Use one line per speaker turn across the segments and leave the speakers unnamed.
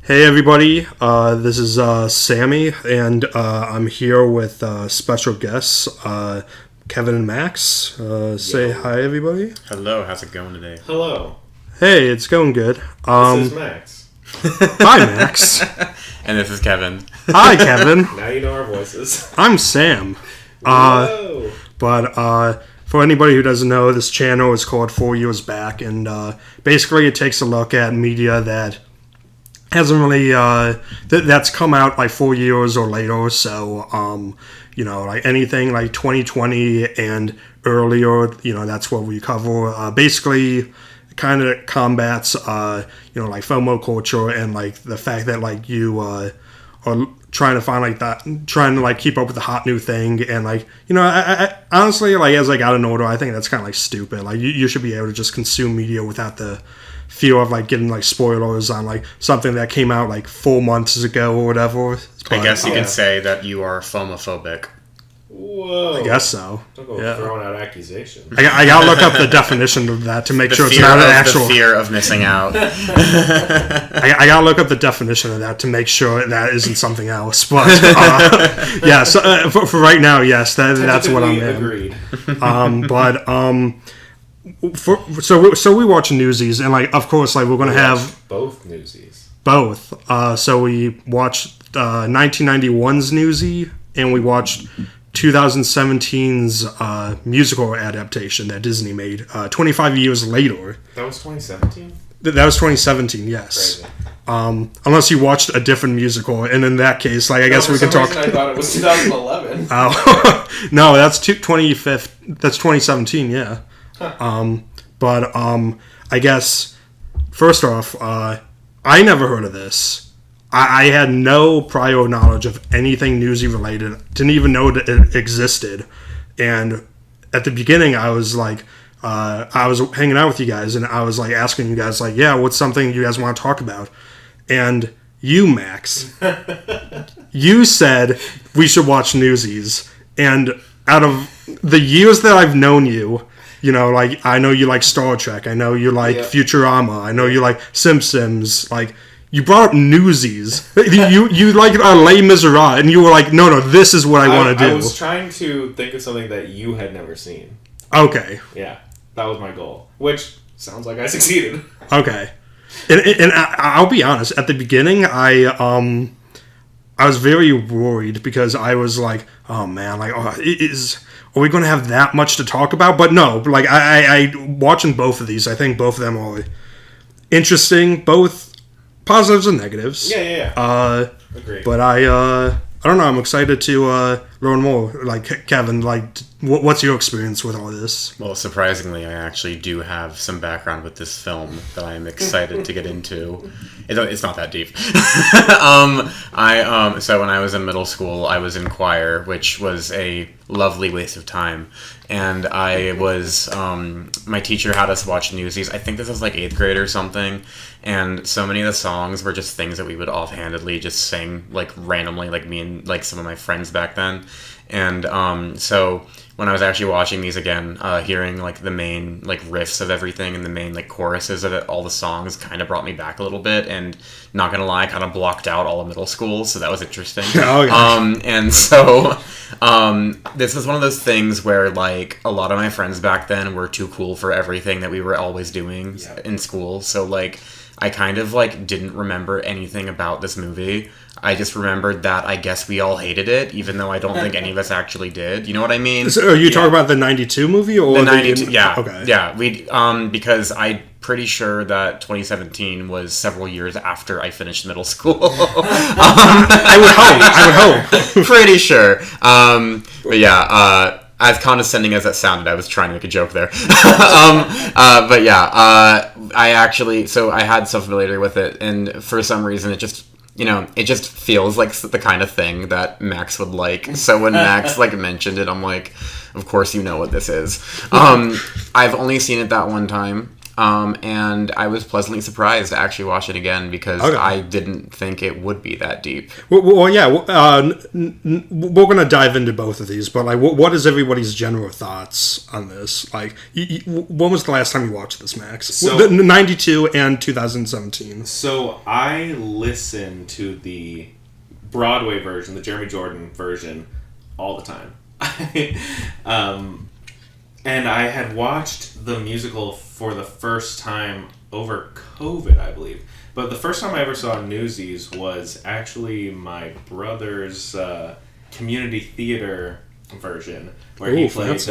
Hey everybody, this is Sammy, and I'm here with special guests, Kevin and Max. Say hi everybody.
Hello, how's it going today?
Hello.
Hey, it's going good.
This is Max.
Hi Max.
And this is Kevin.
Hi Kevin.
Now you know our voices.
I'm Sam.
Whoa.
But for anybody who doesn't know, this channel is called 4 Years Back, and basically it takes a look at media that hasn't really that's come out like 4 years or later. So like anything like 2020 and earlier, that's what we cover. Basically kind of combats like FOMO culture and like the fact that like you are trying to find like that, trying to like keep up with the hot new thing. And like I honestly, like, as I got an older, I think that's kind of like stupid. Like you should be able to just consume media without the fear of like getting like spoilers on like something that came out like 4 months ago or whatever. But,
I guess you can say that you are FOMophobic.
Whoa.
I guess so.
Don't go throwing out accusations.
I gotta look up the definition of that to make sure it's not an actual.
The fear of missing out.
I gotta look up the definition of that to make sure that isn't something else. But yeah, so for right now, yes, that's what I'm in.
Agreed.
So we watch Newsies, and like of course like we're gonna have
both Newsies.
Both. So we watched 1991's Newsy, and we watched 2017's musical adaptation that Disney made 25 years later.
That was 2017?
That was 2017, yes. Unless you watched a different musical, and in that case, like I guess we can talk.
I thought it was 2011.
Oh, no, that's 2017, yeah. Huh. I guess first off, I never heard of this. I had no prior knowledge of anything Newsy related. Didn't even know that it existed. And at the beginning, I was like, I was hanging out with you guys, and I was like asking you guys, like, yeah, what's something you guys want to talk about? And you, Max, you said we should watch Newsies. And out of the years that I've known you, like I know you like Star Trek, I know you like Futurama, I know you like Simpsons, like. You brought up Newsies. You like Les Miserables, and you were like, no, this is what I want to do.
I was trying to think of something that you had never seen.
Okay.
Yeah, that was my goal, which sounds like I succeeded.
Okay. And I'll be honest, at the beginning, I was very worried because I was like, oh man, like, are we going to have that much to talk about? But no, like, I watching both of these, I think both of them are interesting, both positives and negatives.
Yeah. Agreed.
But I don't know. I'm excited to learn more. Like Kevin, like what's your experience with all this?
Well, surprisingly, I actually do have some background with this film that I am excited to get into. It's not that deep. So when I was in middle school, I was in choir, which was a lovely waste of time. And I was, my teacher had us watch Newsies. I think this was like 8th grade or something. And so many of the songs were just things that we would offhandedly just sing, like randomly, like me and like some of my friends back then. And so when I was actually watching these again, hearing like the main like riffs of everything and the main like choruses of it, all the songs kind of brought me back a little bit. And not gonna lie, I kind of blocked out all of middle school, so that was interesting. And so this was one of those things where like a lot of my friends back then were too cool for everything that we were always doing in school. So like I kind of like didn't remember anything about this movie. I just remembered that I guess we all hated it, even though I don't think any of us actually did. You know what I mean?
So are you talking about the 92 movie? Or
the 92, yeah.
Okay.
Yeah, because I'm pretty sure that 2017 was several years after I finished middle school.
I would hope.
Pretty sure. But yeah, as condescending as that sounded, I was trying to make a joke there. But yeah, I had some familiarity with it, and for some reason it just feels like the kind of thing that Max would like. So when Max like mentioned it, I'm like, of course you know what this is. I've only seen it that one time. And I was pleasantly surprised to actually watch it again because I didn't think it would be that deep.
Well, yeah, we're gonna dive into both of these, but like, what is everybody's general thoughts on this? Like, when was the last time you watched this, Max?
So,
92 and 2017.
So I listened to the Broadway version, the Jeremy Jordan version, all the time. And I had watched the musical for the first time over COVID, I believe. But the first time I ever saw Newsies was actually my brother's community theater version, where he played...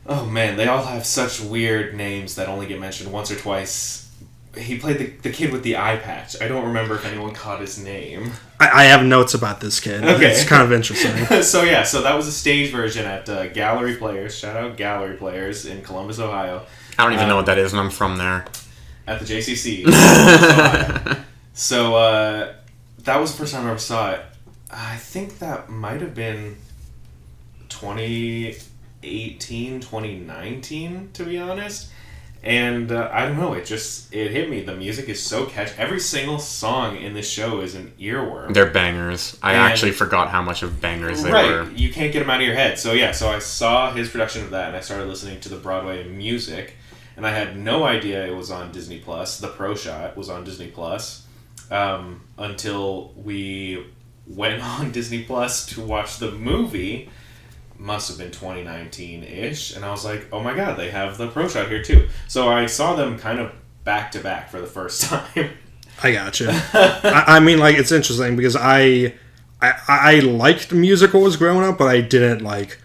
oh man, they all have such weird names that only get mentioned once or twice. He played the kid with the eye patch. I don't remember if anyone caught his name.
I have notes about this kid.
Okay.
It's kind of interesting.
So that was a stage version at Gallery Players. Shout out Gallery Players in Columbus, Ohio.
I don't even know what that is, and I'm from there.
At the JCC. Ohio. So that was the first time I ever saw it. I think that might have been 2018, 2019, to be honest. And I don't know, it hit me. The music is so catchy. Every single song in this show is an earworm.
They're bangers. I actually forgot how much of bangers they were.
Right, you can't get them out of your head. So I saw his production of that, and I started listening to the Broadway music, and I had no idea it was on Disney+. The Pro Shot was on Disney+, until we went on Disney+ to watch the movie. Must have been 2019-ish, and I was like, oh my god, they have the Pro Shot here too. So I saw them kind of back to back for the first time.
I gotcha. I mean, like, it's interesting because I liked musicals growing up, but I didn't like,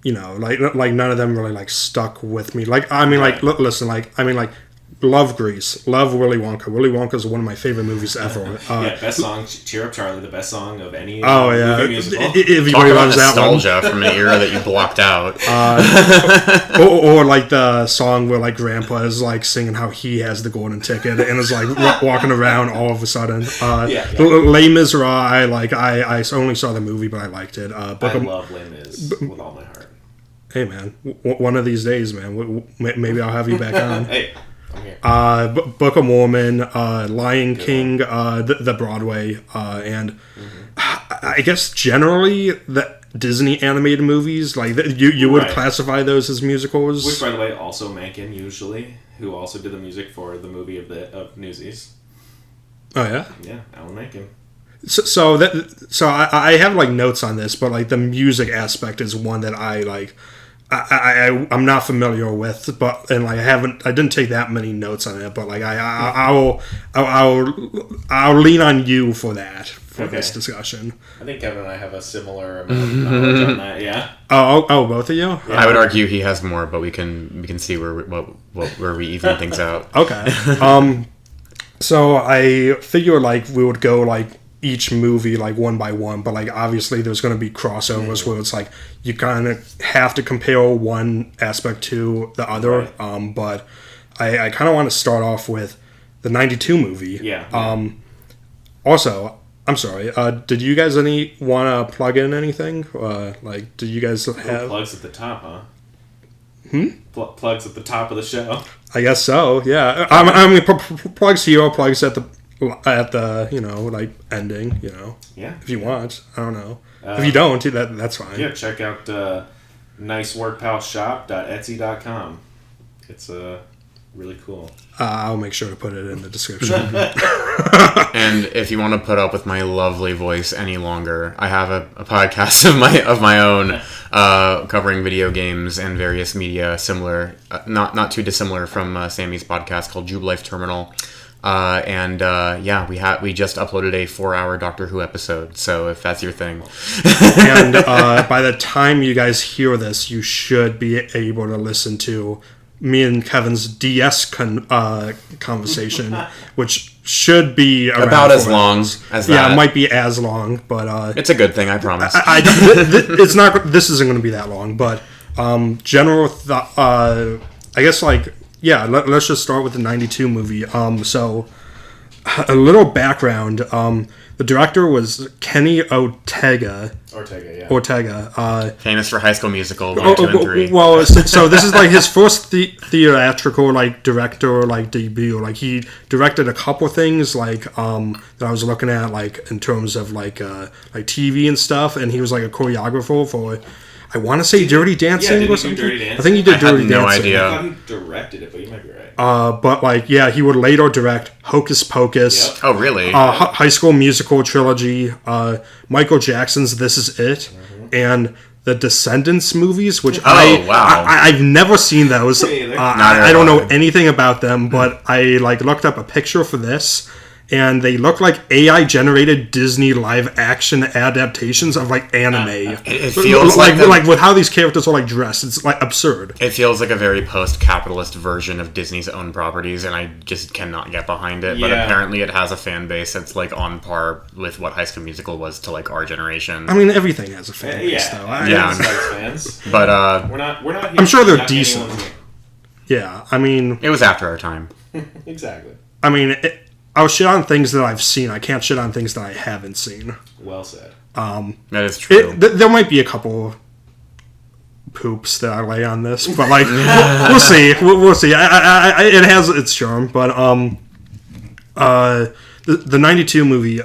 like none of them really like stuck with me. Like, I mean, like, listen, like, I mean, like, love Grease, love Willy Wonka. Willy Wonka is one of my favorite movies ever.
Best song, Cheer Up Charlie, the best song of any
movie
musical.
If
Talk about nostalgia from an era that you blocked out.
Or like the song where like Grandpa is like singing how he has the golden ticket and is like walking around all of a sudden. Les Miserables, I only saw the movie, but I liked it.
I love Les Mis with all my heart.
Hey man, one of these days, man, maybe I'll have you back on.
Hey.
Book of Mormon, Lion King, the Broadway, and I guess generally the Disney animated movies, like you would classify those as musicals.
Which, by the way, also Menken usually, who also did the music for the movie of Newsies.
Oh yeah,
yeah, Alan Menken.
So I have like notes on this, but like the music aspect is one that I like. I'm not familiar with, but I didn't take that many notes on it, but like I'll lean on you for that this discussion.
I think Kevin and I have a similar amount of knowledge on that. Yeah.
Oh, both of you.
Yeah. I would argue he has more, but we can see where we even things out.
Okay. So I figure like we would go like each movie like one by one, but like obviously there's going to be crossovers where it's like you kind of have to compare one aspect to the other. Right. But I kind of want to start off with the 92 movie.
Yeah.
Also, I'm sorry, did you guys want to plug in anything? Like, did you guys have
plugs at the top, huh? Plugs at the top of the show.
I guess so. Yeah. I mean, plugs here, plugs at the like ending,
Yeah.
If you want, I don't know. If you don't, that's fine.
Yeah, check out niceworkpalshop.etsy.com. It's really cool.
I'll make sure to put it in the description.
And if you want to put up with my lovely voice any longer, I have a podcast of my own covering video games and various media similar, not too dissimilar from Sammy's podcast called Jubilife Terminal. We just uploaded a 4-hour Doctor Who episode, so if that's your thing.
And by the time you guys hear this, you should be able to listen to me and Kevin's DS conversation, which should be
about as long as that.
Yeah, it might be as long, but
it's a good thing, I promise.
It's not. This isn't going to be that long, but general. I guess like. Yeah, let's just start with the 92 movie. So a little background. The director was Kenny Ortega.
Famous for High School Musical 1, 2, and 3.
Well, so this is like his first theatrical like director like debut. Like he directed a couple things like that I was looking at like in terms of like TV and stuff, and he was like a choreographer for. I want to say Dirty Dancing or something.
Dirty Dancing?
I think he did Dirty Dancing.
No idea.
I thought he directed it, but you might be right.
But like, yeah, he would later direct Hocus Pocus.
Yep. Oh, really?
High School Musical trilogy, Michael Jackson's This Is It, and the Descendants movies, which I've never seen those. I don't know anything about them, but I like looked up a picture for this. And they look like AI-generated Disney live-action adaptations of like anime.
It feels
like with how these characters are like dressed, it's like absurd.
It feels like a very post-capitalist version of Disney's own properties, and I just cannot get behind it. But apparently, it has a fan base that's like on par with what High School Musical was to like our generation.
I mean, everything has a fan base, though.
Fans.
But
we're not. Here
I'm sure they're decent. Yeah, I mean,
it was after our time.
Exactly.
I mean. I'll shit on things that I've seen. I can't shit on things that I haven't seen.
Well said.
That is true.
There might be a couple poops that I lay on this, but like we'll see. We'll see. It has its charm, but the '92 movie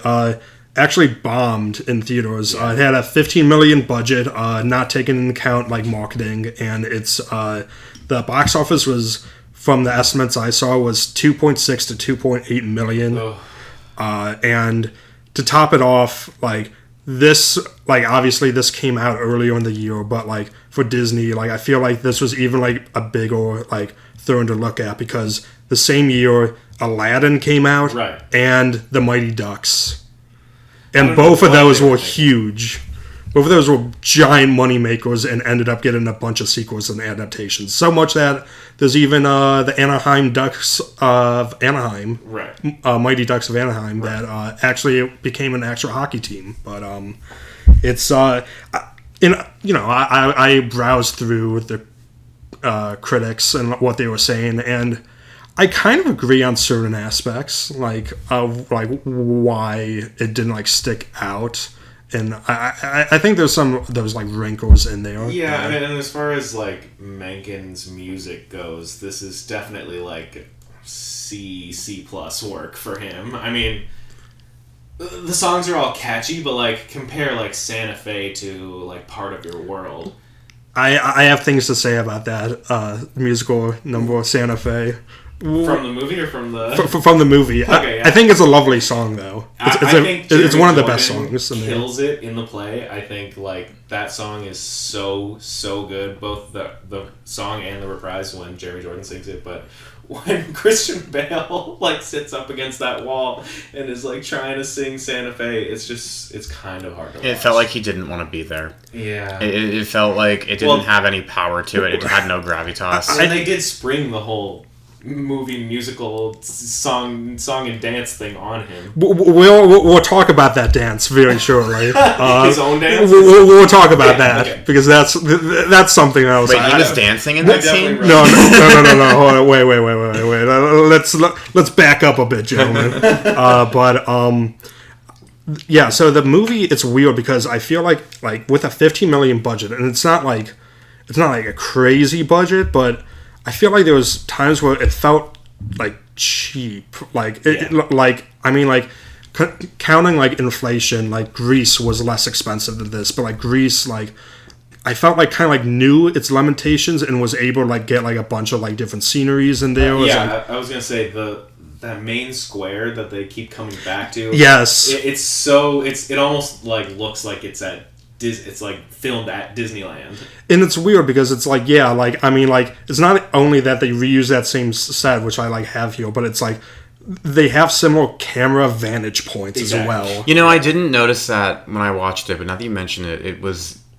actually bombed in theaters. It had a $15 million budget, not taking into account like marketing, and it's the box office was. From the estimates I saw, was 2.6 to 2.8 million. And to top it off, like this, like obviously this came out earlier in the year, but like for Disney, like I feel like this was even like a bigger like thing to look at because the same year Aladdin came out, and The Mighty Ducks, and both of those were huge. Both of those were giant money makers and ended up getting a bunch of sequels and adaptations. So much that there's even the Anaheim Ducks of Anaheim, Mighty Ducks of Anaheim, that actually became an actual hockey team. But it's I browsed through the critics and what they were saying, and I kind of agree on certain aspects, like why it didn't like stick out. And I think there's some of those like wrinkles in there.
Yeah, I mean, and as far as like Menken's music goes, this is definitely like C+ work for him. I mean, the songs are all catchy, but like compare like Santa Fe to like Part of Your World.
I have things to say about that musical number Santa Fe.
From the movie or from the...
From the movie.
Okay,
I think it's a lovely song, though. It's one of the best songs.
Kills it in the play. I think like that song is so good, both the song and the reprise when Jeremy Jordan sings it. But when Christian Bale like sits up against that wall and is like trying to sing Santa Fe, it's kind of hard to watch.
It felt like he didn't want to be there.
Yeah.
It felt like it didn't have any power to it. It had no gravitas.
And they did spring the whole movie musical song and dance thing on him.
We'll talk about that dance very shortly.
His own dance.
We'll talk about that because that's something else.
Wait, he was dancing in that scene?
No. Hold on, wait. Let's back up a bit, gentlemen. Yeah. So the movie, it's weird because I feel like with a $15 million budget, and it's not like a crazy budget, but I feel like there was times where it felt like cheap, counting like inflation, like Grease was less expensive than this, but like Grease, like I felt like kind of like knew its limitations and was able to like get like a bunch of like different sceneries in there.
I was gonna say that main square that they keep coming back to.
Yes,
it almost like looks like it's like filmed at Disneyland.
And it's weird because it's like, it's not only that they reuse that same set, which I like have here, but it's like they have similar camera vantage points as well.
You know, I didn't notice that when I watched it, but now that you mention it,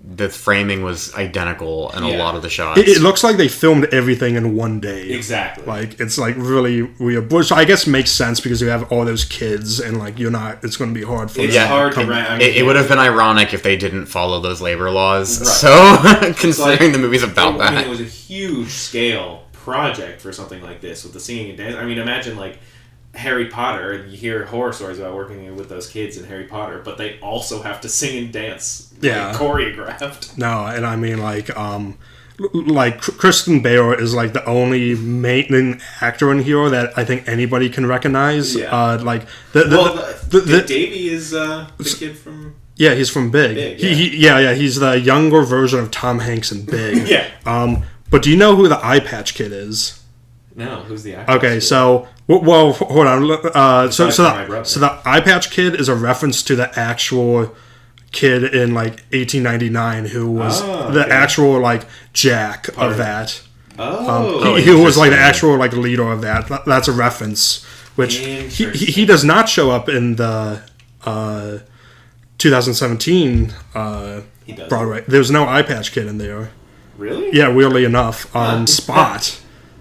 the framing was identical in a lot of the shots.
It looks like they filmed everything in one day.
Exactly.
Like, it's like really weird. Which I guess makes sense because you have all those kids and like it's going to be hard for them.
It's hard to rent.
It would have been ironic if they didn't follow those labor laws. Right. So, considering the movie's about that.
I mean, it was a huge scale project for something like this with the singing and dance. I mean, imagine like Harry Potter, you hear horror stories about working with those kids in Harry Potter, but they also have to sing and dance, choreographed.
No, and I mean, like Kristen Bale is like the only main actor in here that I think anybody can recognize.
Yeah.
Davey
is the kid from.
Yeah, he's from Big. He's the younger version of Tom Hanks in Big.
Yeah.
But do you know who the Eye Patch Kid is?
No, who's the actor?
Okay, so well, hold on. So the Eye Patch Kid is a reference to the actual kid in like 1899 who was the actual like Jack of that. He was like the actual like leader of that. That's a reference, which he does not show up in the 2017 Broadway. There's no Eye Patch Kid in there.
Really?
Yeah, weirdly enough.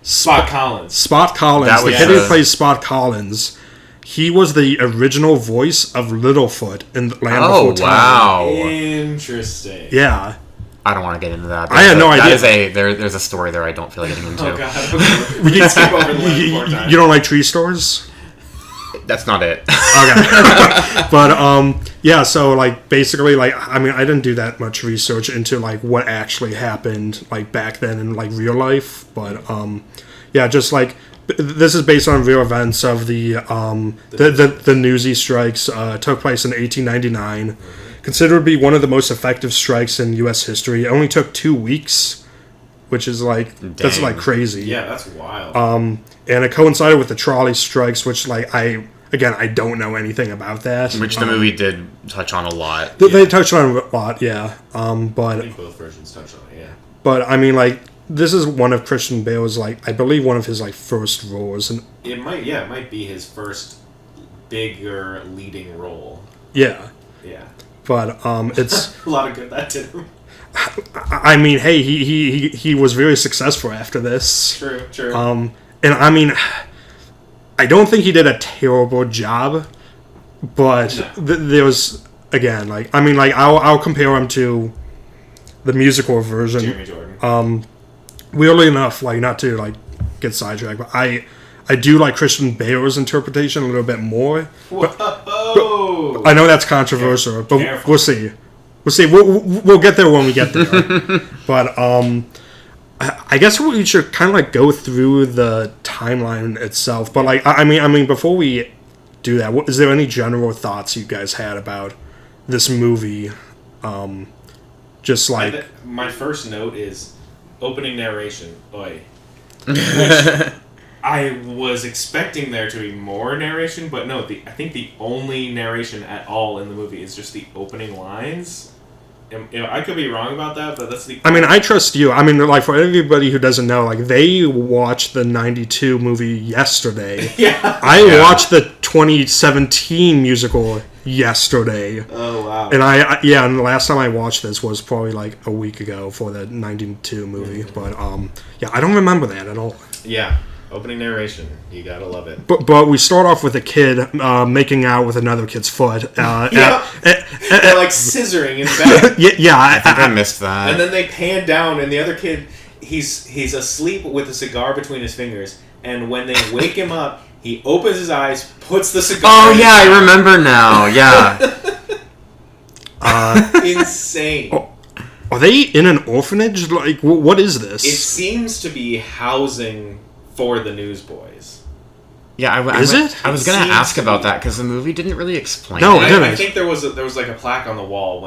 Spot
Collins.
Spot Collins. The kid who plays Spot Collins. He was the original voice of Littlefoot in Land Before Time.
Wow.
Interesting.
Yeah.
I don't want to get into that.
I had no idea.
There's a story there I don't feel like getting into.
Oh, God. We can skip over the Land Before Time.
You don't like tree stores?
That's not it.
Okay. But, yeah, so, like, basically, like, I mean, I didn't do that much research into, like, what actually happened, like, back then in, like, real life. But, yeah, just, like, this is based on real events of the Newsies strikes. Took place in 1899. Considered to be one of the most effective strikes in U.S. history. It only took 2 weeks, which is, like, that's, like, crazy.
Yeah, that's wild.
And it coincided with the trolley strikes, which, like, I don't know anything about that.
Which the movie did touch on a lot.
They touched on it a lot, yeah. But
I think both versions touch on it, yeah.
But, I mean, like, this is one of Christian Bale's, like, I believe one of his, like, first roles. And
it might be his first bigger leading role.
Yeah.
Yeah.
But, it's...
a lot of good that did him.
I mean, hey, he was very successful after this.
True.
And, I mean... I don't think he did a terrible job, but there was, again, like, I mean, like, I'll compare him to the musical version.
Jeremy Jordan.
Weirdly enough, like, not to, like, get sidetracked, but I do like Christian Bale's interpretation a little bit more. But I know that's controversial, but we'll see. We'll get there when we get there. But, I guess we should kind of like go through the timeline itself, but like I mean before we do that, is there any general thoughts you guys had about this movie? Just like
my first note is opening narration. Oi. Which I was expecting there to be more narration, but no. I think the only narration at all in the movie is just the opening lines. I could be wrong about that, but that's the...
I mean, I trust you. I mean, like, for everybody who doesn't know, like, they watched the 92 movie yesterday.
Yeah.
I watched the 2017 musical yesterday.
Oh, wow.
And and the last time I watched this was probably, like, a week ago for the 92 movie. Mm-hmm. But, yeah, I don't remember that at all.
Yeah. Opening narration. You gotta love it.
But we start off with a kid making out with another kid's foot.
They're like scissoring in bed.
Yeah.
I think I missed that.
And then they pan down, and the other kid, he's asleep with a cigar between his fingers. And when they wake him up, he opens his eyes, puts the cigar.
Oh yeah, I remember now. Yeah.
Insane.
Are they in an orphanage? Like, what is this?
It seems to be housing for the newsboys.
Yeah, I was going to ask about that because the movie didn't really explain.
No, it didn't.
I think there was like a plaque on the wall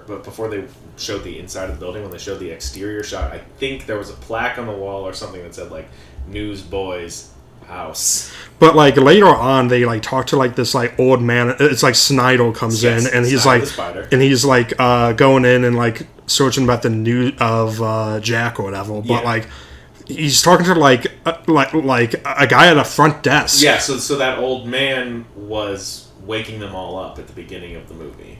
but before they showed the inside of the building, when they showed the exterior shot, I think there was a plaque on the wall or something that said like Newsboys House.
But like later on, they like talk to like this like old man. It's like Snidel comes in and he's like going in and like searching about the news of Jack or whatever. But like. He's talking to like a guy at a front desk.
Yeah, so that old man was waking them all up at the beginning of the movie.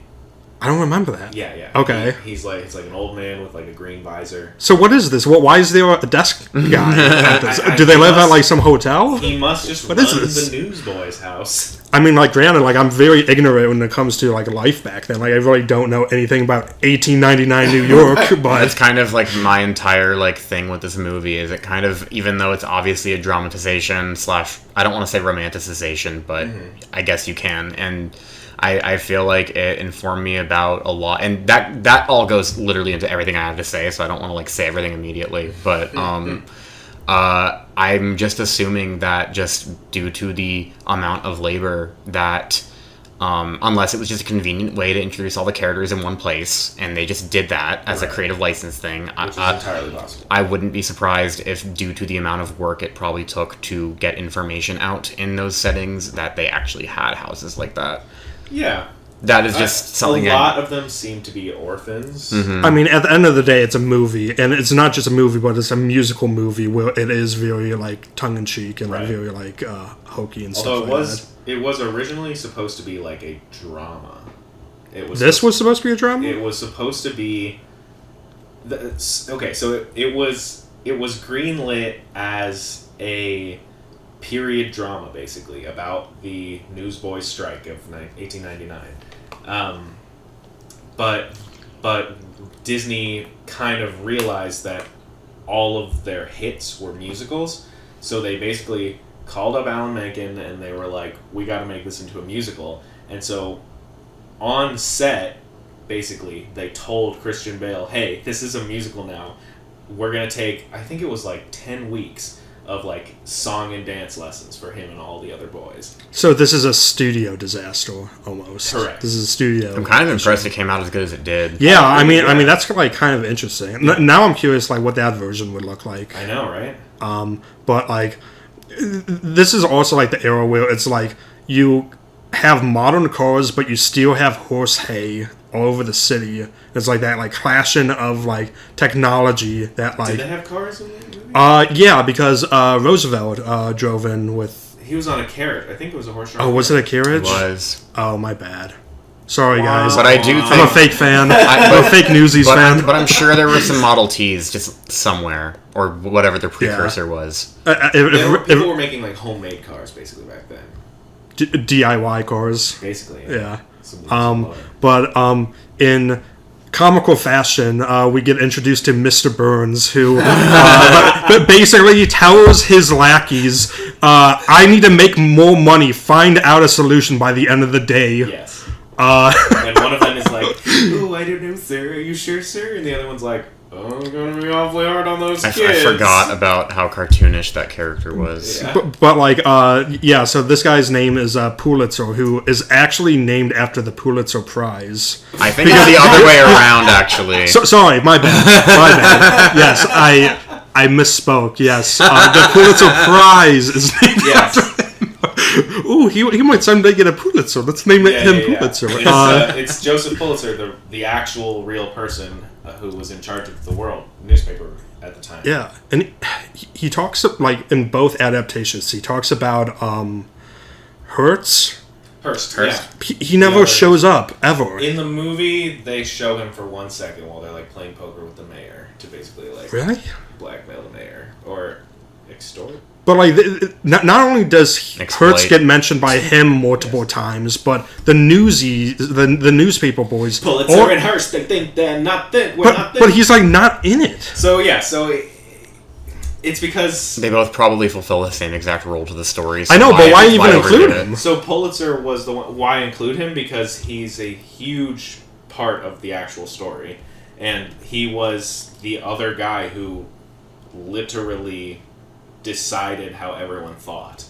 I don't remember that.
Yeah.
Okay.
He's like an old man with like a green visor.
So what is this? Why is there a desk guy at this? Do they live at like some hotel?
He must just run the Newsboys House.
I mean, like, granted, like, I'm very ignorant when it comes to, like, life back then. Like, I really don't know anything about 1899 New York, but...
That's kind of, like, my entire, like, thing with this movie, is it kind of, even though it's obviously a dramatization / I don't want to say romanticization, but I guess you can, and I feel like it informed me about a lot, and that all goes literally into everything I have to say, so I don't want to, like, say everything immediately, but, I'm just assuming that just due to the amount of labor that, unless it was just a convenient way to introduce all the characters in one place, and they just did that as a creative license thing,
Which is entirely possible.
I wouldn't be surprised if, due to the amount of work it probably took to get information out in those settings, that they actually had houses like that.
Yeah.
That is just something.
A lot of them seem to be orphans.
I mean, at the end of the day, it's a movie, and it's not just a movie, but it's a musical movie where it is very, like, tongue-in-cheek and like, very, like, hokey and stuff like that.
It was originally supposed to be, like, a drama.
This was supposed to be a drama?
It was supposed to be... Okay, so it was greenlit as a period drama, basically, about the Newsboys strike of 1899. But Disney kind of realized that all of their hits were musicals, so they basically called up Alan Menken and they were like, we got to make this into a musical. And so on set, basically, they told Christian Bale, hey, this is a musical now. We're going to take, I think it was like 10 weeks of, like, song and dance lessons for him and all the other boys.
So this is a studio disaster, almost.
Correct.
This is a studio.
I'm kind of impressed it came out as good as it did.
Yeah, I mean, that's, like, kind of interesting. Now I'm curious, like, what that version would look like.
I know, right?
But, like, this is also, like, the era where it's, like, you have modern cars, but you still have horse hay all over the city. It's, like, that, like, clashing of, like, technology that, like...
Did they have cars in the movie?
Yeah, because Roosevelt drove in with...
He was on a carriage. I think it was a horse-drawn.
Oh, was it a carriage?
It was.
Oh, my bad. Sorry, guys.
But I do think...
I'm a fake fan. I'm a fake Newsies fan.
But I'm sure there were some Model Ts just somewhere, or whatever the precursor was.
People were making, like, homemade cars, basically, back then.
DIY cars.
Basically,
yeah. But in comical fashion, we get introduced to Mr. Burns, who basically tells his lackeys, I need to make more money, find out a solution by the end of the day.
Yes. And one of them is like, oh, I don't know, sir. Are you sure, sir? And the other one's like, oh, I'm going to be awfully hard on those kids.
I forgot about how cartoonish that character was.
Yeah.
But like, so this guy's name is Pulitzer, who is actually named after the Pulitzer Prize.
I think it's the other way around, actually.
Sorry, my bad. My bad. Yes, I misspoke. Yes, the Pulitzer Prize is named after him. Ooh, he might someday get a Pulitzer. Let's name him Pulitzer.
It's Joseph Pulitzer, the actual real person who was in charge of the World newspaper at the time.
Yeah, and he talks, like, in both adaptations, he talks about Hearst.
Yeah.
He never shows up, ever.
In the movie, they show him for 1 second while they're, like, playing poker with the mayor to basically, like,
really
blackmail the mayor or extort.
But, like, not only does Hearst get mentioned by him multiple times, but the Newsies, the newspaper boys...
Pulitzer and Hearst, they think they're not we're not
But he's, like, not in it.
So, yeah, it's because...
They both probably fulfill the same exact role to the story.
So I know, but why even include him?
So Pulitzer was the one... Why include him? Because he's a huge part of the actual story. And he was the other guy who literally... decided how everyone thought.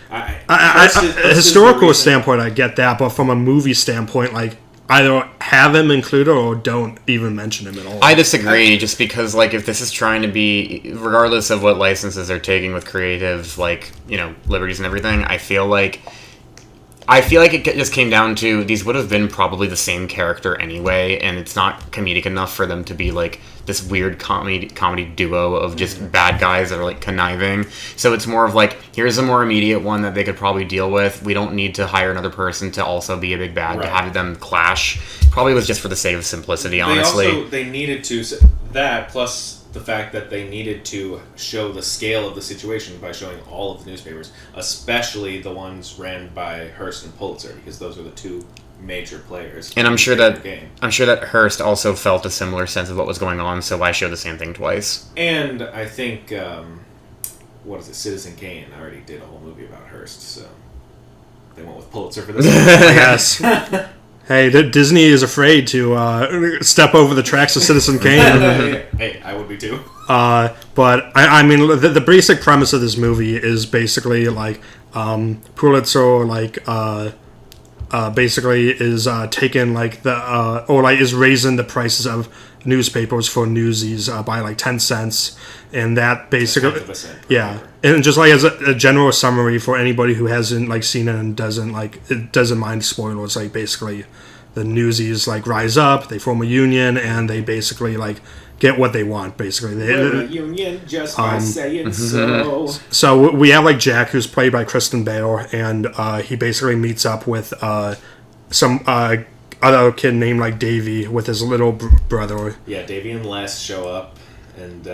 A historical standpoint, I get that, but from a movie standpoint, like, either have him included or don't even mention him at all.
I disagree, just because, like, if this is trying to be, regardless of what licenses they're taking with creative, like, you know, liberties and everything, I feel like it just came down to, these would have been probably the same character anyway, and it's not comedic enough for them to be, like, this weird comedy duo of just bad guys that are, like, conniving. So it's more of, like, here's a more immediate one that they could probably deal with. We don't need to hire another person to also be a big bad, to have them clash. Probably was just for the sake of simplicity, honestly.
They needed to, that plus the fact that they needed to show the scale of the situation by showing all of the newspapers, especially the ones ran by Hearst and Pulitzer, because those are the two major players.
And I'm sure that Hearst also felt a similar sense of what was going on, so why show the same thing twice?
And I think, Citizen Kane already did a whole movie about Hearst, so they went with Pulitzer for this one.
Yes. Hey, Disney is afraid to step over the tracks of Citizen Kane.
Hey, I would be too.
But I mean, the basic premise of this movie is basically like Pulitzer basically is taking like is raising the prices of newspapers for Newsies by like 10 cents, and that basically and just like as a general summary for anybody who hasn't like seen it and doesn't mind spoilers, like basically the Newsies like rise up, they form a union, and they basically like get what they want. Basically,
we're a union just by saying so.
So we have like Jack, who's played by Kristen Bale, and he basically meets up with some other kid named like Davy with his little brother.
Yeah, Davy and Les show up, and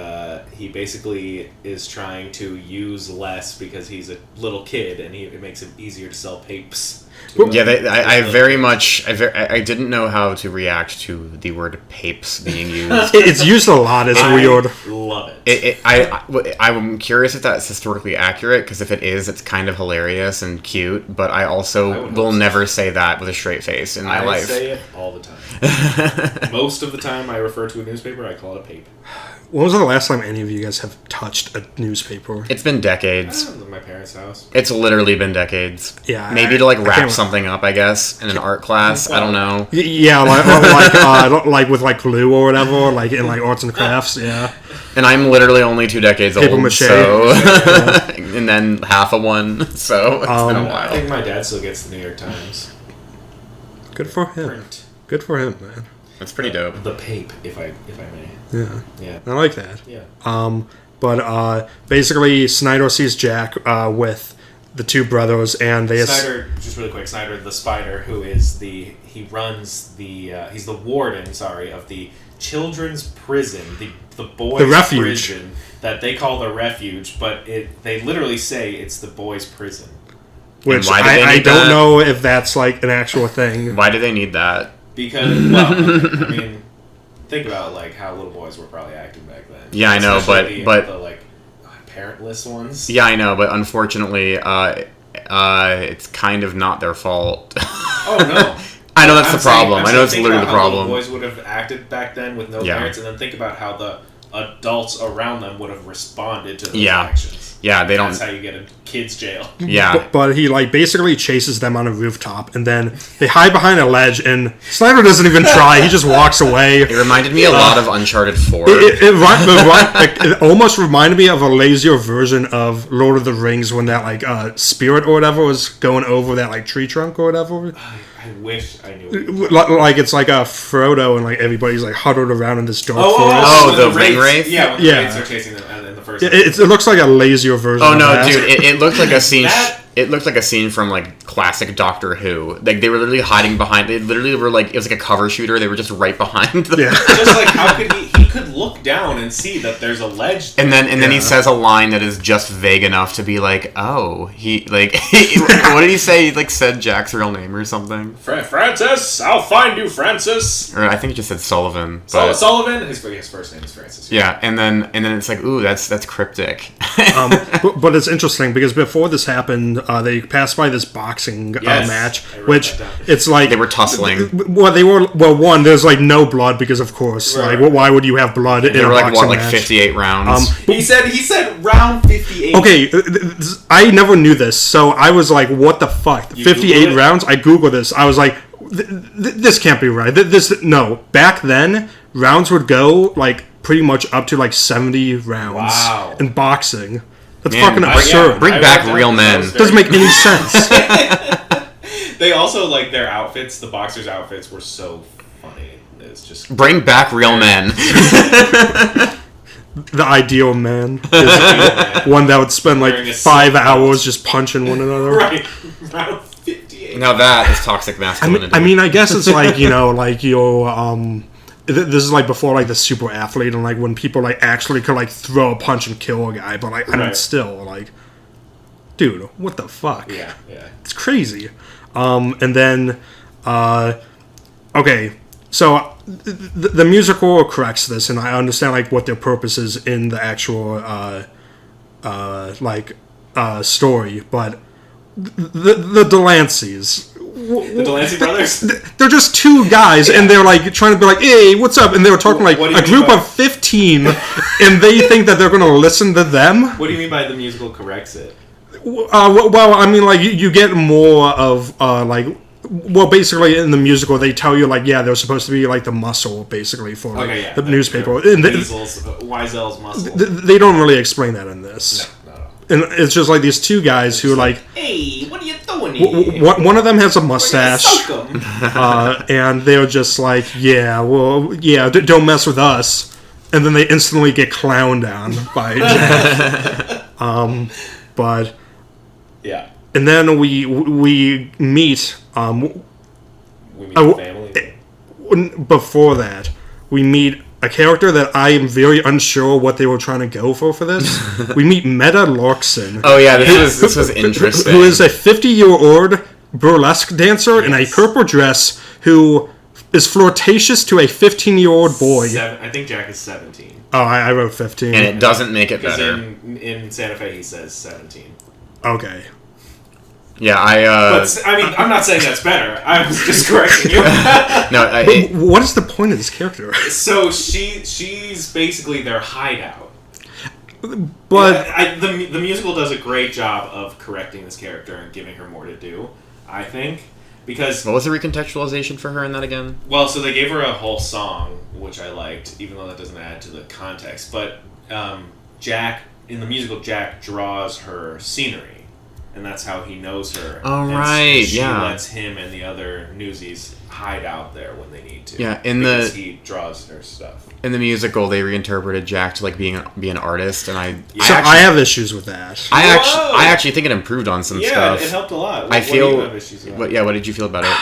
he basically is trying to use Les because he's a little kid, and it makes it easier to sell papes.
I didn't know how to react to the word papes being used.
It's used a lot. It's weird.
Love it.
I'm curious if that's historically accurate, because if it is, it's kind of hilarious and cute, but I also will never say that with a straight face in my life.
I say it all the time. Most of the time I refer to a newspaper, I call it a pape.
When was the last time any of you guys have touched a newspaper?
It's been decades.
At my parents' house.
It's literally been decades.
Yeah.
Maybe to like wrap something up, I guess, in an art class. I don't know.
Yeah, like with like glue or whatever, like in like arts and crafts. Yeah.
And I'm literally only 2 decades
Paper
old,
mache.
so and then half a one. So it's been a while.
I think my dad still gets the New York Times.
Good for him.
Print.
Good for him, man.
That's pretty dope.
The pape, if I may.
Yeah. I like that.
Yeah.
But basically, Snyder sees Jack with the two brothers, and they...
Snyder, just really quick, Snyder the Spider, who is he's the warden, of the children's prison, the boys'
refuge.
Prison, that they call the refuge, but they literally say it's the boys' prison.
Which I don't know if that's like an actual thing.
Why do they need that?
Because, well, I mean, think about like how little boys were probably acting back then.
Yeah, I know, but
the like parentless ones.
Yeah, I know, but unfortunately, it's kind of not their fault.
Oh no.
I know that's the problem. I know it's literally the problem.
How boys would have acted back then with no parents, and then think about how the adults around them would have responded to those actions.
Yeah, they don't.
That's how you get a kid's jail.
Yeah,
but he like basically chases them on a rooftop, and then they hide behind a ledge, and Snyder doesn't even try. He just walks away.
It reminded me a lot of Uncharted 4.
It almost reminded me of a lazier version of Lord of the Rings when that like spirit or whatever was going over that like tree trunk or whatever.
I wish I knew.
Like it's like a Frodo and like everybody's like huddled around in this dark forest.
Oh, the ring wraith.
Yeah, when the wraiths are chasing them in the first.
It looks like a lazier version.
Oh no, dude! It looked like a scene. It looked like a scene from like classic Doctor Who. Like they were literally hiding behind. They literally were like it was like a cover shooter. They were just right behind them.
Yeah.
Just like how could he could look down and see that there's a ledge there.
And then he says a line that is just vague enough to be like, oh, he like what did he say? He like said Jack's real name or something.
Francis, I'll find you, Francis.
Or I think he just said Sullivan.
Sullivan. His first name is Francis.
Yeah, and then it's like, ooh, that's cryptic.
But it's interesting because before this happened, they passed by this boxing match, which it's like
they were tussling.
One, there's like no blood because of course, like why would you have blood in a boxing match?
58 rounds.
He said round 58.
Okay, I never knew this, so I was like, what the fuck? 58 rounds? I googled this. I was like, this can't be right. No. Back then, rounds would go like pretty much up to like 70 rounds in boxing. That's fucking absurd.
Bring back real men.
Doesn't make any sense.
They also like their outfits. The boxers' outfits were so funny. It's just
bring back real men.
The ideal man is one that would spend like 5 hours just punching one another.
Right. Round 58.
Now that is toxic masculinity.
I mean, I guess it's like, like your this is like before like the super athlete and like when people like actually could like throw a punch and kill a guy, but like I mean still like, dude, what the fuck?
Yeah.
It's crazy. And then, okay, so the musical corrects this, and I understand like what their purpose is in the actual story, but the Delanceys.
The Delancey brothers?
They're just two guys, and they're like trying to be like, "Hey, what's up?" And they were talking like a group of 15, and they think that they're going to listen to them.
What do you mean by the musical corrects it?
Well, I mean, like you get more of basically in the musical they tell you like, yeah, they're supposed to be like the muscle basically for the newspaper. And
Wiesel's muscle.
They don't really explain that in this.
No.
And it's just like these two guys who like,
hey, what are you doing here?
One of them has a mustache, and they're just like, don't mess with us. And then they instantly get clowned on by Jack. But
yeah,
and then we meet.
We meet the family.
Before that, we meet a character that I am very unsure what they were trying to go for this. We meet Meta Lorkson.
Oh yeah, this was interesting.
Who is a 50-year-old burlesque dancer in a purple dress who is flirtatious to a 15-year-old boy.
I think Jack is 17.
Oh, I wrote 15.
And it doesn't make it better.
In Santa Fe, he says 17.
Okay.
Yeah,
But, I mean, I'm not saying that's better. I was just correcting you.
No, what is the point of this character?
So she's basically their hideout.
But
the musical does a great job of correcting this character and giving her more to do, I think. Because
what was the recontextualization for her in that again?
Well, so they gave her a whole song, which I liked, even though that doesn't add to the context. But Jack, in the musical, Jack draws her scenery. And that's how he knows her.
Oh,
and
right,
she
yeah.
lets him and the other Newsies hide out there when they need to.
Yeah,
because he draws her stuff.
In the musical, they reinterpreted Jack to like be an artist, and I
have issues with that.
I actually think it improved on some stuff.
Yeah, it helped a lot.
What do you
have issues about?
What did you feel about it?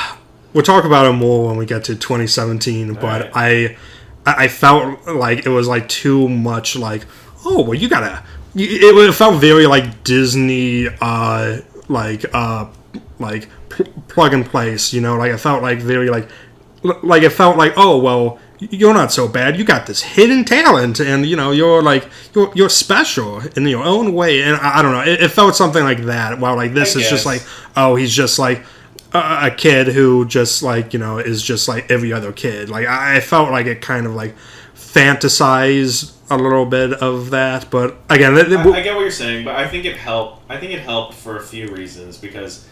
We'll talk about it more when we get to 2017, but right. I felt like it was like too much like, oh, well, you gotta... It felt very like Disney, plug and place, you know. Like it felt like very like it felt like, oh well, you're not so bad. You got this hidden talent, and you know you're special in your own way. And I don't know, it felt something like that. While like this is just like, oh, he's just like a kid who just like is just like every other kid. Like I felt like it kind of like fantasized a little bit of that, but again,
I get what you're saying, but I think it helped. I think it helped for a few reasons. Because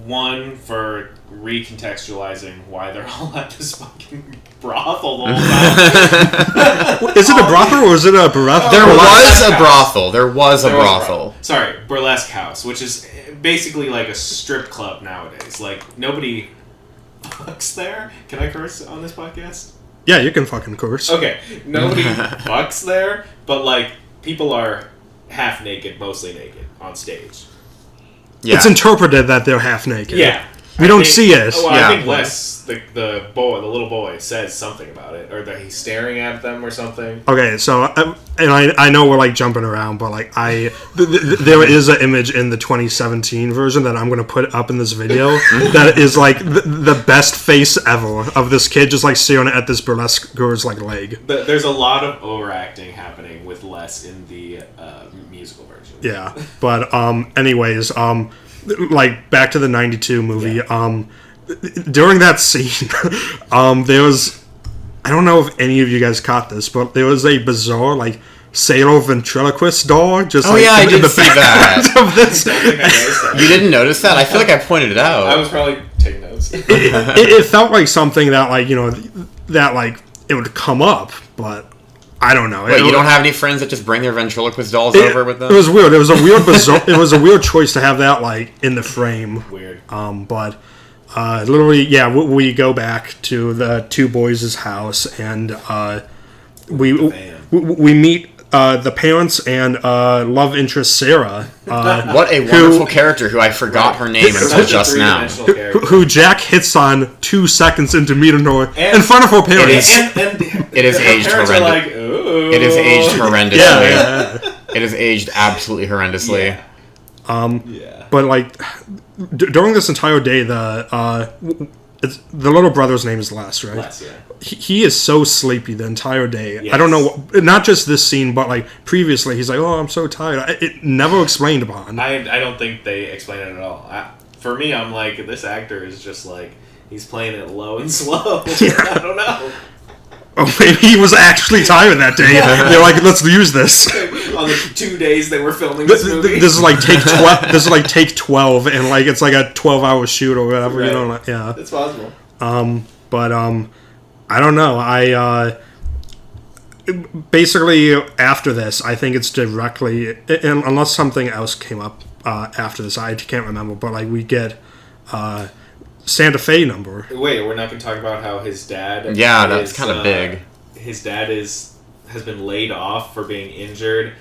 one, for recontextualizing why they're all at this fucking brothel the whole time.
Is it a brothel or is it a brothel?
There was a brothel. There was a brothel.
Sorry, burlesque house, which is basically like a strip club nowadays. Like nobody fucks there. Can I curse on this podcast?
Yeah, you can fucking curse.
Okay, nobody fucks there, but like people are half naked, mostly naked on stage.
Yeah. It's interpreted that they're half naked.
Yeah,
we don't see it.
Well, I think Les, the little boy, says something about it, or that he's staring at them or something.
Okay, so and I know we're like jumping around, but like there is an image in the 2017 version that I'm going to put up in this video that is like the best face ever of this kid just like staring at this burlesque girl's like leg.
There's a lot of overacting happening with Les in the musical version.
Yeah, but anyways, like back to the 92 movie.
Yeah.
During that scene, there was, I don't know if any of you guys caught this, but there was a bizarre like sailor ventriloquist dog. Just
I did see that.
Of this.
I don't think I noticed that.
You didn't notice that? I feel like I pointed it out.
I was probably taking notes.
It felt like something that like that like it would come up, but I don't know.
Wait, you don't have any friends that just bring their ventriloquist dolls over with them?
It was weird. It was a weird bizarre. It was a weird choice to have that like in the frame.
Weird.
But literally, yeah, we go back to the two boys' house, and we meet the parents and love interest Sarah.
What a wonderful character who I forgot her name until just now.
Who Jack hits on 2 seconds into meeting her in front of her parents.
It is aged horrendous.
Like, ooh.
It is aged horrendously.
Yeah.
It is aged absolutely horrendously.
Yeah.
But like during this entire day, the little brother's name is Les, right?
Les, yeah.
He is so sleepy the entire day.
Yes.
I don't know, not just this scene, but like previously, he's like, "Oh, I'm so tired." It never explained upon.
I don't think they explain it at all. For me, I'm like, this actor is just like, he's playing it low and slow. I don't know.
Oh, maybe he was actually tired that day. They're like, "Let's use this."
On the 2 days they were filming this movie.
This is like take 12. This is like take 12, and like it's like a 12-hour shoot or whatever.
Right.
You know, like, yeah.
It's possible.
But I don't know. Basically after this, I think it's directly, unless something else came up after this, I can't remember. But like we get Santa Fe number.
Wait, we're not going to talk about how his dad.
Yeah, that's kind of big.
His dad has been laid off for being injured,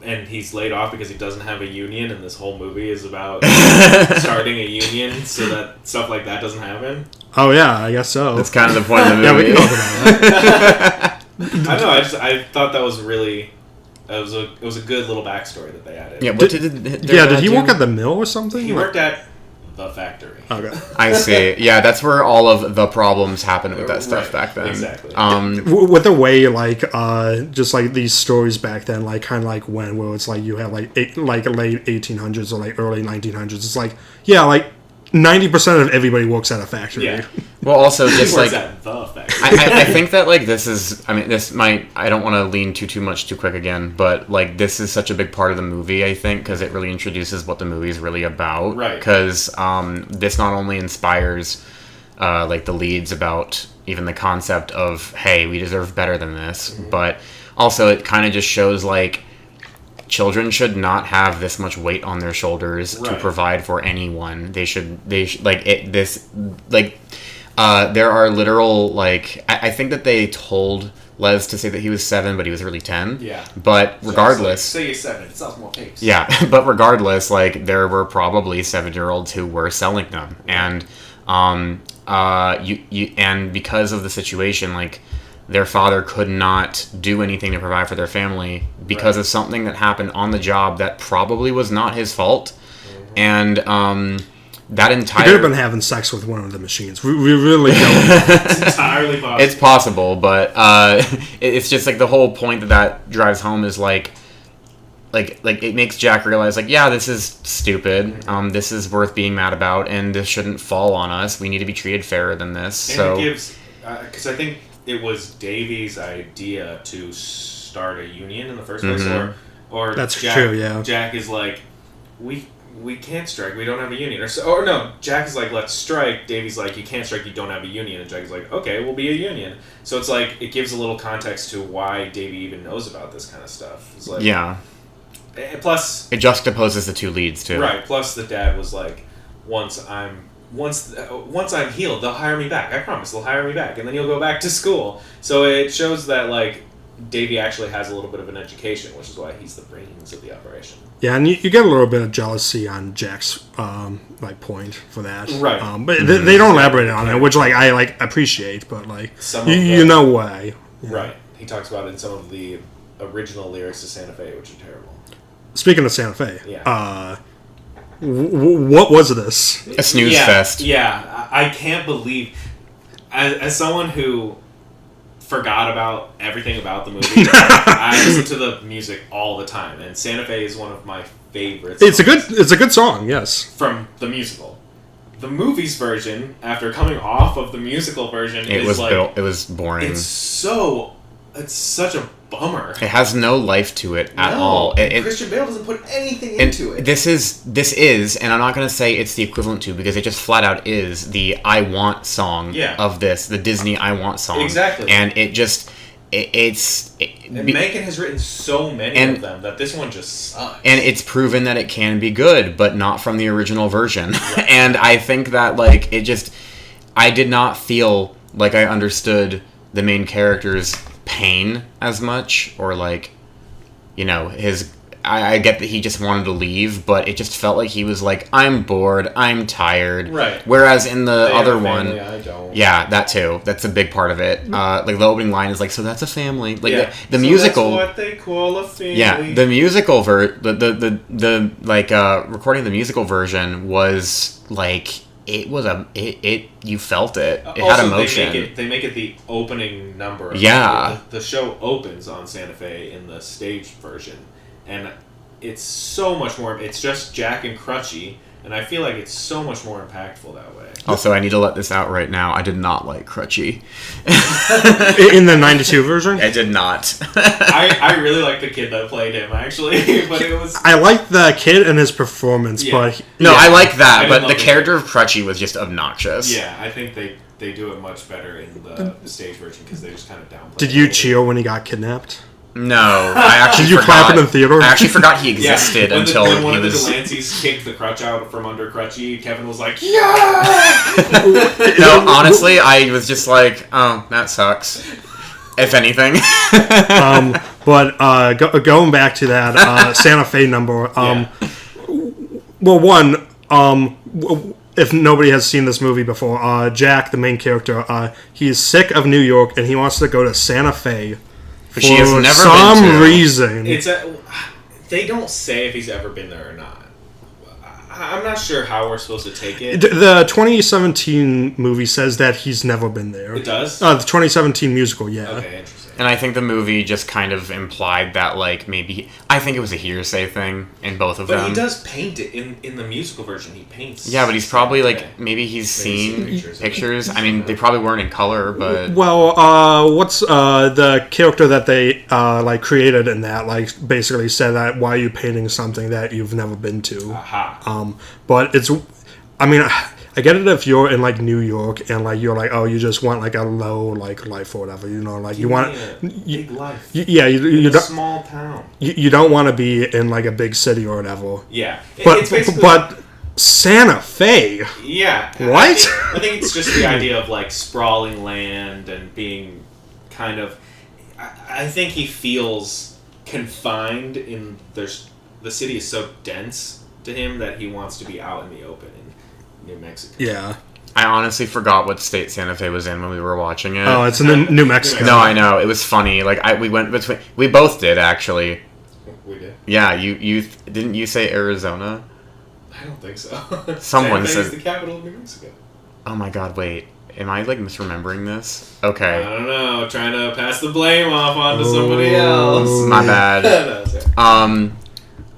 and he's laid off because he doesn't have a union, and this whole movie is about starting a union so that stuff like that doesn't happen.
Oh yeah, I guess so.
That's kind of the point of the movie.
Yeah, we can talk about that.
I don't know. I thought that was really. It was a good little backstory that they added.
Yeah, what
did he work at the mill or something?
He worked at the factory.
Okay.
I see. Yeah, that's where all of the problems happened with that stuff back then.
Exactly.
With the way, like, just like these stories back then, like kind of like where it's like you have like late 1800s or like early 1900s. It's like, yeah, like 90% of everybody works at a factory.
Yeah.
Well, also just
He works
like
at the factory.
I think that like this is. I mean, this might. I don't want to lean too much too quick again, but like this is such a big part of the movie. I think because it really introduces what the movie is really about.
Right.
Because this not only inspires like the leads about even the concept of hey, we deserve better than this, but also it kind of just shows like children should not have this much weight on their shoulders to provide for anyone. They should like it. This like. There are literal, like, I think that they told Les to say that he was 7, but he was really 10.
Yeah.
But regardless...
So say you're 7, it sells more tapes.
Yeah, but regardless, like, there were probably 7-year-olds who were selling them. And, and because of the situation, like, their father could not do anything to provide for their family because of something that happened on the job that probably was not his fault. And, that entire...
He could have been having sex with one of the machines. We really don't know.
It's entirely possible.
It's possible, but it's just like the whole point that drives home is like it makes Jack realize like, yeah, this is stupid. This is worth being mad about, and this shouldn't fall on us. We need to be treated fairer than this.
And
so
it gives... Because I think it was Davy's idea to start a union in the first place, or
That's
Jack,
true, yeah.
Jack is like, we can't strike. We don't have a union. Or no, Jack is like, let's strike. Davy's like, you can't strike. You don't have a union. And Jack is like, okay, we'll be a union. So it's like it gives a little context to why Davy even knows about this kind of stuff. It's like,
yeah.
Plus,
it juxtaposes the two leads too.
Right. Plus, the dad was like, once I'm healed, they'll hire me back. I promise, they'll hire me back, and then you'll go back to school. So it shows that like Davy actually has a little bit of an education, which is why he's the brains of the operation.
Yeah, and you get a little bit of jealousy on Jack's like point for that,
right?
But they don't elaborate on it, which like I like appreciate, but like you know why,
right? He talks about it in some of the original lyrics to Santa Fe, which are terrible.
Speaking of Santa Fe,
yeah.
What was this?
A snooze fest.
Yeah, I can't believe, as someone who forgot about everything about the movie. I listen to the music all the time, and Santa Fe is one of my favorites.
It's a good song, yes.
From the musical. The movie's version, after coming off of the musical version,
it was boring.
It's such a bummer.
It has no life to it at all.
Christian Bale doesn't put anything into it.
This is, and I'm not going to say it's the equivalent to, because it just flat out is the I Want song of this, the Disney I Want song.
Exactly.
And it just,
Megan has written so many of them that this one just sucks.
And it's proven that it can be good, but not from the original version. Right. And I think that, like, I did not feel like I understood the main character's pain as much, or like his. I get that he just wanted to leave, but it just felt like he was like, I'm bored, I'm tired.
Right.
Whereas in the
They
other
have a family,
one,
I don't.
yeah, that too. That's a big part of it. Like the opening line is like, so that's a family. Like the
So
musical.
That's what they call a family.
Yeah, the musical the recording of the musical version was like it was you felt it. It had emotion.
They make it the opening number.
Yeah.
The show opens on Santa Fe in the stage version, and it's so much more. It's just Jack and Crutchy, and I feel like it's so much more impactful that way.
Also, I need to let this out right now. I did not like Crutchy.
In the 92 version?
I did not.
I really like the kid that played him, actually, but it was...
I like the kid and his performance, but...
No, I like that,
I
but
didn't
the
love
character of Crutchy was just obnoxious.
Yeah, I think they do it much better in the stage version, because they just kind of downplay
Did
it a
you
little
cheer when he got kidnapped?
No, I actually
Did you
forgot.
clap in the theater?
I actually forgot he existed
when
until
when one
he
of the
was...
Delancey's kicked the crutch out from under Crutchy, Kevin was like, yeah!
No, honestly, I was just like, oh, that sucks. If anything.
But going back to that Santa Fe number, well, one, if nobody has seen this movie before, Jack, the main character, he's sick of New York and he wants to go to Santa Fe for
she has never
some
been to.
reason.
They don't say if he's ever been there or not. I'm not sure how we're supposed to take it.
The 2017 movie says that he's never been there.
It does?
The 2017 musical, yeah.
Okay, interesting.
And I think the movie just kind of implied that, like, maybe... I think it was a hearsay thing in both of them.
But he does paint it in the musical version. He paints.
Yeah, but he's probably, like,
Okay.
maybe he's
Maybe
seen
seen
pictures. I mean, they probably weren't in color, but...
Well, what's the character that they created in that? Like, basically said that why are you painting something that you've never been to?
Aha.
But it's, I mean, I get it if you're in like New York and like you're like, oh, you just want like a low like life or whatever, like you want
big life.
Yeah, you
In a
don't
small town.
you don't want to be in like a big city or whatever.
Yeah,
But Santa Fe.
Yeah.
What?
I think it's just the idea of like sprawling land and being kind of. I think he feels confined in the city is so dense to him that he wants to be out in the open in New Mexico.
Yeah.
I honestly forgot what state Santa Fe was in when we were watching it.
Oh, it's in New Mexico.
No, I know. It was funny. Like, we went between... We both did, actually.
We did.
Yeah, you didn't you say Arizona?
I don't think so.
Someone
Santa Fe
said...
is the capital of New Mexico.
Oh my god, wait. Am I, like, misremembering this? Okay.
I don't know. Trying to pass the blame off onto somebody else.
My bad.
No, it's okay.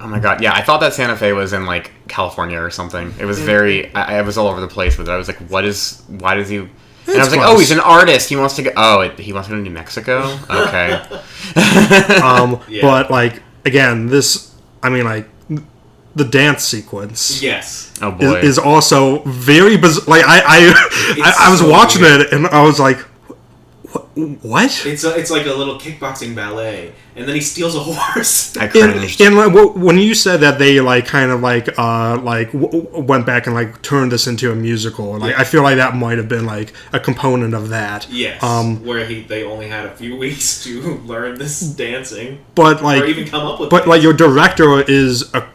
Oh my god, yeah, I thought that Santa Fe was in, like, California or something. It was very... I was all over the place with it. I was like, why does he... And I was like,
close.
oh, he's an artist. He wants to go... Oh, he wants to go to New Mexico? Okay.
Yeah.
But like again, this, I mean, like the dance sequence.
Yes.
Oh boy.
Is also very bizarre. Like I was
so
watching
weird.
it and I was like, what?
It's like a little kickboxing ballet, and then he steals a horse.
I cringed.
And like, when you said that they like kind of like went back and like turned this into a musical, like I feel like that might have been like a component of that.
Yes. Where they only had a few weeks to learn this dancing,
But like,
or even come up with.
but like your director is a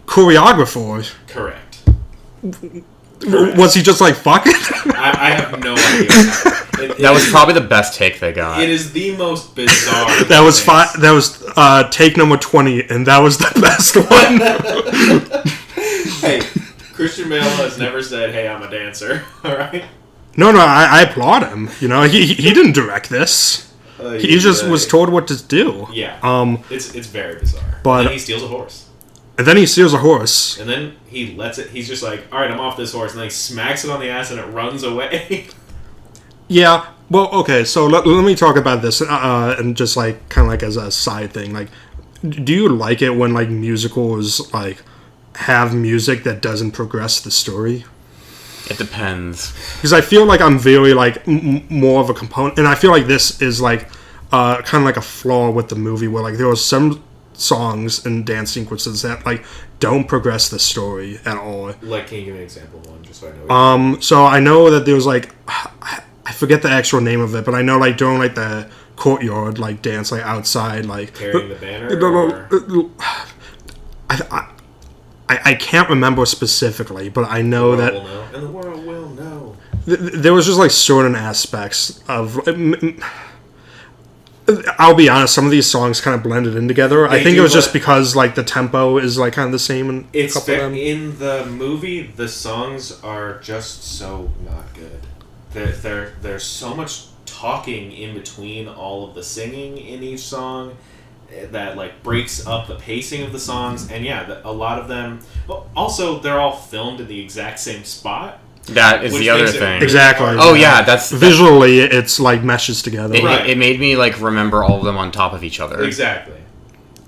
choreographer.
Correct.
Was he just like fuck it?
I have no idea.
That was probably the best take they got.
It is the most bizarre.
That was That was take number 20, and that was the best one.
Hey, Christian Bale has never said, "Hey, I'm a dancer." All right.
No, I applaud him. You know, he didn't direct this. He just was told what to do.
Yeah. It's very bizarre.
But-
and then he steals a horse.
And then he steals a horse.
And then he lets it. He's just like, all right, I'm off this horse, and then he smacks it on the ass, and it runs away.
Yeah. Well, okay. So let me talk about this, and just like kind of like as a side thing. Like, do you like it when like musicals like have music that doesn't progress the story?
It depends.
Because I feel like I'm very like more of a component, and I feel like this is like kind of like a flaw with the movie where like there are some songs and dance sequences that like don't progress the story at all.
Like, can you give me an example of one, just so I know?
So I know that there was like I forget the actual name of it, but I know like during like the courtyard like dance like outside like
Carrying the banner.
I can't remember specifically, but I know that
and the world will know.
There was just like certain aspects of. I'll be honest, some of these songs kind of blended in together. I think it was just because like the tempo is like kind of the same in a couple of them.
In the movie, the songs are just so not good. There's so much talking in between all of the singing in each song that like breaks up the pacing of the songs, and a lot of them. Well, also, they're all filmed in the exact same spot.
That is the other thing.
Exactly.
Oh yeah, that's
visually it's like meshes together.
It made me like remember all of them on top of each other.
Exactly.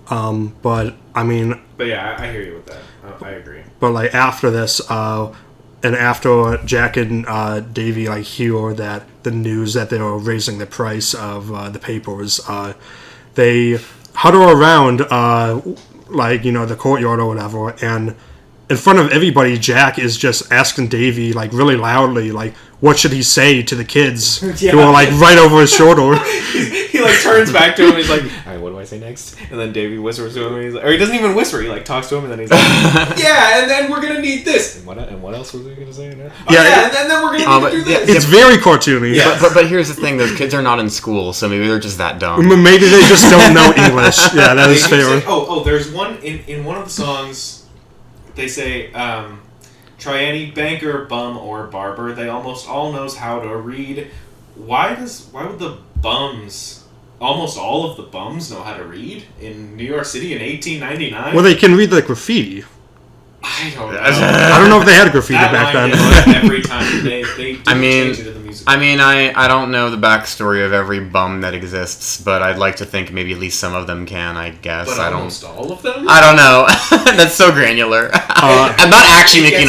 But I mean.
But yeah, I hear you with that. I agree.
But like after this, and after Jack and Davey like hear that the news that they were raising the price of the papers, they huddle around like the courtyard or whatever, and in front of everybody, Jack is just asking Davey like really loudly like what should he say to the kids who are like right over his shoulder.
He like turns back to him and he's like, all right, what do I say next? And then Davey whispers to him and he's like, or he doesn't even whisper, he like talks to him and then he's like, yeah, and then we're gonna need this. And what else was he gonna say? And then we're gonna need to do this.
It's very cartoony.
Yeah. But here's the thing, those kids are not in school, so maybe they're just that dumb.
Maybe they just don't know English. Yeah, that is fair.
Say, there's one in one of the songs. They say, try any banker, bum, or barber. They almost all knows how to read. Why would the bums, almost all of the bums, know how to read in New York City in 1899?
Well, they can read the graffiti.
I don't know.
I don't know if they had graffiti back then.
Every time they change it to the music.
I mean, I don't know the backstory of every bum that exists, but I'd like to think maybe at least some of them can, I guess.
But almost all of them?
I don't know. That's so granular. I'm not actually making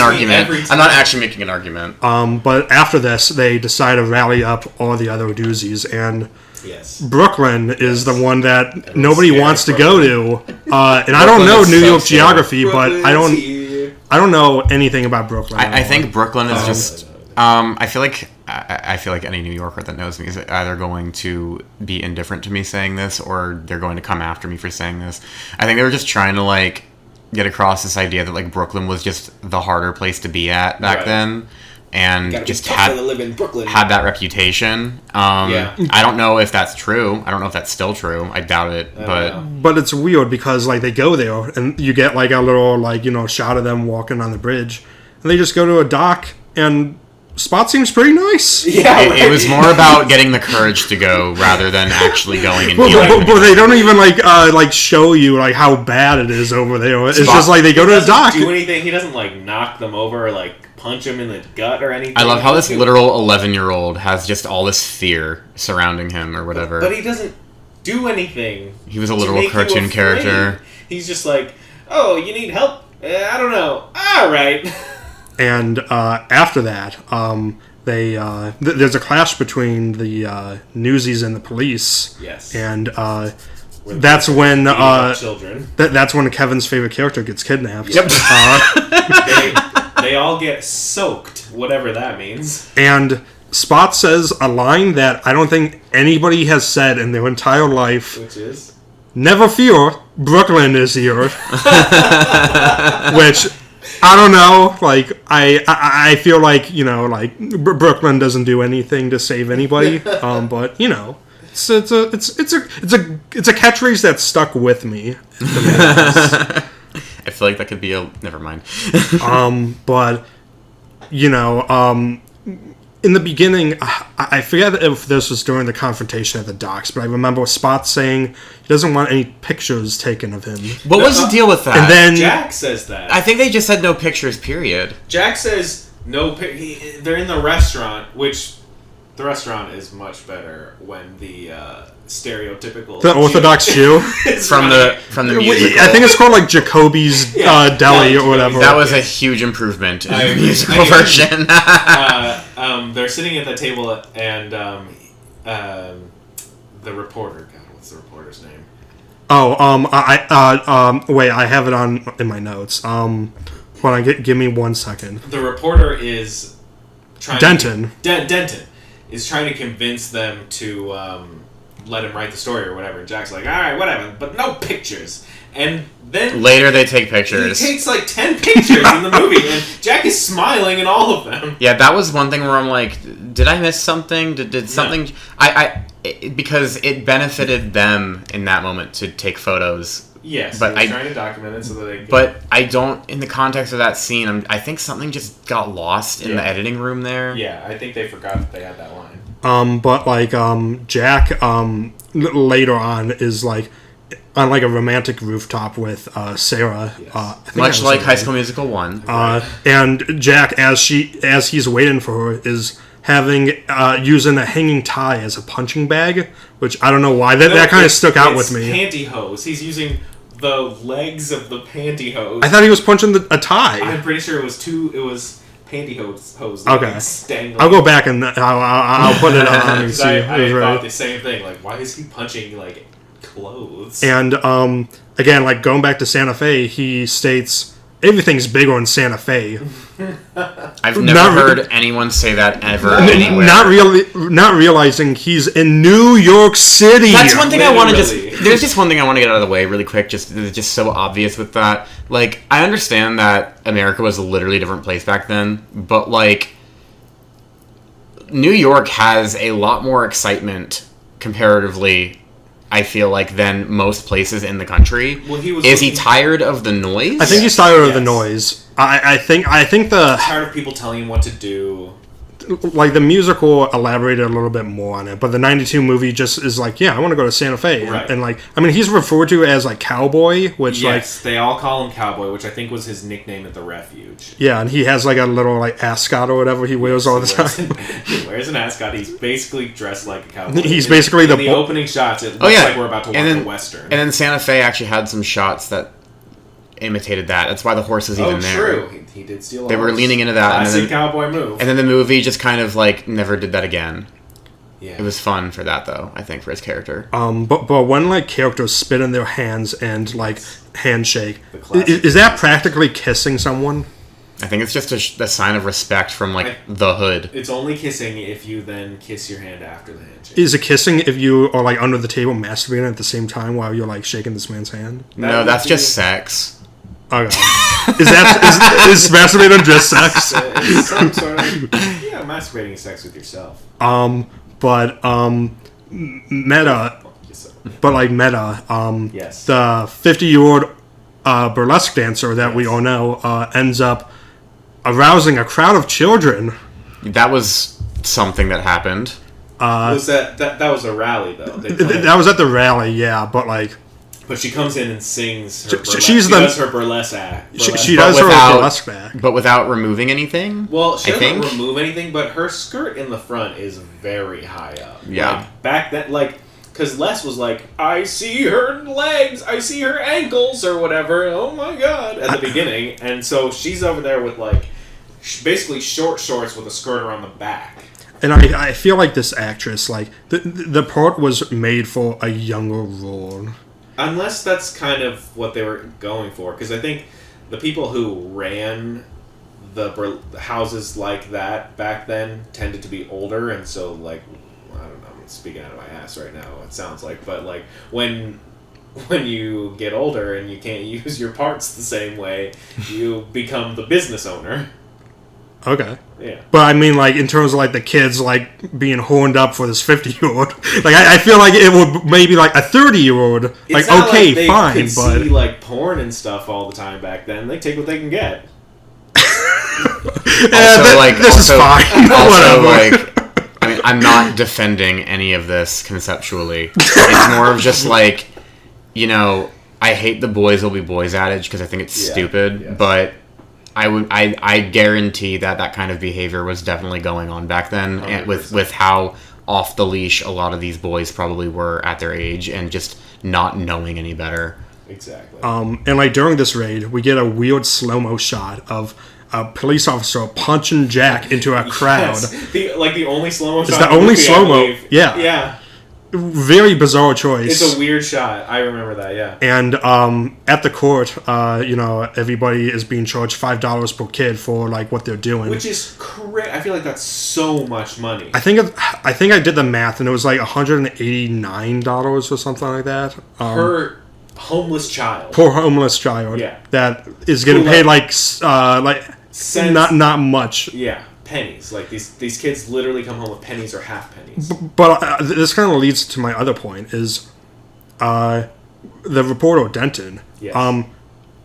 an argument.
But after this, they decide to rally up all the other Newsies, and
yes.
Brooklyn is the one that nobody wants to go to. And I don't know New York geography, but I don't know anything about Brooklyn.
I think Brooklyn is just. I feel like any New Yorker that knows me is either going to be indifferent to me saying this, or they're going to come after me for saying this. I think they were just trying to like get across this idea that like Brooklyn was just the harder place to be at back then, and just had that reputation. I don't know if that's true. I don't know if that's still true. I doubt it,
but it's weird because like they go there and you get like a little like shot of them walking on the bridge, and they just go to a dock and. Spot seems pretty nice.
Yeah,
it was more about getting the courage to go rather than actually going and
but they don't even like show you like how bad it is over there. It's just like they go to the dock.
Do anything? He doesn't like knock them over or like punch him in the gut or anything.
I love how this literal 11-year-old has just all this fear surrounding him or whatever.
But he doesn't do anything.
He was a literal cartoon character.
He's just like, oh, you need help? I don't know. All right.
And after that, there's a clash between the Newsies and the police.
Yes.
And that's when
children.
That's when Kevin's favorite character gets kidnapped.
Yep.
They all get soaked, whatever that means.
And Spot says a line that I don't think anybody has said in their entire life.
Which is?
Never fear, Brooklyn is here. Which... I don't know. Like I feel like like Brooklyn doesn't do anything to save anybody. But it's a catchphrase that stuck with me.
I feel like that could be a never mind.
But in the beginning, I forget if this was during the confrontation at the docks, but I remember Spot saying he doesn't want any pictures taken of him.
What was the deal with that?
And then
Jack says that.
I think they just said no pictures, period.
Jack says no. They're in the restaurant, which the restaurant is much better when the stereotypical
the Orthodox Jew
from the musical.
I think it's called like Jacoby's Deli or whatever.
That was a huge improvement in the musical version.
They're sitting at the table and the reporter. God, what's the reporter's name?
Wait, I have it in my notes. Hold on, give me 1 second.
The reporter is trying.
Denton.
Denton is trying to convince them to let him write the story or whatever. And Jack's like, all right, whatever, but no pictures. And then
later they take pictures.
He takes like 10 pictures in the movie, and Jack is smiling in all of them.
Yeah, that was one thing where I'm like, did I miss something? Did something? No. Because it benefited them in that moment to take photos.
Yes,
but
he was trying to document it so that they could...
But I don't, in the context of that scene, I think something just got lost in the editing room there.
Yeah, I think they forgot that they had that line.
But like Jack later on is like on like a romantic rooftop with Sarah.
Yes. Much like High School Musical 1.
And Jack, as he's waiting for her, is using a hanging tie as a punching bag, which I don't know why that kind of stuck out with me.
Pantyhose. He's using the legs of the pantyhose.
I thought he was punching a tie.
I'm pretty sure it was pantyhose.
Okay, I'll go back and I'll put it on and see.
I thought the same thing. Like, why is he punching like clothes?
And again, like going back to Santa Fe, he states everything's bigger in Santa Fe.
I've never heard anyone say that ever anywhere.
Not realizing he's in New York City.
That's one thing I want to there's just one thing I want to get out of the way really quick. It's just so obvious with that. Like, I understand that America was a literally different place back then, but like, New York has a lot more excitement comparatively, I feel like, than most places in the country. Well, is he tired of the noise?
I think he's tired of the noise. I think
he's tired of people telling him what to do.
Like, the musical elaborated a little bit more on it, but the 92 movie just is like, yeah, I want to go to Santa Fe.
Right.
And like, I mean, he's referred to as like Cowboy, which
they all call him Cowboy, which I think was his nickname at the refuge.
Yeah, and he has like a little like ascot or whatever he wears all the time.
He wears an ascot. He's basically dressed like a cowboy.
He's basically
the opening shots. It looks like we're about to watch a Western.
And then Santa Fe actually had some shots that imitated that. That's why the horse is even there.
Oh, true. He did steal a
They
horse.
were leaning into that.
Classic cowboy move.
And then the movie just kind of like never did that again.
Yeah.
It was fun for that though, I think, for his character.
But when like characters spit in their hands and like handshake, is that practically kissing someone?
I think it's just a sign of respect from like the hood.
It's only kissing if you then kiss your hand after the handshake.
Is it kissing if you are like under the table masturbating at the same time while you're like shaking this man's hand?
No, that's just sex.
Okay. is masturbating just sex?
It's some sort of, masturbating is sex with yourself.
Meta.
Yes.
The 50-year-old burlesque dancer that we all know ends up arousing a crowd of children.
That was something that happened.
Was that was a rally though?
That was at the rally, yeah, but like.
But she comes in and sings her burlesque.
She
does her burlesque act.
She does her burlesque act.
But without removing anything?
Well, she doesn't remove anything, but her skirt in the front is very high up.
Yeah.
Like, back then, like, because Les was like, I see her legs, I see her ankles, or whatever, oh my god, at the beginning. And so she's over there with, like, basically short shorts with a skirt around the back.
And I feel like this actress, like, the part was made for a younger role.
Unless that's kind of what they were going for. Because I think the people who ran the houses like that back then tended to be older. And so, like, I don't know, I'm speaking out of my ass right now, it sounds like. But, like, when you get older and you can't use your parts the same way, you become the business owner.
Okay.
Yeah.
But I mean, like, in terms of, like, the kids, like, being horned up for this 50-year-old, like, I feel like it would maybe, like, a 30-year-old, like, okay,
like they
fine,
could
but...
see, like, porn and stuff all the time back then. They take what they can get.
This is fine.
Also, like, I mean, I'm not defending any of this conceptually. It's more of just, like, you know, I hate the boys will be boys adage because I think it's stupid, but... I guarantee that kind of behavior was definitely going on back then, and with how off the leash a lot of these boys probably were at their age and just not knowing any better.
Exactly.
And like during this raid, we get a weird slow-mo shot of a police officer punching Jack into a crowd.
Yes. The only slow-mo shot.
It's the only slow-mo. Yeah.
Yeah.
very bizarre choice.
It's a weird shot. I remember that, yeah.
And at the court, everybody is being charged $5 per kid for like what they're doing,
Which is crazy. I feel like that's so much money.
I think I did the math, and it was like $189 or something like that.
Per homeless child.
Poor homeless child.
Yeah.
That is getting paid like
Cents.
not much.
Yeah, pennies. Like these kids literally come home with pennies or half pennies.
But this kind of leads to my other point is, the reporter Denton.
Yes.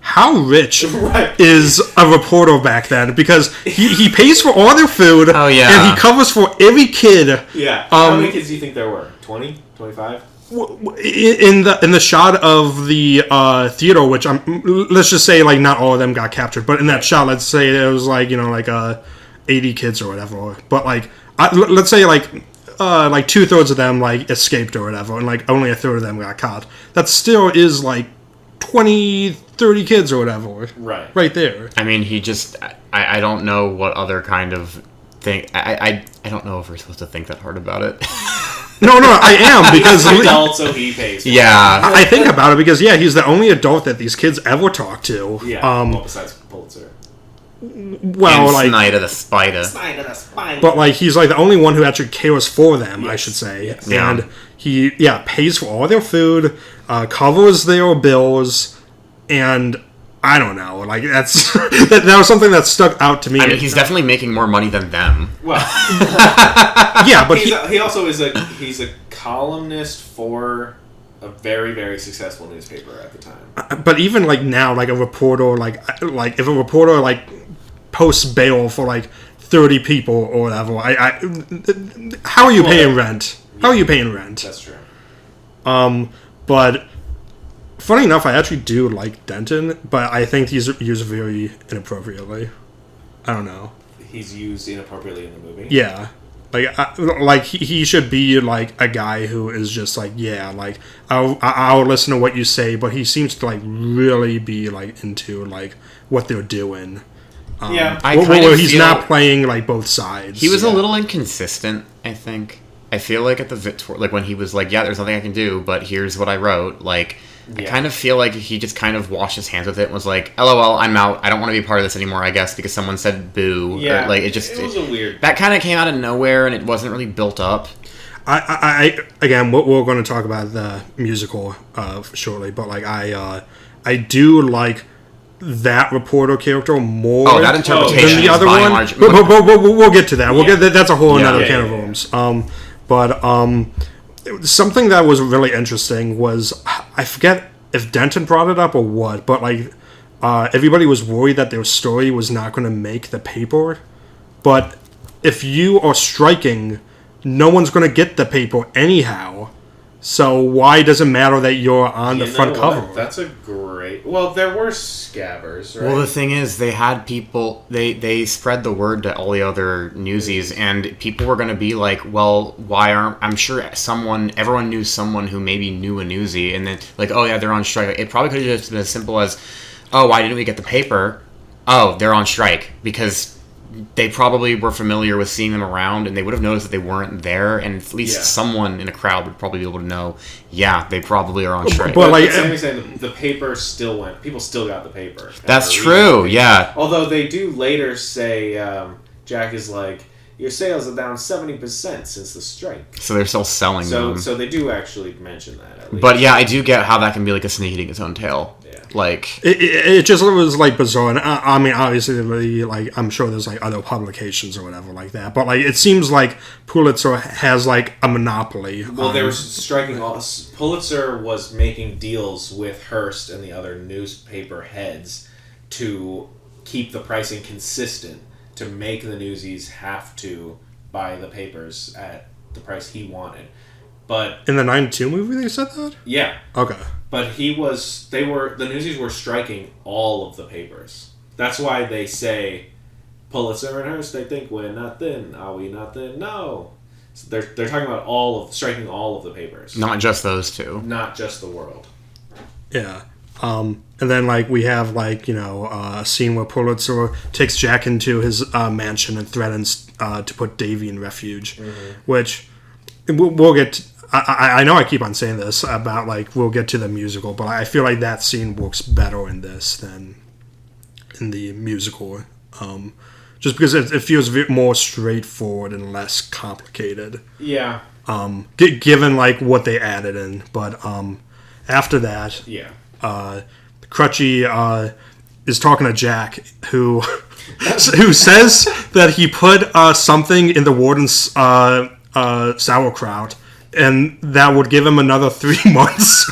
How rich
Right.
is a reporter back then? Because he pays for all their food.
Oh, yeah.
And he covers for every kid.
Yeah. How many kids do you think there were? 20? 25?
In the shot of the theater, which let's just say like not all of them got captured, but in that shot, let's say it was like 80 kids or whatever. But like let's say like 2/3 of them like escaped or whatever, and like only a third of them got caught. That still is like 20, 30 kids or whatever. Right there.
I mean, he just... I don't know what other kind of thing... I don't know if we're supposed to think that hard about it.
No, I am, because...
He's an adult, so he pays.
Yeah.
I think about it because, he's the only adult that these kids ever talk to.
Yeah, well, besides Pulitzer.
Well,
and
like...
Snyder the Spider.
But, like, he's, like, the only one who actually cares for them, I should say.
Yes.
And he, pays for all their food, covers their bills, and... I don't know. Like, that's... that was something that stuck out to me.
I mean, he's definitely making more money than them.
Well...
yeah, but
he also is he's a columnist for a very, very successful newspaper at the time.
But even, like, now, like, a reporter, like if a reporter, like, posts bail for, like, 30 people or whatever, how are you paying rent? How are you paying rent?
That's true.
But funny enough, I actually do like Denton, but I think he's used very inappropriately. I don't know.
He's used inappropriately in the movie?
Yeah. Like he should be like a guy who is just like, like I'll listen to what you say, but he seems to like really be like into like what they're doing. He's not playing like both sides.
He was a little inconsistent, I think. I feel like at the Victor, like when he was like, there's nothing I can do, but here's what I wrote. Like, I kind of feel like he just kind of washed his hands with it and was like, LOL, I'm out. I don't want to be part of this anymore, I guess, because someone said boo.
Yeah,
like, it
was a weird...
That kind of came out of nowhere, and it wasn't really built up.
Again, we're going to talk about the musical shortly, but like I do like that reporter character more
that interpretation
than the other one. We'll get to that. We'll get that's a whole another can of worms. Something that was really interesting was, I forget if Denton brought it up or what, but like everybody was worried that their story was not going to make the paper. But if you are striking, no one's going to get the paper anyhow. So why does it matter that you're on the front cover?
That's a great... Well, there were scabbers, right?
Well, the thing is, they had people... They spread the word to all the other Newsies, and people were going to be like, well, why aren't... I'm sure everyone knew someone who maybe knew a Newsie, and then, like, oh, yeah, they're on strike. It probably could have just been as simple as, oh, why didn't we get the paper? Oh, they're on strike, because... they probably were familiar with seeing them around, and they would have noticed that they weren't there, and at least someone in a crowd would probably be able to know, they probably are on strike.
But like, the paper still went. People still got the paper.
That's true, yeah.
Although they do later say, Jack is like, your sales are down 70% since the strike.
So they're still selling them.
So they do actually mention that, at least.
But yeah, I do get how that can be like a snake eating its own tail. Like
it just was like bizarre, and I mean, obviously, like I'm sure there's like other publications or whatever like that, but like it seems like Pulitzer has like a monopoly.
Well, they were striking all. Pulitzer was making deals with Hearst and the other newspaper heads to keep the pricing consistent, to make the Newsies have to buy the papers at the price he wanted. But
in the 92 movie, they said that?
Yeah.
Okay.
But the Newsies were striking all of the papers. That's why they say, Pulitzer and Hearst, they think we're nothing. Are we nothing? No. So they're talking about striking all of the papers.
Not just those two.
Not just the World.
Yeah. And then, like, we have, like, a scene where Pulitzer takes Jack into his mansion and threatens to put Davy in refuge, which we'll get I know I keep on saying this about, like, we'll get to the musical, but I feel like that scene works better in this than in the musical. Just because it feels more straightforward and less complicated.
Yeah.
Given, like, what they added in. But after that, Crutchy is talking to Jack, who says that he put something in the warden's sauerkraut, and that would give him another 3 months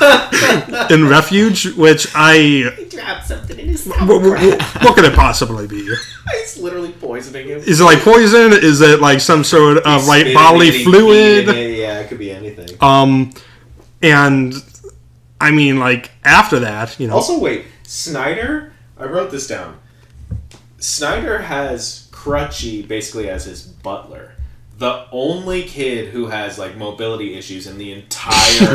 in refuge, which
He dropped something in his sauerkraut.
what could it possibly be?
He's literally poisoning him.
Is it like poison? Is it like some sort of like bodily fluid?
Yeah, it could be anything.
And I mean, like, after that, you know.
Also, wait, Snyder, I wrote this down. Snyder has Crutchy basically as his butler. The only kid who has, like, mobility issues in the entire refuge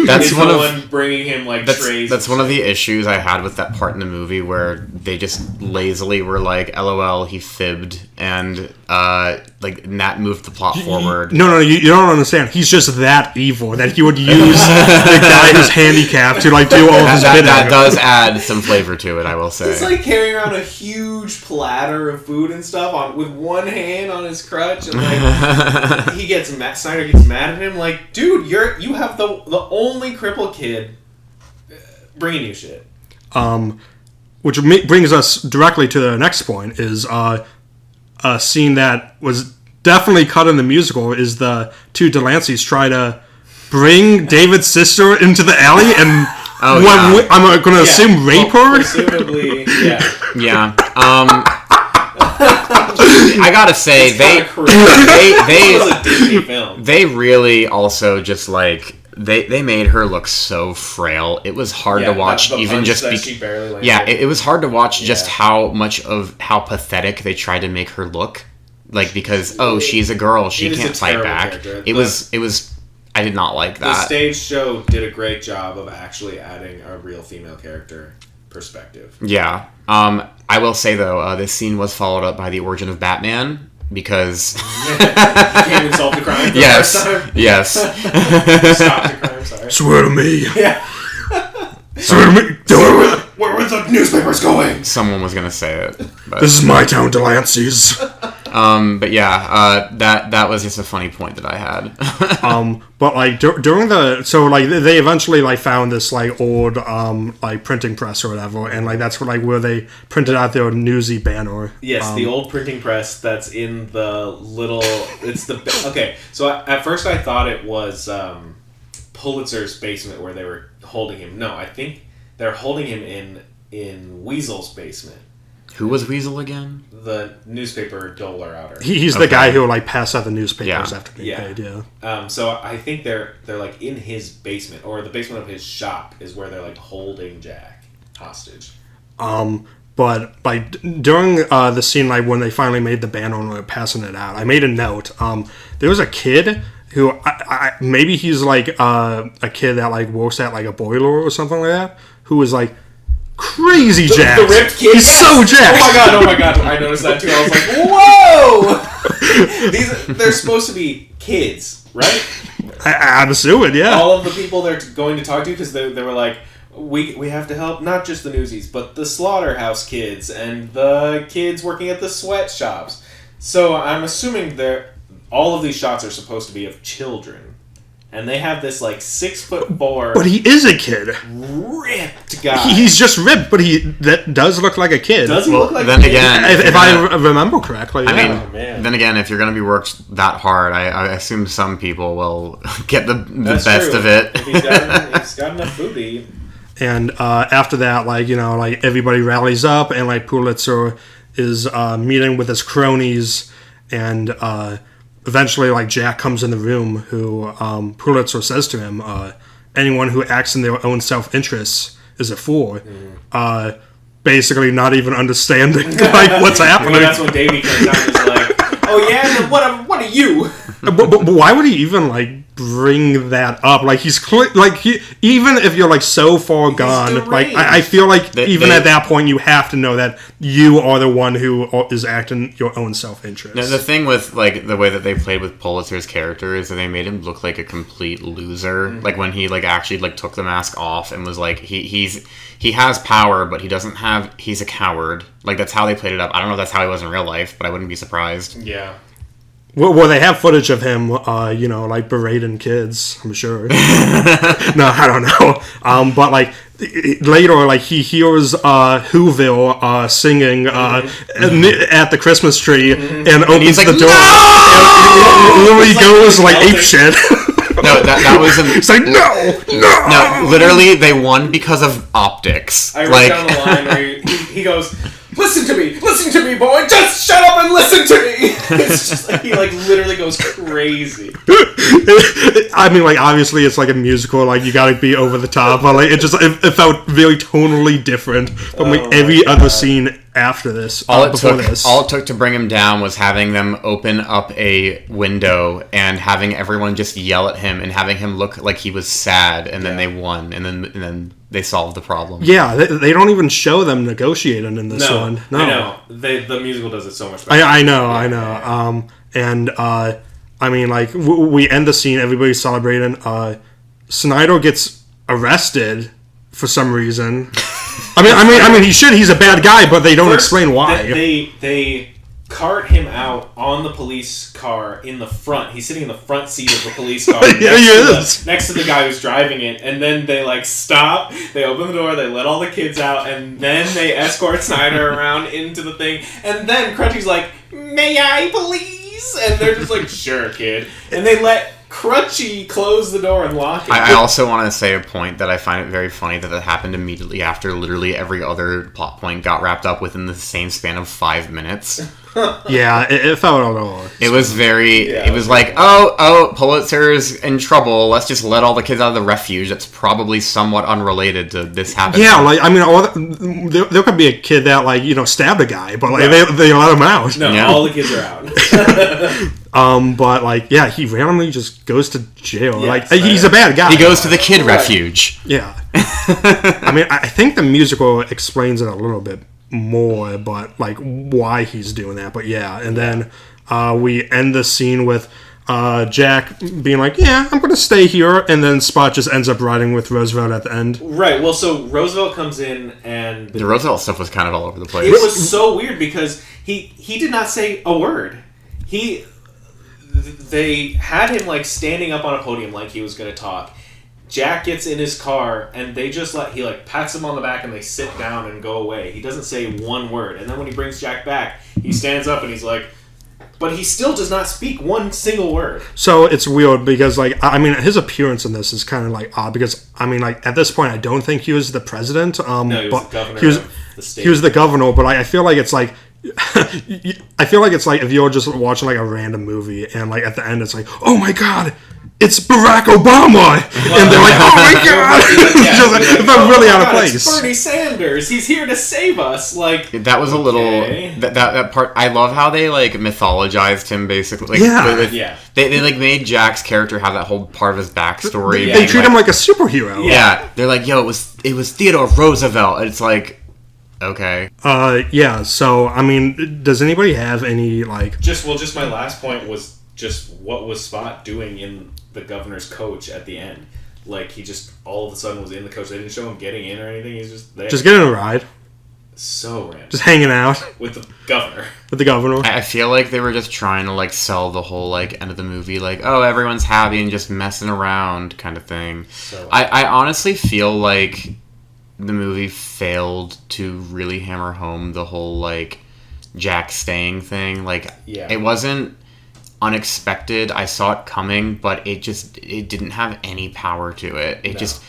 is the one bringing him, like, trays.
That's one of the issues I had with that part in the movie where they just lazily were like, LOL, he fibbed, and, like, that moved the plot forward.
No, you don't understand. He's just that evil that he would use the guy who's handicapped to, like, do all of his bidding.
That does add some flavor to it, I will say.
He's, like, carrying around a huge platter of food and stuff with one hand on his crutch, and, like, Snyder gets mad at him, like, dude, you have the only crippled kid bringing you shit.
Which brings us directly to the next point, is a scene that was definitely cut in the musical, is the two Delanceys try to bring David's sister into the alley and I'm going to assume rape her?
Presumably, yeah.
Yeah. I gotta say, they really also just, like, they made her look so frail. It was hard to watch, even just it was hard to watch just how pathetic they tried to make her look. Like, because she's a girl, she can't fight back. It was. I did not like that.
The stage show did a great job of actually adding a real female character perspective.
Yeah. I will say, though, this scene was followed up by the origin of Batman, because...
He came and solved the crime the first time?
Yes.
Stopped the crime, sorry.
Swear to me.
Yeah.
Swear to me.
Where were the newspapers going?
Someone was going to say it. But.
This is my town, Delancey's.
But yeah, that was just a funny point that I had.
But like during they eventually like found this like old like printing press or whatever, and like that's where they printed out their Newsy banner.
Yes, the old printing press that's in the little. Okay. So at first I thought it was Pulitzer's basement where they were holding him. No, I think they're holding him in Weasel's basement.
Who was Weasel again?
The newspaper doler outer.
He's the guy who like pass out the newspapers after being paid. Yeah.
So I think they're like in his basement, or the basement of his shop is where they're like holding Jack hostage.
But like during the scene, like when they finally made the banner and were passing it out, I made a note. There was a kid who maybe he's like a kid that like works at like a boiler or something like that, who was like crazy jacked.
The ripped kid?
He's so jacked.
Oh my god. I noticed that too. I was like, whoa! They're supposed to be kids, right?
I'm assuming, yeah.
All of the people they're going to talk to, because they were like, we have to help not just the Newsies, but the slaughterhouse kids and the kids working at the sweatshops. So I'm assuming all of these shots are supposed to be of children. And they have this, like, 6'4",
but he is a kid.
Ripped guy.
He's just ripped, but that does look like a kid.
Does he look like
then
a kid?
Again,
if I remember correctly. Yeah.
I mean, then again, if you're going to be worked that hard, I assume some people will get the best of it.
If he's got enough food to eat.
And after that, like, you know, like everybody rallies up, and like Pulitzer is meeting with his cronies, and eventually, like, Jack comes in the room, who Pulitzer says to him, anyone who acts in their own self-interest is a fool. Basically not even understanding, like, what's happening.
Well, that's when Davey comes out and is like, oh yeah, then what are you?
but why would he even like bring that up? Like even if you're like so far gone, like I feel like at that point you have to know that you are the one who is acting your own self-interest.
Now, the thing with like the way that they played with Pulitzer's character is that they made him look like a complete loser. Mm-hmm. Like when he like actually like took the mask off and was like he has power, but he's a coward. Like that's how they played it up. I don't know if that's how he was in real life, but I wouldn't be surprised.
Yeah.
Well, they have footage of him, like berating kids. I'm sure. No, I don't know. But like later, like he hears Whoville singing at the Christmas tree and opens the door. No! And literally goes like apeshit.
No, that was...
It's like, no!
Literally, they won because of optics.
I wrote down the line where he goes, listen to me, boy, just shut up and listen to me! It's just like, he, like, literally goes crazy.
I mean, like, obviously it's like a musical, like, you gotta be over the top, but, like, it felt very tonally different from, like, every other scene after this.
All it took to bring him down was having them open up a window and having everyone just yell at him and having him look like he was sad, and then they won, and then they solved the problem.
Yeah, they don't even show them negotiating in this one. No,
I know. The musical does it so much better.
I know. I mean, like, we end the scene, everybody's celebrating. Snyder gets arrested for some reason. I mean, he's a bad guy, but they don't explain why.
They cart him out on the police car in the front. He's sitting in the front seat of the police car next to the guy who's driving it. And then they like stop, they open the door, they let all the kids out, and then they escort Snyder around into the thing. And then Crunchy's like, may I please? And they're just like, sure, kid. And they let Crunchy close the door and lock it.
I also want to say a point that I find it very funny that happened immediately after literally every other plot point got wrapped up within the same span of 5 minutes.
Yeah, it felt a little...
It was very... Yeah, it was like, oh, Pulitzer's in trouble. Let's just let all the kids out of the refuge. That's probably somewhat unrunrelated to this happening.
Yeah, like, I mean, there could be a kid that, like, stabbed a guy, but, like, they let him out.
No, all the kids are out.
But, like, yeah, he randomly just goes to jail. Yeah, like, he's a bad guy.
He goes to the kid refuge.
Yeah. I mean, I think the musical explains it a little bit more, but like why he's doing that. But yeah, and then we end the scene with Jack being like, yeah, I'm gonna stay here, and then Spot just ends up riding with Roosevelt at the end.
Right, well, so Roosevelt comes in, and
the Roosevelt stuff was kind of all over the place.
It was so weird because he did not say a word. They had him like standing up on a podium like he was gonna talk. Jack gets in his car, and they just he pats him on the back, and they sit down and go away. He doesn't say one word. And then when he brings Jack back, he stands up and he's like, but he still does not speak one single word.
So it's weird because, like, I mean, his appearance in this is kind of like odd because, I mean, like, at this point, I don't think he was the president.
No, he was the governor of the state.
He was the governor, but I feel like it's like, if you're just watching like a random movie and like at the end it's like, oh my god, it's Barack Obama, and they're like, oh my god, it felt really out of place.
It's Bernie Sanders, he's here to save us. Like,
that was a little that part. I love how they like mythologized him basically. They like made Jack's character have that whole part of his backstory.
They treat him like a superhero.
Yeah, they're like, yo, it was Theodore Roosevelt, and it's like, okay.
Yeah, so, I mean, does anybody have any, like...
Just my last point was just what was Spot doing in the governor's coach at the end? Like, he just all of a sudden was in the coach. They didn't show him getting in or anything. He's just there.
Just getting a ride.
So random.
Just hanging out.
With the governor.
With the governor.
I feel like they were just trying to, like, sell the whole, like, end of the movie. Like, oh, everyone's happy and just messing around kind of thing. So, I honestly feel like the movie failed to really hammer home the whole, like, Jack staying thing. Like, it wasn't unexpected. I saw it coming, but it didn't have any power to it.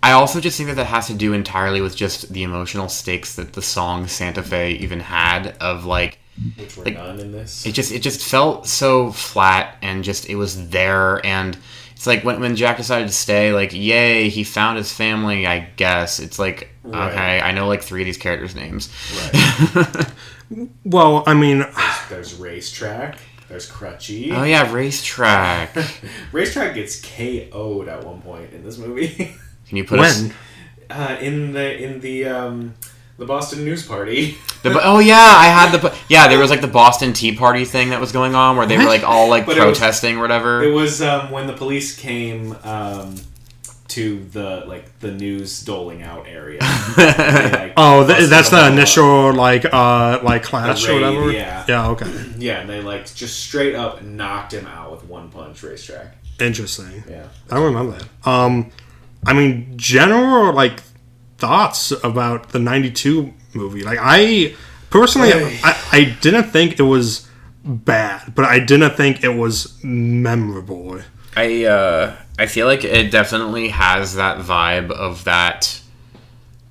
I also just think that has to do entirely with just the emotional stakes that the song Santa Fe even had of, like,
which were none in this.
It just felt so flat, and just it was there, and it's like when Jack decided to stay, like, yay, he found his family, I guess. It's like, okay, I know like 3 of these characters' names.
Right.
Well, I mean,
there's Racetrack. There's Crutchy.
Oh yeah, Racetrack.
Racetrack gets KO'd at one point in this movie.
Can you put
When?
In the Boston News Party.
Oh yeah, I had there was like the Boston Tea Party thing that was going on where they were like all like protesting or whatever.
It was when the police came to the news doling out area. They,
that's the initial clash or whatever.
Yeah.
Yeah. Okay.
Yeah, and they just straight up knocked him out with one punch. Racetrack.
Interesting.
Yeah.
I don't remember that. I mean, general thoughts about the '92 movie. Like, I personally, I didn't think it was bad, but I didn't think it was memorable.
I feel like it definitely has that vibe of that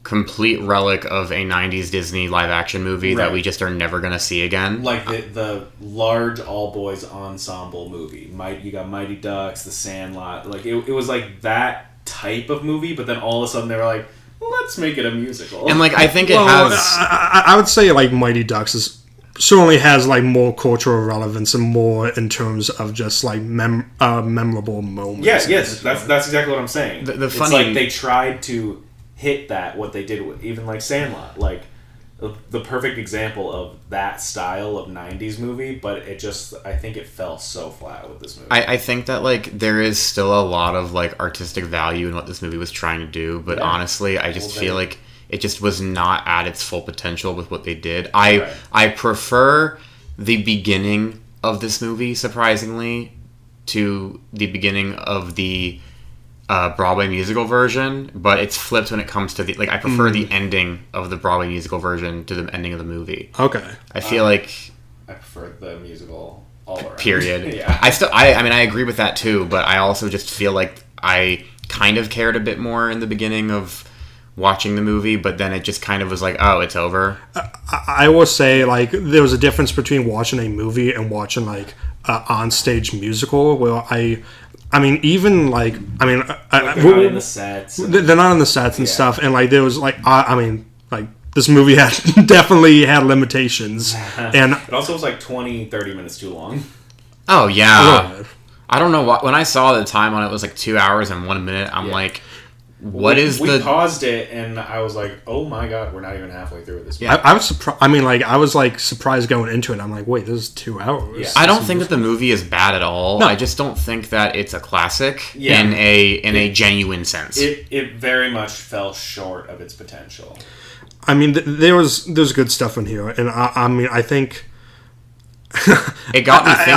complete relic of a 90s Disney live action movie that we just are never going to see again.
Like the large all boys ensemble movie. You got Mighty Ducks, The Sandlot. Like it was like that type of movie, but then all of a sudden they were like, let's make it a musical.
And I think it has...
I would say Mighty Ducks certainly has more cultural relevance and more in terms of just memorable moments.
Yes, that's exactly what I'm saying.
The funny...
It's they tried to hit what they did with even Sandlot, the perfect example of that style of 90s movie, but I think it fell so flat with this movie.
I think that there is still a lot of artistic value in what this movie was trying to do, but honestly I just feel like it just was not at its full potential with what they did. I prefer the beginning of this movie, surprisingly, to the beginning of the Broadway musical version, but it's flipped when it comes to I prefer the ending of the Broadway musical version to the ending of the movie.
Okay.
I feel I
prefer the musical all around.
Period.
Yeah.
I agree with that too, but I also just feel like I kind of cared a bit more in the beginning of watching the movie, but then it just kind of was oh, it's over.
I will say there was a difference between watching a movie and watching an on-stage musical where they're not in the sets. They're not in the sets and stuff, and there was this movie definitely had limitations, and
it also was 20-30 minutes too long.
Oh yeah, I don't know what when I saw the time on it was 2 hours and 1 minute. I'm we
paused it and I was like, oh my god, we're not even halfway through with this movie.
I was surprised. I was surprised going into it. I'm wait, this is 2 hours.
Yeah. I don't think that the movie is bad at all. No. I just don't think that it's a classic in a genuine sense.
It very much fell short of its potential.
I mean, there's good stuff in here, and I think
it got me thinking.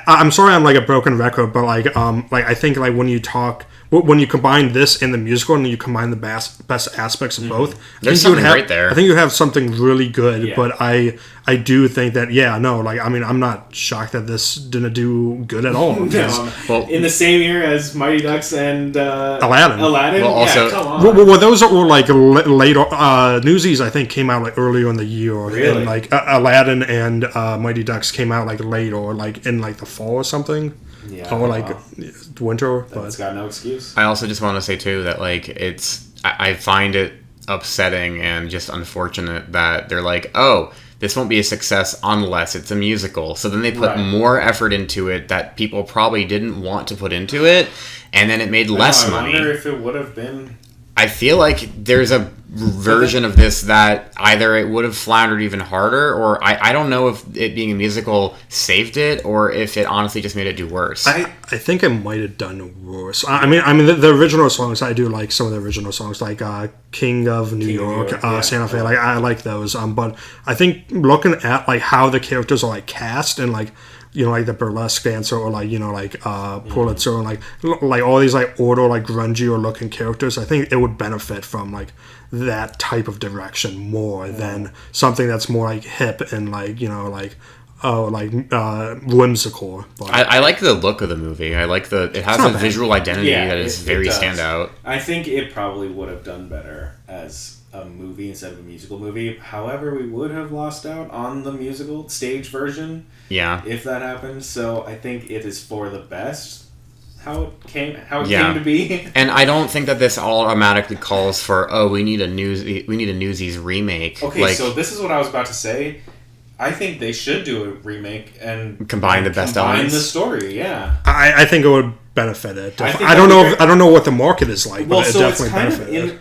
I'm sorry, I'm a broken record, but I think when you combine this and the musical and you combine the best aspects of both,
there's something right there.
I think you have something really good, but I do think that I'm not shocked that this didn't do good at all.
Well, in the same year as Mighty Ducks and
Aladdin.
Well,
also,
come on.
Well, those were later. Newsies, I think, came out earlier in the year,
really?
And Aladdin and Mighty Ducks came out late or in the fall or something.
Yeah,
or winter.
It's got no excuse.
I also just want to say too that I find it upsetting and just unfortunate that they're oh, this won't be a success unless it's a musical. So then they put more effort into it that people probably didn't want to put into it, and then it made less money.
I wonder if it would have been.
I feel like there's a version of this that either it would have floundered even harder, or I don't know if it being a musical saved it, or if it honestly just made it do worse.
I think it might have done worse. I mean, the original songs, I do like some of the original songs, King of New York, Santa Fe. I like those. But I think looking at how the characters are cast and the burlesque dancer or Pulitzer and all these older grungier looking characters, I think it would benefit from that type of direction more than something that's more hip and whimsical. But
I like the look of the movie. I like it has a visual identity that is very standout.
I think it probably would have done better as a movie instead of a musical movie. However, we would have lost out on the musical stage version.
Yeah.
If that happened. So I think it is for the best how it came to be.
And I don't think that this automatically calls for we need a Newsies remake.
Okay, so this is what I was about to say. I think they should do a remake and
Combine the best elements.
the story. Yeah,
I think it would benefit it.
I think
I don't
that'd
know.
be
I don't know what the market is like,
well,
but it
so it's
definitely
kind
benefited.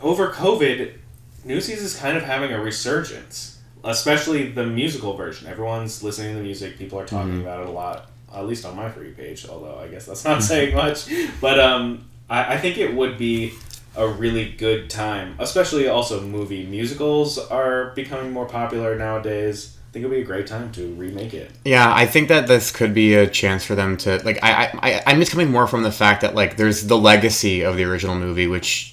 of over COVID. Newsies is kind of having a resurgence, especially the musical version. Everyone's listening to the music. People are talking about it a lot, at least on my free page. Although I guess that's not saying much. But I think it would be a really good time, especially also musicals are becoming more popular nowadays. I think it would be a great time to remake it.
Yeah, I think that this could be a chance for them to like. I'm just coming more from the fact that like there's the legacy of the original movie, which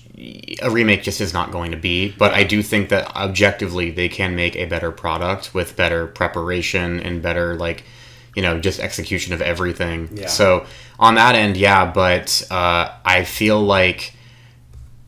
a remake just is not going to be. But I do think that objectively they can make a better product with better preparation and better like, just execution of everything.
Yeah.
So on that end, yeah. But I feel like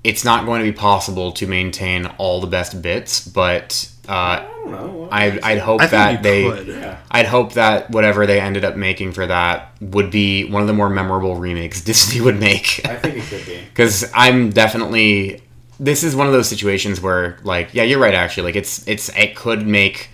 it's not going to be possible to maintain all the best bits, but.
I don't know.
I'd hope
I think
that
you
they.
could.
Yeah.
I'd hope that whatever they ended up making for that would be one of the more memorable remakes Disney would make.
I think it could be.
Because I'm definitely. This is one of those situations where, like, yeah, you're right. Actually, like, it could make.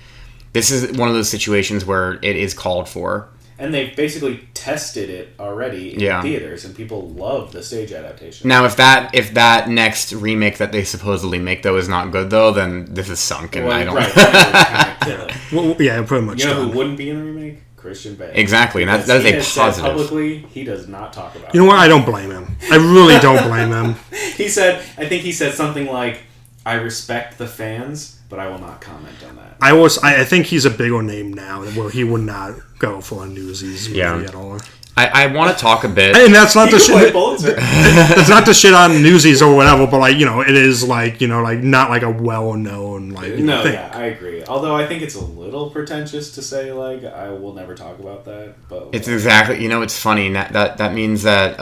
This is one of those situations where it is called for.
And they've basically tested it already in theaters, and people love the stage adaptation.
Now, if that next remake that they supposedly make though is not good though, then this is sunk, and I don't.
Right. Kind of kill it.
Well, yeah, pretty much.
You know
done.
who wouldn't be in the remake? Christian Bale.
Exactly, and that is
He
a
has said
positive.
publicly, he does not talk about
You know what? I don't blame him. I really don't blame him.
I think he said something like, "I respect the fans, but I will not comment on that."
I think he's a bigger name now where he would not go for a Newsies movie
Yeah.
at all.
I want to talk a bit.
And that's not
He
the
could play
shit.
Pulitzer.
That's not the shit on Newsies or whatever, but like it is like like not like a well known like
No,
thing.
yeah, I agree. Although I think it's a little pretentious to say like I will never talk about that. But
It's exactly. It's funny that means that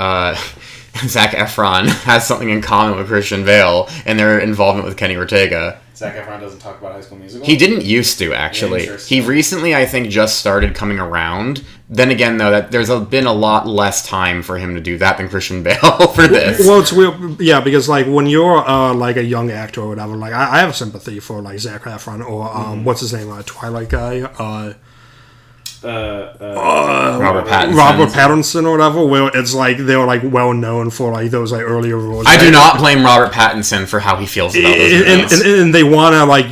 Zac Efron has something in common with Christian Bale and their involvement with Kenny Ortega.
Zac Efron doesn't talk about High School Musical.
He didn't used to, actually.
Interesting.
He recently, I think, just started coming around. Then again, though, that there's been a lot less time for him to do that than Christian Bale for this.
Well, it's weird, yeah, because like when you're like a young actor or whatever, like I have sympathy for like Zac Efron or what's his name, Twilight guy,
Robert Pattinson.
Robert Pattinson or whatever, where it's like they're like well known for like those like earlier roles.
I do not blame Robert Pattinson for how he feels about those movies.
and they want to like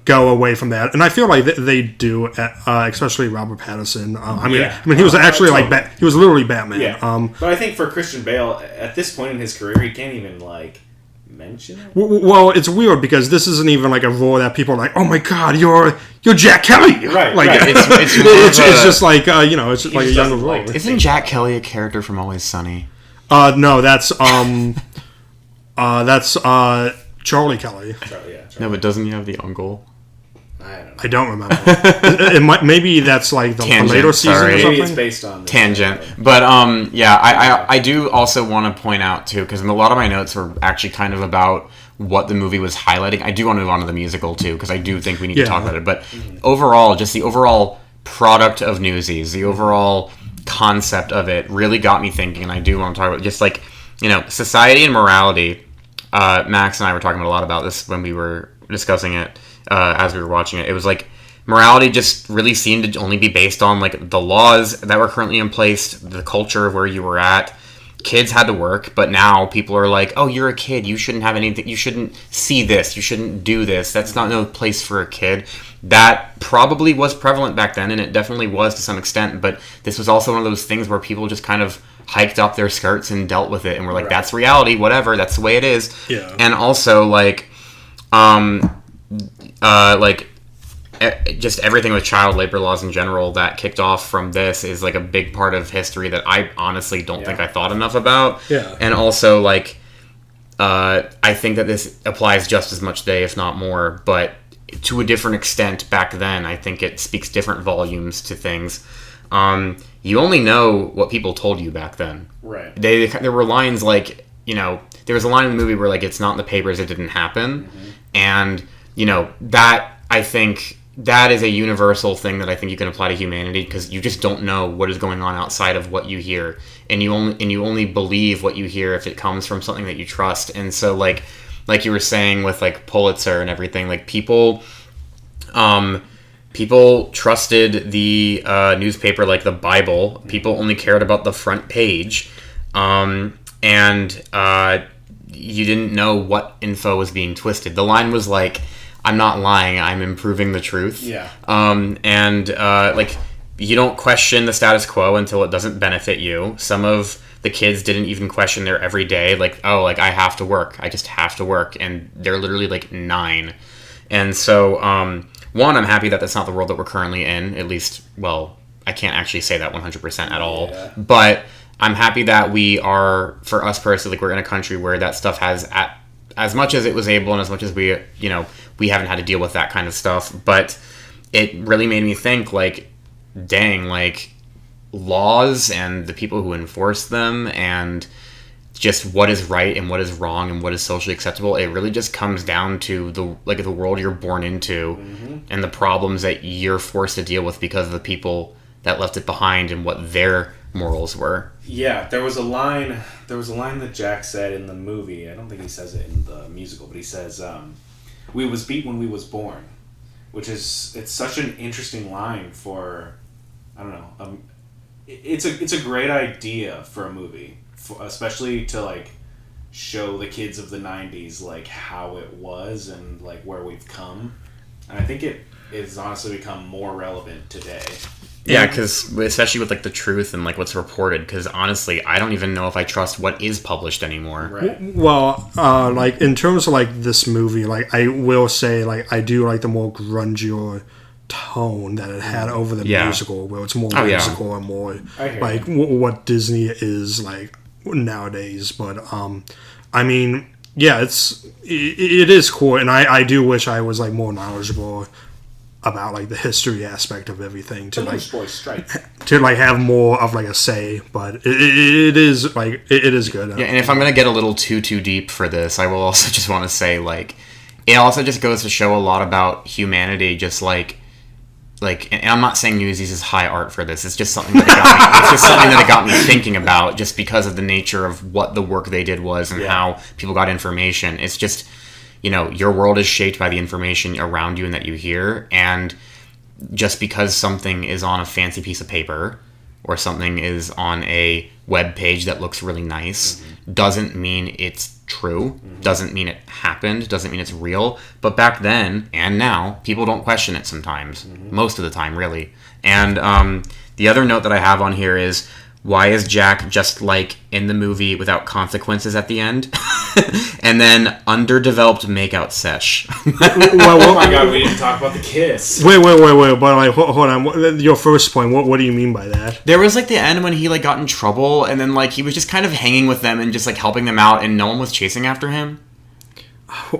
go away from that, and I feel like they do, especially Robert Pattinson. I mean, he was actually
totally.
he was literally Batman.
Yeah. But I think for Christian Bale, at this point in his career, he can't even like mention it.
Well, it's weird because this isn't even like a role that people are like, oh my god, you're Jack Kelly,
Right,
Like
right.
It's
just like it's just like a
just
younger
doesn't
role.
like to
Isn't Jack Kelly a character from Always Sunny?
No, that's Charlie Kelly.
Charlie.
No, but doesn't he have the uncle?
I don't remember. it might, maybe that's like the
Tangent,
later season
sorry.
or
Maybe
something.
it's based on this
Tangent.
show.
But I do also want to point out too, because a lot of my notes were actually kind of about what the movie was highlighting. I do want to move on to the musical too, because I do think we need to talk about it. But overall, just the overall product of Newsies, the overall concept of it really got me thinking, and I do want to talk about just like, society and morality. Max and I were talking a lot about this when we were discussing it as we were watching it. It was like morality just really seemed to only be based on like the laws that were currently in place, the culture of where you were at. Kids had to work, but now people are like, oh, you're a kid, you shouldn't have anything, you shouldn't see this, you shouldn't do this, that's not no place for a kid. That probably was prevalent back then, and it definitely was to some extent, but this was also one of those things where people just kind of hiked up their skirts and dealt with it, and were like, that's reality, whatever, that's the way it is.
Yeah.
And also, just everything with child labor laws in general that kicked off from this is like a big part of history that I honestly don't think I thought enough about.
Yeah.
And also I think that this applies just as much today, if not more, but to a different extent back then. I think it speaks different volumes to things. You only know what people told you back then.
Right.
There were lines like, there was a line in the movie where like, it's not in the papers, it didn't happen.
Mm-hmm.
And, that I think that is a universal thing that I think you can apply to humanity, because you just don't know what is going on outside of what you hear, and you only believe what you hear if it comes from something that you trust. And so like you were saying with like Pulitzer and everything, like people People trusted the newspaper like the Bible. People only cared about the front page. And you didn't know what info was being twisted. The line was like, I'm not lying, I'm improving the truth.
Yeah.
Like, you don't question the status quo until it doesn't benefit you. Some of the kids didn't even question their everyday, like, oh, like, I have to work. I just have to work. And they're literally, like, 9. And so, one, I'm happy that that's not the world that we're currently in. At least, well, I can't actually say that 100% at all.
Yeah.
But I'm happy that we are, for us personally, like, we're in a country where that stuff has, as much as it was able and as much as we, you know, we haven't had to deal with that kind of stuff. But it really made me think, like, dang, like, laws and the people who enforce them and just what is right and what is wrong and what is socially acceptable, it really just comes down to the world you're born into and the problems that you're forced to deal with because of the people that left it behind and what their morals were.
Yeah, there was a line that Jack said in the movie. I don't think he says it in the musical, but he says, "We was beat when we was born," which is, it's such an interesting line for, I don't know, it's a great idea for a movie, especially to, like, show the kids of the 90s, like, how it was and, like, where we've come. And I think it has honestly become more relevant today.
Yeah, because especially with, like, the truth and, like, what's reported, because honestly, I don't even know if I trust what is published anymore.
Right.
Well, like, in terms of, like, this movie, like, I will say, like, I do like the more grungier tone that it had over the musical, where it's more musical and more like what Disney is like nowadays. But I mean, yeah, it is cool, and I do wish I was, like, more knowledgeable about, like, the history aspect of everything to like have more of, like, a say. But it is, like, it is good.
Yeah, and if I'm gonna get a little too deep for this, I will also just want to say, like, it also just goes to show a lot about humanity, just like, and I'm not saying Newsies is high art for this. It's just something that it got me thinking about, just because of the nature of what the work they did was and how people got information. It's just, you know, your world is shaped by the information around you and that you hear. And just because something is on a fancy piece of paper or something is on a web page that looks really nice doesn't mean it's true, doesn't mean it happened, doesn't mean it's real. But back then and now, people don't question it sometimes, most of the time, really. And the other note that I have on here is, why is Jack just, like, in the movie without consequences at the end? And then underdeveloped makeout sesh.
Oh my god, we didn't talk about the kiss.
Wait, but, like, hold on. Your first point, what do you mean by that?
There was, like, the end when he, like, got in trouble, and then, like, he was just kind of hanging with them and just, like, helping them out, and no one was chasing after him.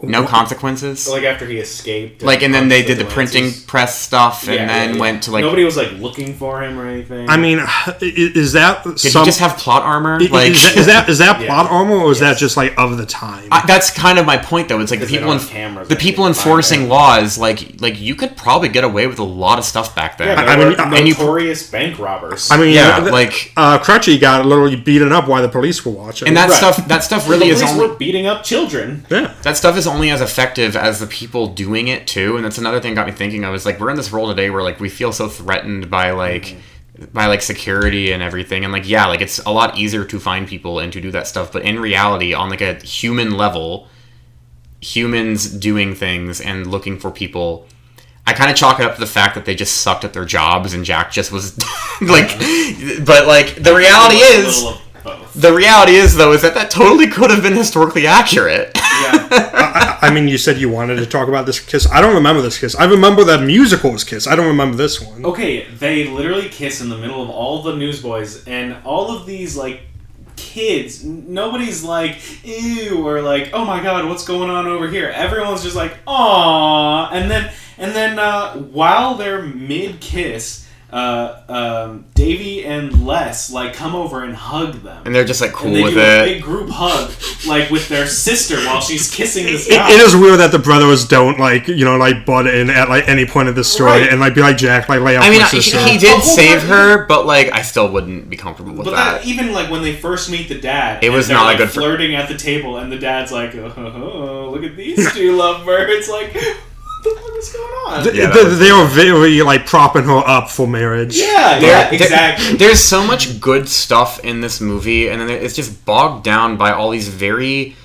No consequences.
Like, after he escaped.
Like, and then they did the printing press stuff, and then went to, like...
Nobody was, like, looking for him or anything.
I mean, is that...
Did he just have plot armor?
Like, is that plot armor, or is that just, like, of the time?
That's kind of my point, though. It's like the people enforcing laws, like you could probably get away with a lot of stuff back then.
Yeah, notorious bank robbers.
I mean,
like...
Crutchy got a little beaten up while the police were watching.
And that stuff really is only...
were beating up children.
Yeah.
That stuff is only as effective as the people doing it too, and that's another thing got me thinking. I was like, we're in this world today where, like, we feel so threatened by like security and everything, and, like, yeah, like, it's a lot easier to find people and to do that stuff, but in reality, on, like, a human level, humans doing things and looking for people, I kind of chalk it up to the fact that they just sucked at their jobs and Jack just was like, but, like, the reality is though is that totally could have been historically accurate.
I mean, you said you wanted to talk about this kiss. I don't remember this kiss. I remember that musical's kiss. I don't remember this one.
Okay, they literally kiss in the middle of all the newsboys, and all of these, like, kids, nobody's like, ew, or like, oh my god, what's going on over here? Everyone's just like, aww, and then while they're mid-kiss, Davey and Les, like, come over and hug them,
and they're just, like, cool
and they
with
do
it.
A big group hug, like, with their sister while she's kissing this guy.
It is weird that the brothers don't, like, you know, like, butt in at, like, any point of the story and, like, be like, Jack, like, lay off my sister.
He did save her, but, like, I still wouldn't be comfortable with that.
Even, like, when they first meet the dad,
it was not, like, a good
flirting at the table, and the dad's like, oh, look at these two lovebirds, like. What's going on?
They were very like propping her up for marriage.
Yeah, exactly.
There's so much good stuff in this movie, and then it's just bogged down by all these very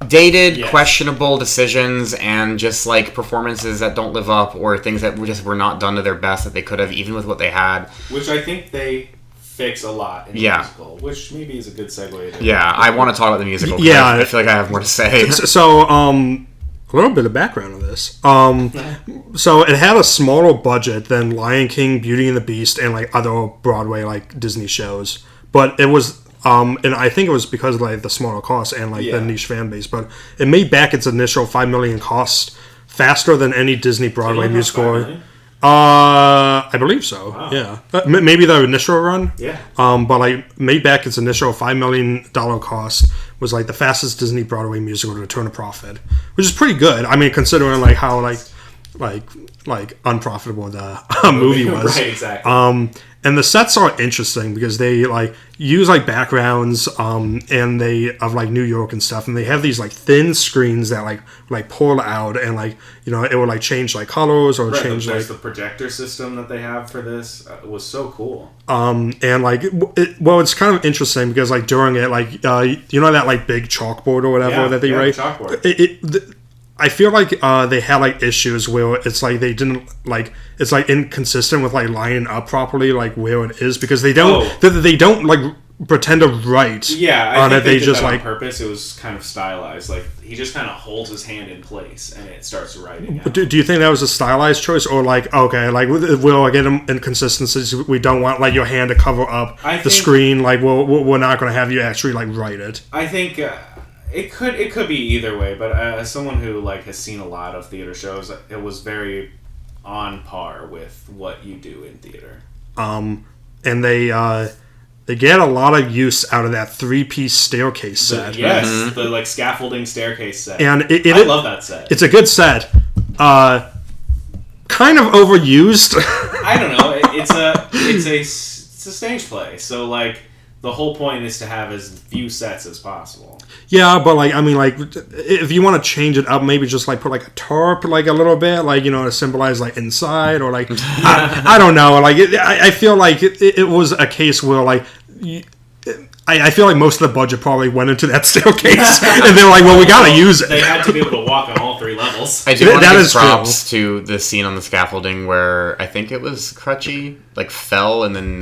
dated, questionable decisions and just like performances that don't live up, or things that were not done to their best that they could have, even with what they had.
Which I think they fix a lot in the musical, which maybe is a good segue.
I want to talk about the musical.
Yeah,
I feel like I have more to say.
So, a little bit of background on this. So it had a smaller budget than Lion King, Beauty and the Beast, and like other Broadway like Disney shows, but it was. And I think it was because of like the smaller cost and like the niche fan base, but it made back its initial $5 million cost faster than any Disney Broadway musical. I believe so. Wow. Yeah, maybe the initial run.
Yeah.
But like made back its initial $5 million cost, was like the fastest Disney Broadway musical to turn a profit, which is pretty good. I mean, considering like how like unprofitable the movie was.
Right. Exactly.
And the sets are interesting because they like use like backgrounds and they of like New York and stuff, and they have these like thin screens that like pull out, and like it will like change like colors or change
there's the projector system that they have for this. It was so cool.
And like it's kind of interesting because like during it, like that like big chalkboard or whatever that they write.
Chalkboard.
I feel like they had like issues where it's like they didn't like it's like inconsistent with like lining up properly like where it is, because they don't like pretend to write.
Yeah, I think
they
did
just
that
like
on purpose. It was kind of stylized. Like he just kind of holds his hand in place and it starts writing out.
Do you think that was a stylized choice, or like okay, like we'll get inconsistencies? We don't want like your hand to cover up the screen. Like we're not going to have you actually like write it.
I think. It could be either way, but as someone who like has seen a lot of theater shows, it was very on par with what you do in theater.
And they get a lot of use out of that 3-piece staircase set.
The like scaffolding staircase set.
And
I love that set.
It's a good set. Kind of overused.
I don't know. It's a stage play, so like. The whole point is to have as few sets as possible. Yeah,
but like I mean, like if you want to change it up, maybe just like put like a tarp, like a little bit, like to symbolize like inside, or like I don't know. Like I feel like it was a case where like. I feel like most of the budget probably went into that staircase, and they're like, "Well, we gotta use it."
They had to be able to walk on all 3 levels.
I do want to give props to the scene on the scaffolding where I think it was Crutchy like fell, and then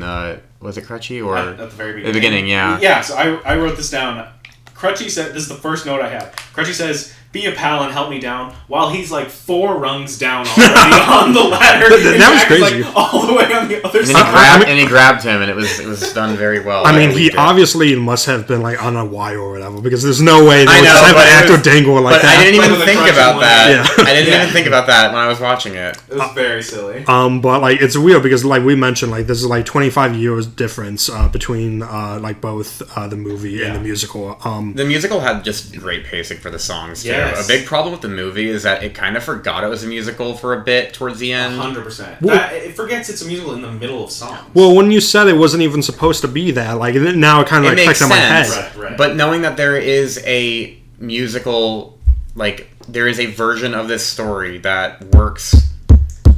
was it Crutchy or
at the very beginning?
The beginning, yeah.
Yeah. So I wrote this down. Crutchy said, "This is the first note I have." Crutchy says, "Be a pal and help me down," while he's like 4 rungs down already on the ladder.
That was crazy.
Like, all the way on the other side.
And he grabbed him, and it was done very well.
I mean, he obviously must have been like on a wire or whatever, because there's no way they would just have an actor dangle like that.
I didn't even think about that. Yeah. I didn't even think about that when I was watching it.
It was very silly.
But like it's weird because like we mentioned, like this is like 25 years difference between like both the movie and the musical.
The musical had just great pacing for the songs too.
Yes.
A big problem with the movie is that it kind of forgot it was a musical for a bit towards the end.
100%. It forgets it's a musical in the middle of songs.
Well, when you said it wasn't even supposed to be that, like now it kind of like clicked in my head.
Right.
But knowing that there is a musical, like there is a version of this story that works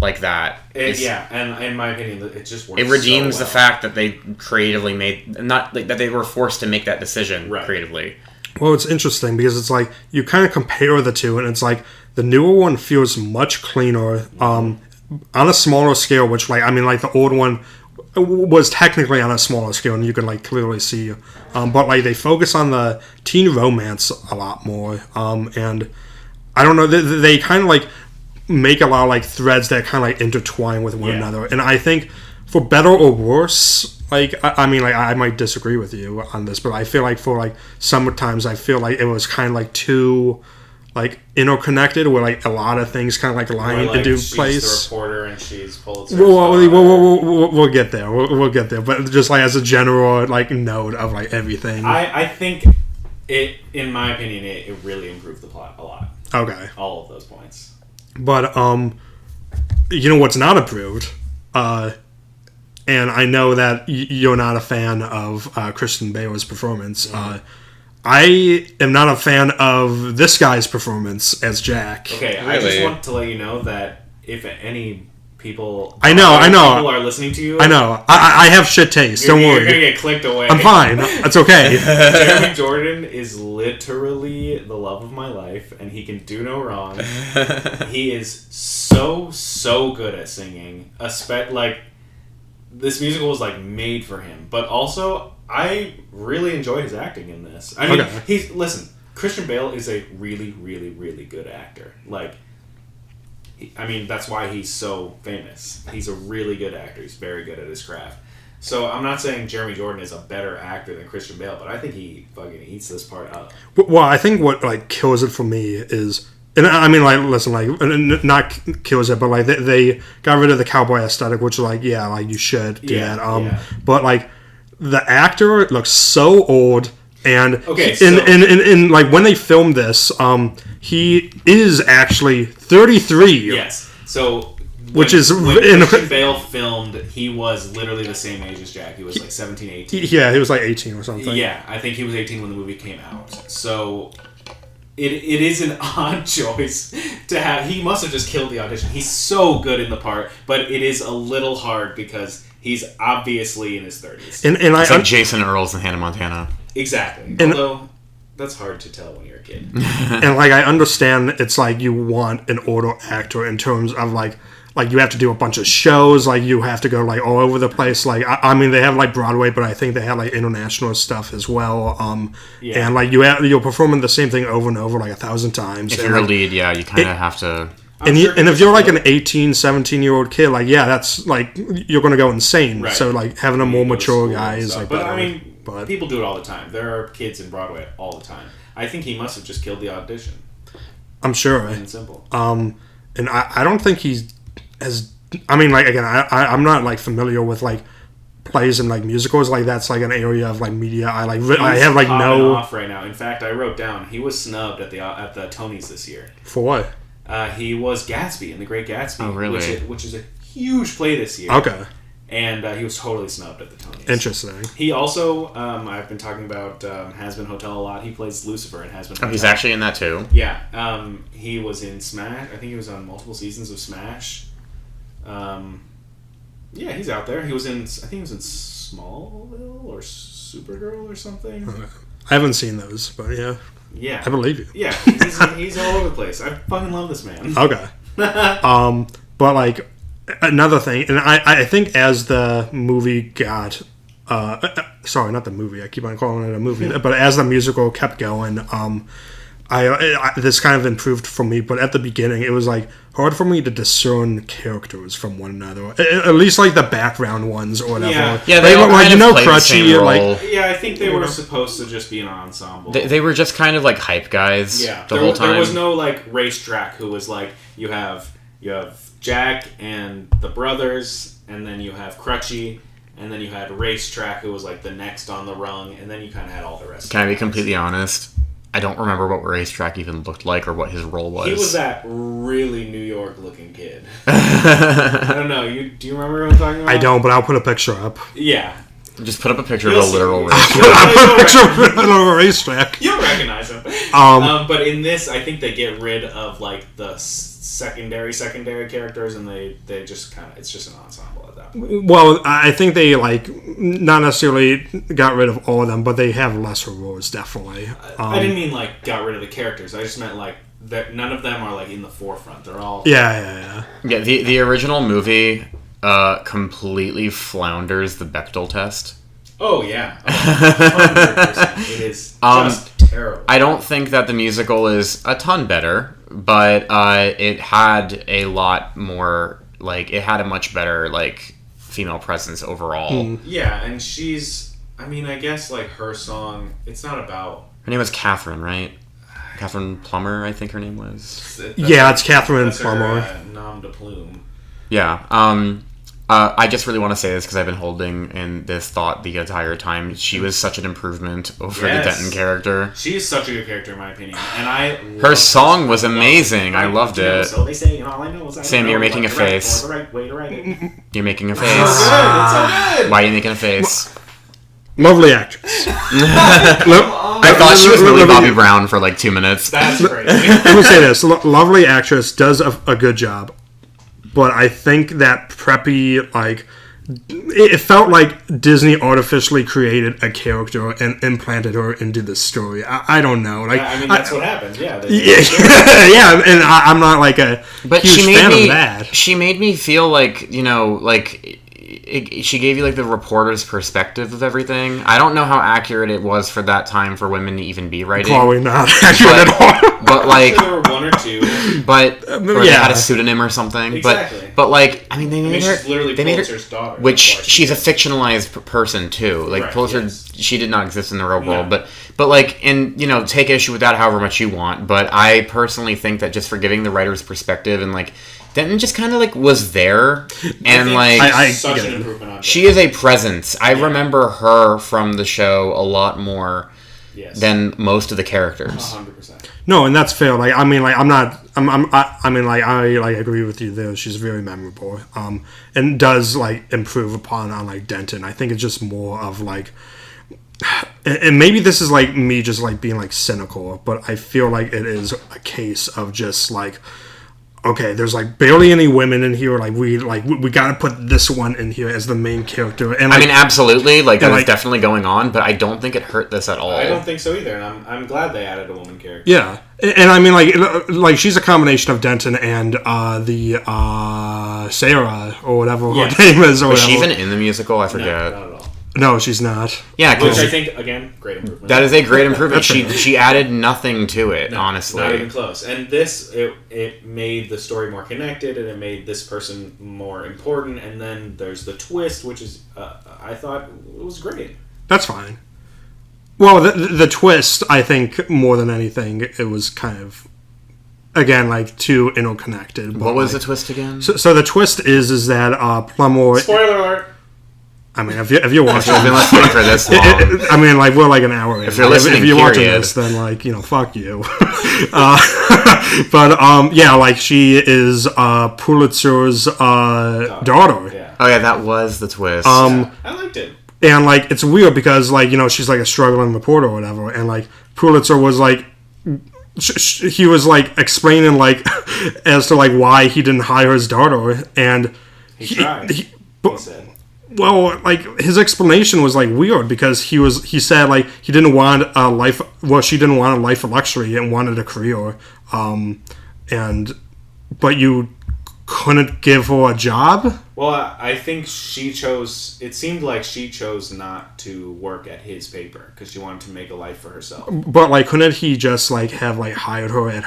like that.
And in my opinion, it just works.
It redeems
so well.
the fact that they creatively made, not like that they were forced to make that decision creatively.
Well, it's interesting because it's like you kind of compare the two, and it's like the newer one feels much cleaner on a smaller scale. Which, like, I mean, like the old one was technically on a smaller scale, and you can like clearly see. But like they focus on the teen romance a lot more, and I don't know. They kind of like make a lot of like threads that kind of like intertwine with one another, and I think for better or worse. Like, I mean, like, I might disagree with you on this, but I feel like for, like, sometimes I feel like it was kind of, like, too, like, interconnected, where, like, a lot of things kind of, like, line into place.
She's the reporter and she's Pulitzer.
We'll get there. We'll get there. But just, like, as a general, like, note of, like, everything.
I think it, in my opinion, it really improved the plot a lot.
Okay.
All of those points.
But, you know what's not improved? And I know that you're not a fan of Kristen Bale's performance. I am not a fan of this guy's performance as Jack.
Okay, I just want to let you know that if any people...
I know.
People are listening to you...
I know. I have shit taste. Don't worry.
You're going to get clicked away.
I'm fine. It's okay.
Jeremy Jordan is literally the love of my life, and he can do no wrong. He is so good at singing. This musical was, made for him. But also... I really enjoy his acting in this. I mean, listen, Christian Bale is a really, really, really good actor. That's why he's so famous. He's a really good actor. He's very good at his craft. So I'm not saying Jeremy Jordan is a better actor than Christian Bale, but I think he fucking eats this part up.
Well, I think what kills it for me is, and I mean, not kills it, but they got rid of the cowboy aesthetic, which you should do that. But the actor looks so old, and when they filmed this, he is actually 33.
Yes. So
when
Christian Bale filmed, he was literally the same age as Jack. He was 17, 18.
Yeah, he was 18 or something.
Yeah, I think he was 18 when the movie came out. So it is an odd choice to have. He must have just killed the audition. He's so good in the part, but it is a little hard because he's obviously in his 30s.
It's like Jason Earls in Hannah Montana.
Exactly. Although, that's hard to tell when you're a kid.
And, I understand it's you want an older actor in terms of, you have to do a bunch of shows, you have to go, all over the place. I mean, they have, Broadway, but I think they have, international stuff as well. And, you're performing the same thing over and over, 1,000 times.
If you're a lead, you kind of have to...
And if you're an 18, 17-year-old kid, that's you're going to go insane. Right. So having a more mature guy is
But I mean, people do it all the time. There are kids in Broadway all the time. I think he must have just killed the audition.
I'm sure.
Plain and simple.
And I don't think he's as. I mean, again, I'm not familiar with plays and musicals. That's an area of media. I have no
off right now. In fact, I wrote down he was snubbed at the Tonys this year.
For what?
He was Gatsby in The Great Gatsby.
Oh, really?
Which is a huge play this year.
Okay.
And he was totally snubbed at the Tonys.
Interesting.
He also, I've been talking about Has Been Hotel a lot. He plays Lucifer in Has Been Hotel.
He's actually in that too?
Yeah. He was in Smash. I think he was on multiple seasons of Smash. Yeah, he's out there. I think he was in Smallville or Supergirl or something.
I haven't seen those, but yeah.
Yeah.
I believe you.
Yeah, he's all over the place. I fucking love this man.
Okay. But another thing, and I think as the movie got, sorry, not the movie, I keep on calling it a movie, but as the musical kept going, this kind of improved for me, but at the beginning it was hard for me to discern characters from one another, at least the background ones or whatever.
Yeah, they all kind of play the same role.
Yeah, I think they were supposed to just be an ensemble.
They were just kind of hype guys.
Yeah,
the whole time.
There was no racetrack who was you have Jack and the brothers, and then you have Crutchy, and then you had Racetrack who was the next on the rung, and then you kind of had all the rest.
Can I be completely honest? I don't remember what Racetrack even looked like or what his role was.
He was that really New York looking kid. I don't know. Do you remember what I'm talking about?
I don't, but I'll put a picture up.
Yeah.
Just put up a picture of a literal racetrack.
I'll put a picture of a racetrack.
You'll recognize him. But in this, I think they get rid of the secondary characters, and they just it's just an ensemble at that point.
Well, I think they not necessarily got rid of all of them, but they have lesser roles, definitely.
I didn't mean got rid of the characters. I just meant that none of them are in the forefront. They're all
yeah.
The original movie completely flounders the Bechdel test.
Oh yeah, 100%. It is just terrible.
I don't think that the musical is a ton better, but it had a lot more it had a much better female presence overall.
Yeah, and she's. I mean, I guess her song. It's not about.
Her name was Catherine, right? Catherine Plummer, I think her name was.
It's Catherine Plummer.
Nom de plume.
Yeah. I just really want to say this because I've been holding in this thought the entire time. She was such an improvement over the Denton character.
She is such a good character in my opinion, and
her song was amazing. I loved it.
So they say, and all I know is
Sam, you're making a face.
The right way to write it.
You're making a face.
It's so good.
Why are you making a face?
Lovely actress.
I thought she was really Bobby Brown for like 2 minutes.
That's crazy.
Let me say this. Lovely actress does a good job. But I think that preppy, like... It felt like Disney artificially created a character and implanted her into the story. I don't know. Like,
I mean, that's what happened. Yeah.
Yeah, and I'm not like a huge fan of that.
She made me feel like, she gave you like the reporter's perspective of everything. I don't know how accurate it was for that time for women to even be writing.
Probably not accurate at all.
But like,
there were one or two.
Or they had a pseudonym or something.
Exactly.
But like, I mean,
she's literally Pulitzer's daughter.
Which she's a fictionalized person too. Like
right,
Pulitzer,
yes.
she did not exist in the real world. But like, and take issue with that however much you want. But I personally think that just for giving the writer's perspective and like. Denton just kind of like was there, and like
such an improvement on
she is a presence. I remember her from the show a lot more than most of the characters.
100%.
No, and that's fair. Like I agree with you there. She's very memorable, and does like improve upon on like Denton. I think it's just more of like. And maybe this is like me just like being like cynical, but I feel like it is a case of just like. Okay, there's like barely any women in here. We got to put this one in here as the main character. And
I mean, absolutely, like that was definitely going on, but I don't think it hurt this at all.
I don't think so either, and I'm glad they added a woman character.
Yeah, and I mean, like she's a combination of Denton and the Sarah or whatever her name is. Or
was
whatever.
she even in the musical? I forget.
No, not at all.
No, she's not.
Yeah,
which I think again, great improvement.
That is a great improvement. She added nothing to it, honestly.
Not even close. And this it made the story more connected, and it made this person more important. And then there's the twist, which is I thought it was great.
That's fine. Well, the twist, I think, more than anything, it was kind of. Again, like too interconnected.
What was the twist again?
So the twist is that Plummer.
Spoiler alert.
I mean, if you're watching,
I've been listening for this long.
I mean, like we're like an hour in.
If you're listening,
if you're watching this, then like fuck you. But like she is Pulitzer's daughter.
Yeah.
Oh yeah, that was the twist.
I liked it.
And like it's weird because like she's like a struggling reporter or whatever, and like Pulitzer was like. He was like explaining like as to like why he didn't hire his daughter, and
he tried. He said.
Well, like his explanation was like weird because he said like he didn't want a life. Well, she didn't want a life of luxury and wanted a career, but you couldn't give her a job.
Well, I think she chose. It seemed like she chose not to work at his paper because she wanted to make a life for herself.
But like, couldn't he just like have like hired her at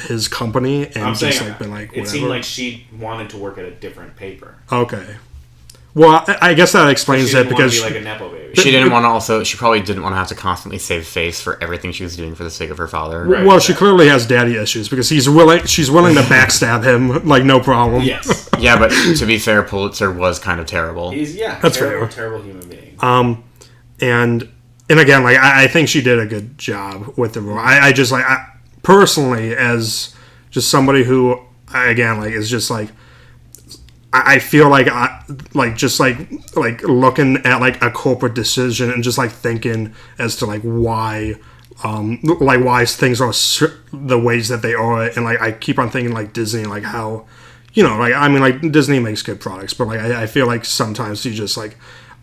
his company and
I'm
just
saying,
like been like whatever?
It seemed like she wanted to work at a different paper.
Okay. Well, I guess that explains it because
she didn't want to be like a nepo baby.
She didn't want to also. She probably didn't want to have to constantly save face for everything she was doing for the sake of her father.
Right, well, exactly. She clearly has daddy issues because she's willing to backstab him like no problem.
Yes.
Yeah, but to be fair, Pulitzer was kind of terrible.
That's fair.
Terrible human being.
And again, like I think she did a good job with the role. I just like personally as just somebody who again like is just like. I feel like just looking at like a corporate decision and just like thinking as to like why things are the ways that they are, and like I keep on thinking like Disney, like how like I mean like Disney makes good products, but like I feel like sometimes you just like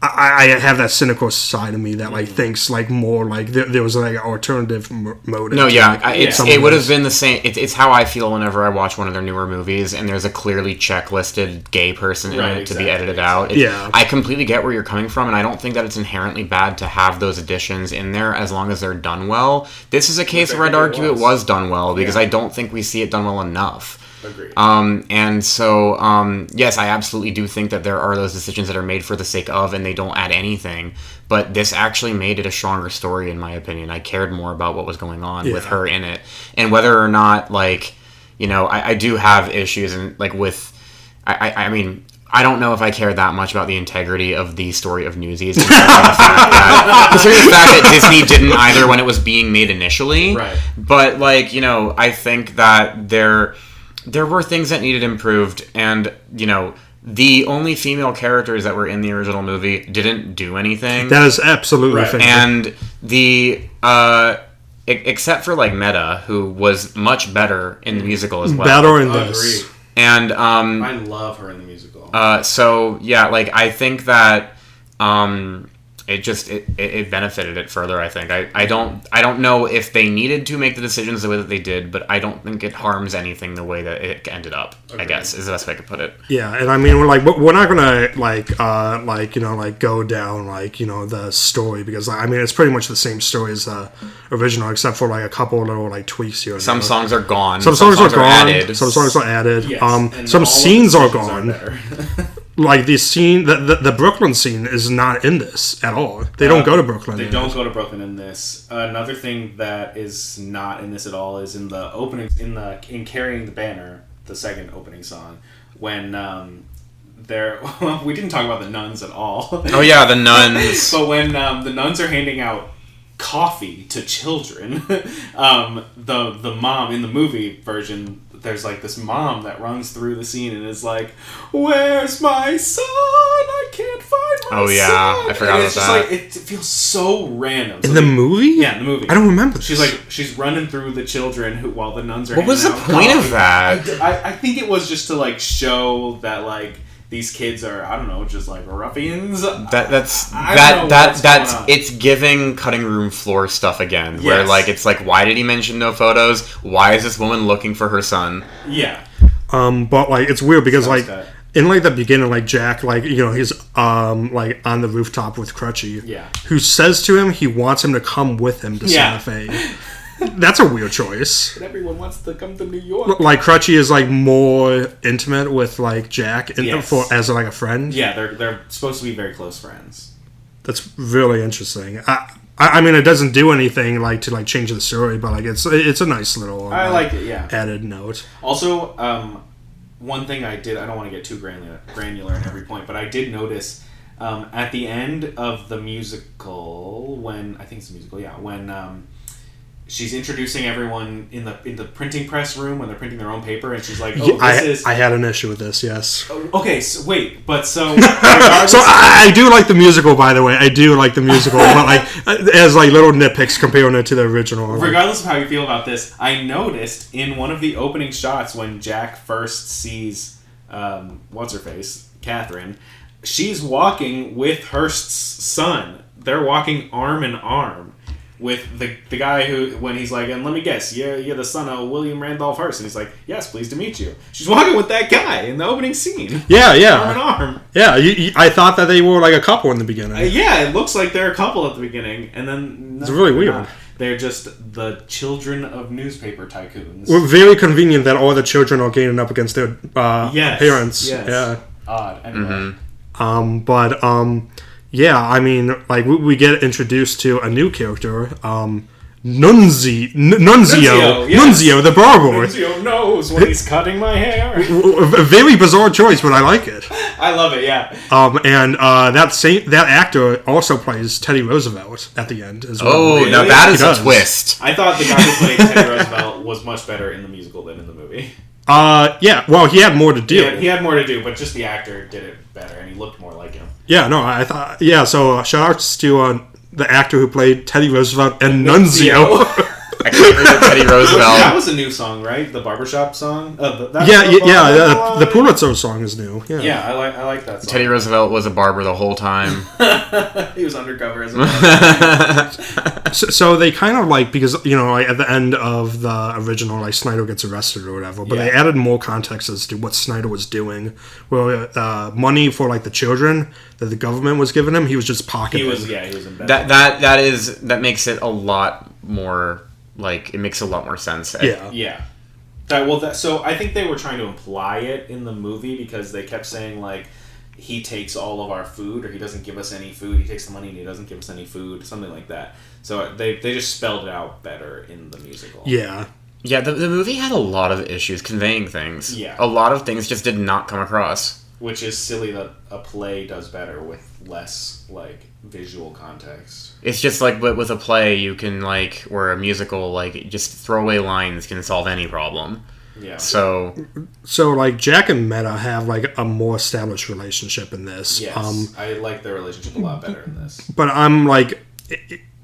I have that cynical side of me that like thinks like more like there was like an alternative motive.
No, yeah,
like,
it would have been the same. It's how I feel whenever I watch one of their newer movies and there's a clearly checklisted gay person in it to be edited out. I completely get where you're coming from, and I don't think that it's inherently bad to have those additions in there as long as they're done well. This is a case where I'd argue it was done well because I don't think we see it done well enough.
Agreed.
And so, yes, I absolutely do think that there are those decisions that are made for the sake of, and they don't add anything. But this actually made it a stronger story, in my opinion. I cared more about what was going on with her in it, and whether or not, like, I do have issues, and like with, I mean. I don't know if I care that much about the integrity of the story of Newsies, considering the fact that Disney didn't either when it was being made initially.
Right.
But like, I think that there were things that needed improved, and the only female characters that were in the original movie didn't do anything.
That is absolutely fair.
And the except for like Meta, who was much better in the musical as well.
Better in this.
Agreed.
And
I love her in the musical.
So yeah, like I think that it benefited it further. I think I don't know if they needed to make the decisions the way that they did, but I don't think it harms anything the way that it ended up. Okay. I guess is the best way I could put it.
Yeah, and I mean we're not gonna go down the story, because I mean it's pretty much the same story as the original, except for like a couple little like tweaks here.
Some songs are gone.
Some songs are gone.
Added.
Some songs are added.
Yes,
some scenes are gone. Like the scene, the Brooklyn scene is not in this at all. They don't go to Brooklyn.
They don't go to Brooklyn in this. Another thing that is not in this at all is in the opening, in Carrying the Banner, the second opening song, when we didn't talk about the nuns at all.
Oh yeah, the nuns.
But when the nuns are handing out coffee to children, the mom in the movie version, there's like this mom that runs through the scene and is like, "Where's my son? I can't find my son."
Oh yeah, I forgot about that.
Like, it feels so random.
In the movie?
Yeah, in the movie.
I don't remember this.
She's running through the children while the nuns are.
What was the point of that?
I think it was just to like show that like these kids are, I don't know, just like ruffians.
That's it's giving cutting room floor stuff again. Yes. Where like it's like, why did he mention no photos? Why is this woman looking for her son?
Yeah.
But like it's weird because like in like the beginning, like Jack, like he's like on the rooftop with Crutchy.
Yeah.
Who says to him he wants him to come with him to Santa Fe. That's a weird choice.
But everyone wants to come to New York.
Like Crutchy is like more intimate with like Jack as like a friend.
Yeah, they're supposed to be very close friends.
That's really interesting. I mean, it doesn't do anything like to like change the story, but like it's a nice little
I like it. Yeah.
Added note.
Also, one thing I don't want to get too granular in every point, but I did notice at the end of the musical when she's introducing everyone in the printing press room when they're printing their own paper, and she's like, "Oh,
I had an issue with this. Yes.
Okay, so wait, but so.
So I do like the musical, by the way. I do like the musical, but like as like little nitpicks comparing it to the original.
Regardless of how you feel about this, I noticed in one of the opening shots when Jack first sees what's her face, Catherine, she's walking with Hearst's son. They're walking arm in arm. With the guy who, when he's like, and let me guess, you're the son of William Randolph Hearst, and he's like, yes, pleased to meet you. She's walking with that guy in the opening scene.
Yeah.
Arm in arm.
Yeah, I thought that they were like a couple in the beginning.
Yeah, it looks like they're a couple at the beginning, and then
it's really weird.
Not. They're just the children of newspaper tycoons.
Well, very convenient that all the children are gaining up against their parents.
Yes.
Yeah.
Odd. Anyway.
Mm-hmm. Yeah, I mean, like, we get introduced to a new character, Nunzio, the barber.
Nunzio knows when he's cutting my hair.
A very bizarre choice, but I like it.
I love it, yeah.
And that actor also plays Teddy Roosevelt at the end as well.
Oh, really? Now that is a twist.
I thought the guy who played Teddy Roosevelt was much better in the musical than in the movie.
Yeah, well, he had more to do.
He had more to do, but just the actor did it better, and he looked more like him.
Yeah, no, I thought... Yeah, so shout outs to the actor who played Teddy Roosevelt and Nunzio.
I can't remember Teddy Roosevelt.
That was a new song, right? The barbershop song?
The Pulitzer song is new.
Yeah, I like that song.
Teddy Roosevelt was a barber the whole time.
He was undercover as a barber.
So they kind of like, because, like at the end of the original, like Snyder gets arrested or whatever, but they added more context as to what Snyder was doing. Well, money for like the children that the government was giving him, he was just pocketing.
He was embedded.
That makes it a lot more... Like, it makes a lot more sense.
Yeah. So I think they were trying to imply it in the movie because they kept saying, like, he takes all of our food, or he doesn't give us any food. He takes the money and he doesn't give us any food, something like that. So they just spelled it out better in the musical.
Yeah.
Yeah, the movie had a lot of issues conveying things.
Yeah.
A lot of things just did not come across.
Which is silly that a play does better with less, like, visual context.
It's just like with a play, you can, like, or a musical, like, just throwaway lines can solve any problem.
Yeah.
So
like Jack and Meta have like a more established relationship in this.
Yes, I like their relationship a lot better in this.
But I'm like,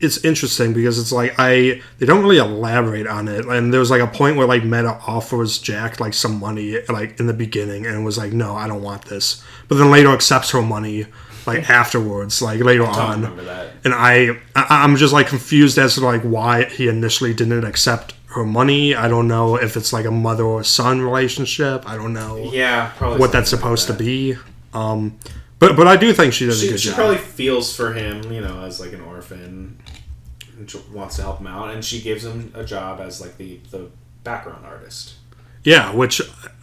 it's interesting because it's like they don't really elaborate on it, and there's like a point where like Meta offers Jack like some money like in the beginning, and was like, no, I don't want this, but then later accepts her money like afterwards, like later on.
Remember that.
And I'm just like confused as to like why he initially didn't accept her money. I don't know if it's like a mother or son relationship. I don't know.
Yeah, probably
what that's supposed to be. But I do think she does a good job.
She probably feels for him, as like an orphan, and wants to help him out, and she gives him a job as like the background artist.
Yeah, which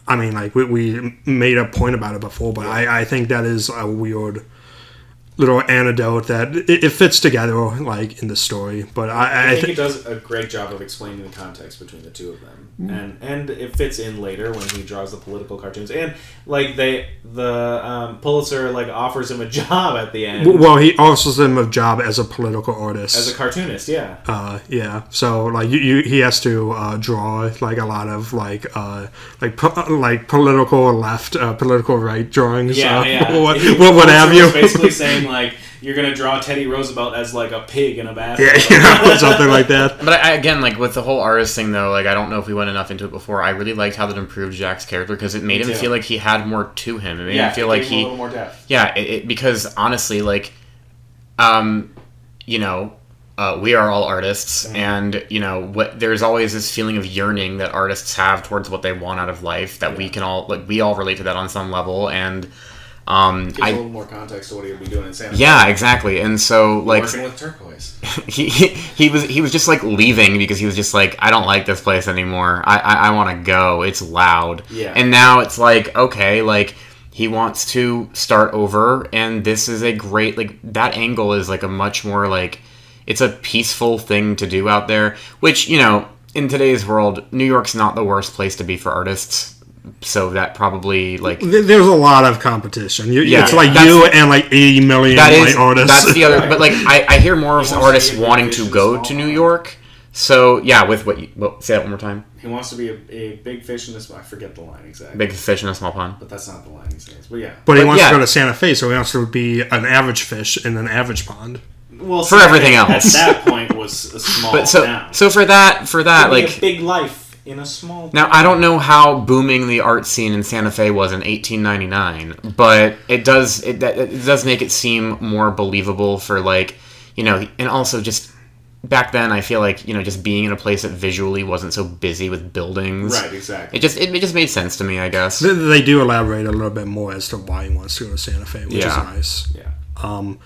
I mean, like we made a point about it before, but I think that is a weird little anecdote that it fits together like in the story. But
I think it does a great job of explaining the context between the two of them, and it fits in later when he draws the political cartoons, and like the Pulitzer like offers him a job at the end.
Well, he offers him a job as a political artist,
as a cartoonist. Yeah.
Yeah. So like he has to draw like a lot of like political left, political right drawings.
Yeah.
What have you?
Basically saying like, you're gonna draw Teddy Roosevelt as like a pig in a bath.
Yeah, something like that.
But again, like with the whole artist thing though, like I don't know if we went enough into it before. I really liked how that improved Jack's character because it made him feel like he had more to him. It made him feel like
a little more depth.
Yeah, because honestly, like, we are all artists, and there's always this feeling of yearning that artists have towards what they want out of life. That we can all we all relate to that on some level, and.
Gives a little more context to what he'll be doing in Santa Fe.
Yeah, exactly. And so, like,
working with turquoise.
he was just like leaving because he was just like, I don't like this place anymore. I want to go. It's loud.
Yeah.
And now it's like, okay, like he wants to start over, and this is a great like that angle is like a much more like it's a peaceful thing to do out there. Which in today's world, New York's not the worst place to be for artists. So that probably like
there's a lot of competition. It's like you and like 80 million artists.
That's the other. But like I hear more of artists wanting to go to New York. So yeah, with say that one more time.
He wants to be a big fish in this. I forget the line exactly.
Big fish in a small pond.
But that's not the line he says. But yeah.
But he wants to go to Santa Fe, so he wants to be an average fish in an average pond.
Well,
for everything else,
at that point was a small.
But so for that like
a big life. In a small.
Now I don't know how booming the art scene in Santa Fe was in 1899, but it does make it seem more believable for like and also just back then I feel like just being in a place that visually wasn't so busy with buildings.
Right, exactly.
It just made sense to me, I guess.
They do elaborate a little bit more as to why he wants to go to Santa Fe, which is nice.
Yeah.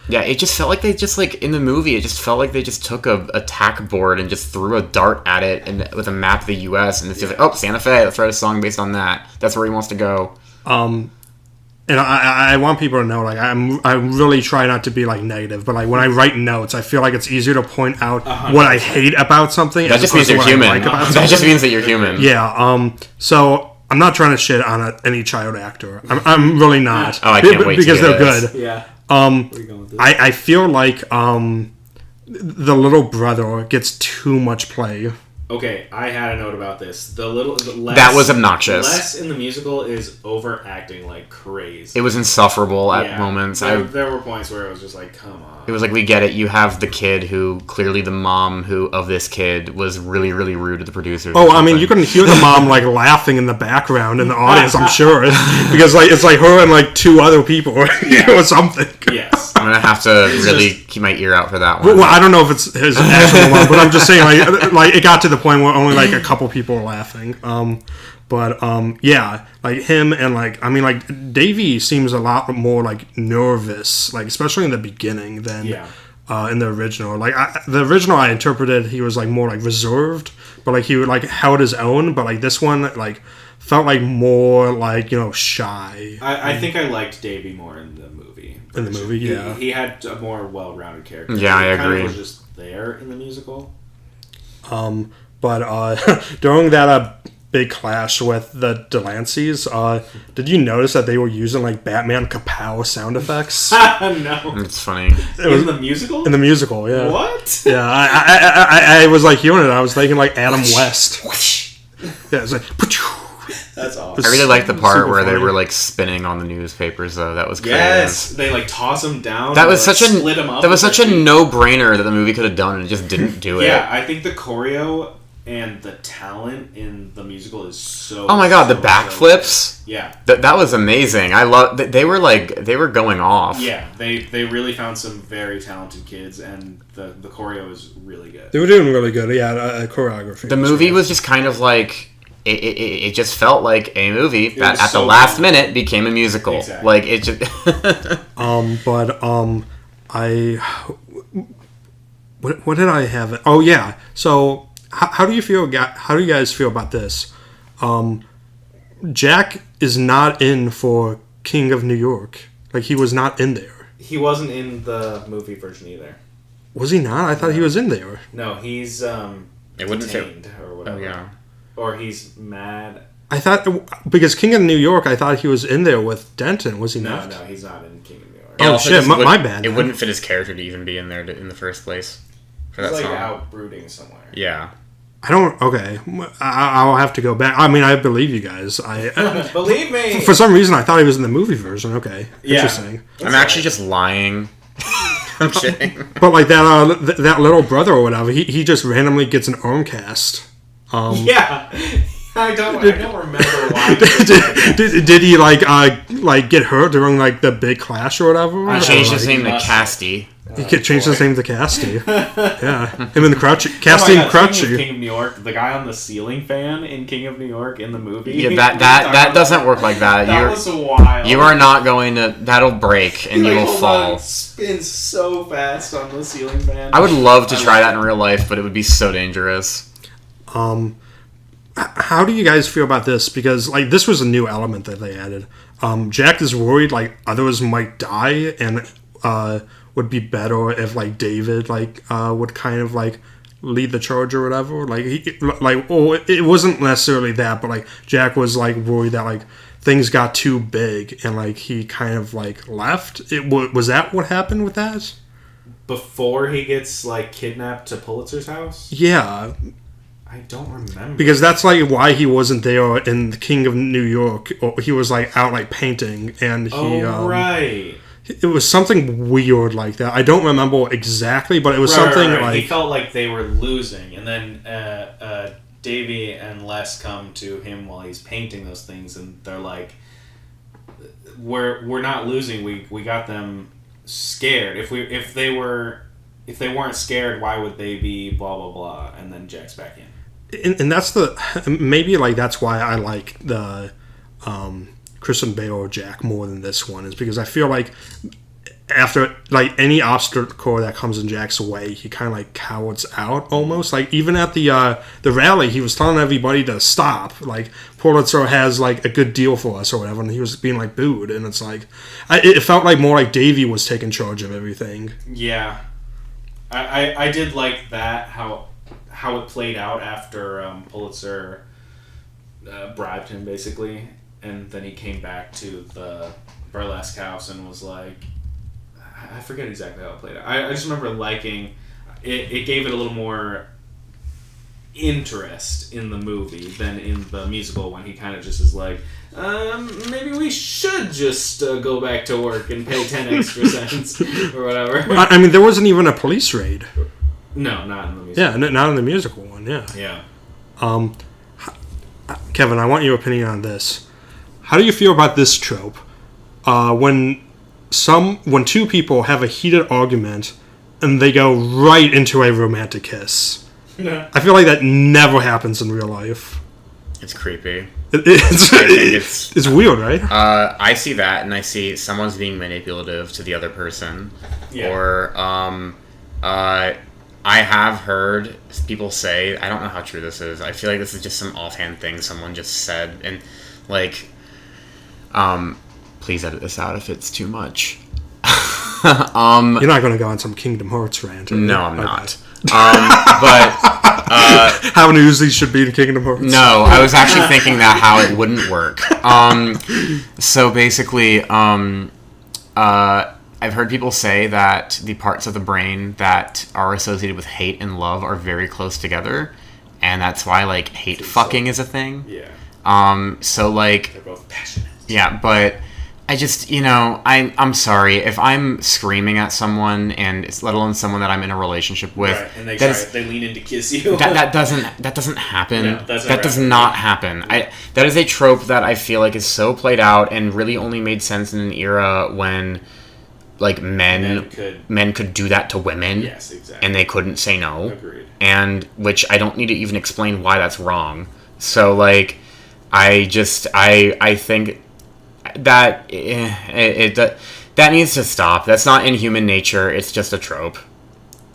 It just felt like they just like in the movie. It just felt like they just took a tack board and just threw a dart at it and with a map of the U.S. and it's just like, oh, Santa Fe. Let's write a song based on that. That's where he wants to go.
And I want people to know, like, I really try not to be like negative, but like when I write notes, I feel like it's easier to point out what I hate about something.
That just means you're human. That just means that you're human.
Yeah. So I'm not trying to shit on any child actor. I'm really not.
Oh, I can't wait
because
to
they're
this.
good.
Yeah.
I feel like the little brother gets too much play.
Okay, I had a note about this.
That was obnoxious.
Les in the musical is overacting like crazy.
It was insufferable at moments.
There were points where it was just like, come on.
It was like, we get it. You have the kid who, clearly the mom of this kid was really, really rude to the producers.
Oh, I mean, you can hear the mom like laughing in the background in the audience, I'm sure. Because like it's like her and like two other people or something.
Yes.
I'm going to have to really keep my ear out for that one.
Well, I don't know if it's his actual one, but I'm just saying like it got to the point where only like a couple people were laughing. Yeah, like him and like, I mean, like Davey seems a lot more like nervous, like especially in the beginning than in the original. Like the original, I interpreted he was like more like reserved, but like he would like held his own. But like this one, like felt like more like shy.
I think I liked Davey more in the movie.
In the movie, yeah,
he had a more well-rounded character.
Yeah, I
agree.
Kind
of was just there in the musical.
But during that big clash with the Delanceys, did you notice that they were using like Batman kapow sound effects?
No,
it's funny.
In the musical.
In the musical, yeah.
What?
Yeah, I was like hearing it. I was thinking like Adam West. Yeah, it's like
That's awesome.
I really liked the part
Super
where they
funny.
were like spinning on the newspapers though. That was creative.
Yes, they like toss them down.
That was
and,
such
split 'em up
that was
with
such
their
a
feet.
no-brainer that the movie could have done and it just didn't do it.
Yeah, I think the choreo and the talent in the musical is so.
Oh my god, the
so
backflips.
good. Yeah.
That was amazing. I love they were going off.
Yeah, they really found some very talented kids, and the choreo is really good.
They were doing really good. Yeah, choreography.
The movie was just kind of like it just felt like a movie that
was
at the
so
last
good.
minute became a musical.
Exactly.
Like it just
What did I have? Oh yeah. So how do you feel? How do you guys feel about this? Jack is not in for King of New York. Like he was not in there.
He wasn't in the movie version either.
Was he not? I thought he was in there.
No, he's
it wouldn't fit.
detained or whatever.
Oh yeah.
Or he's mad.
I thought because King of New York, I thought he was in there with Denton. Was he
No,
not?
no, he's not in King of New York.
Oh,
also
shit,
just
my bad,
It
man.
wouldn't fit his character to even be in there in the first place for
He's
that
like
song.
out brooding somewhere.
Yeah.
I don't. Okay, I'll have to go back. I mean, I believe you guys.
Believe me.
For some reason, I thought he was in the movie version. Okay,
Yeah.
interesting.
I'm actually just lying. I'm kidding.
But like that little brother or whatever, he just randomly gets an arm cast.
Yeah. I don't remember why. He did
did he like get hurt during like the big clash or whatever?
I
He changed his
Like,
name to
must-
Casty.
He changed his name to Casty. Yeah, him and the Crouchy,
Oh my
Casty and
God, speaking
Crouchy.
of King of New York, the guy on the ceiling fan in King of New York in the movie.
Yeah, that doesn't work like that.
That was wild.
You are not going to. That'll break and
He,
you will
hold on,
fall.
spins so fast on the ceiling fan.
I would love to try that in real life, but it would be so dangerous.
How do you guys feel about this? Because like this was a new element that they added. Jack is worried like others might die and would be better if like David would kind of like lead the charge or whatever. Like it wasn't necessarily that, but like Jack was like worried that like things got too big and like he kind of like left. Was that what happened with that?
Before he gets like kidnapped to Pulitzer's house.
Yeah,
I don't remember.
because that's like why he wasn't there in the King of New York. Or he was like out like painting, and he
right.
it was something weird like that. I don't remember exactly, but it was something
Right.
like
He felt like they were losing, and then Davy and Les come to him while he's painting those things, and they're like, "We're not losing. We got them scared. If they weren't scared, why would they be blah blah blah?" And then Jack's back in.
and that's the maybe like that's why I like the Christian Bale or Jack more than this one, is because I feel like after like any obstacle that comes in Jack's way, he kind of like cowards out almost. Like even at the rally, he was telling everybody to stop. Like Pulitzer has like a good deal for us or whatever, and he was being like booed. And it's like it felt like more like Davey was taking charge of everything.
Yeah, I did like that how it played out after Pulitzer bribed him basically, and then he came back to the burlesque house and was like, I forget exactly how it played out. I just remember liking it. It gave it a little more interest in the movie than in the musical, when he kind of just is like, maybe we should just go back to work and pay 10 extra cents or whatever.
I mean, there wasn't even a police raid.
No, not in the musical.
Yeah, not in the musical one. Yeah.
Yeah.
Kevin, I want your opinion on this. How do you feel about this trope? When two people have a heated argument and they go right into a romantic kiss.
Yeah.
I feel like that never happens in real life.
It's creepy.
It's weird, right?
I see that, and I see someone's being manipulative to the other person,
Yeah.
or I have heard people say, I don't know how true this is. I feel like this is just some offhand thing someone just said, and like, please edit this out if it's too much.
You're not going to go on some Kingdom Hearts rant. Are you?
No, I'm
Okay.
not. But
How Newsies should be in Kingdom Hearts.
no, I was actually thinking that how it wouldn't work. So basically, I've heard people say that the parts of the brain that are associated with hate and love are very close together, and that's why like hate fucking is a thing.
Yeah.
So, like...
They're both passionate.
Yeah, but... I just, I'm sorry if I'm screaming at someone, and it's let alone someone that I'm in a relationship with.
Right, and they lean in to kiss you.
that doesn't happen.
No,
that does not happen. That is a trope that I feel like is so played out and really only made sense in an era when, like, men could do that to women.
Yes, exactly.
And they couldn't say no.
Agreed.
And which I don't need to even explain why that's wrong. So, like, I think that that needs to stop. That's not in human nature. It's just a trope.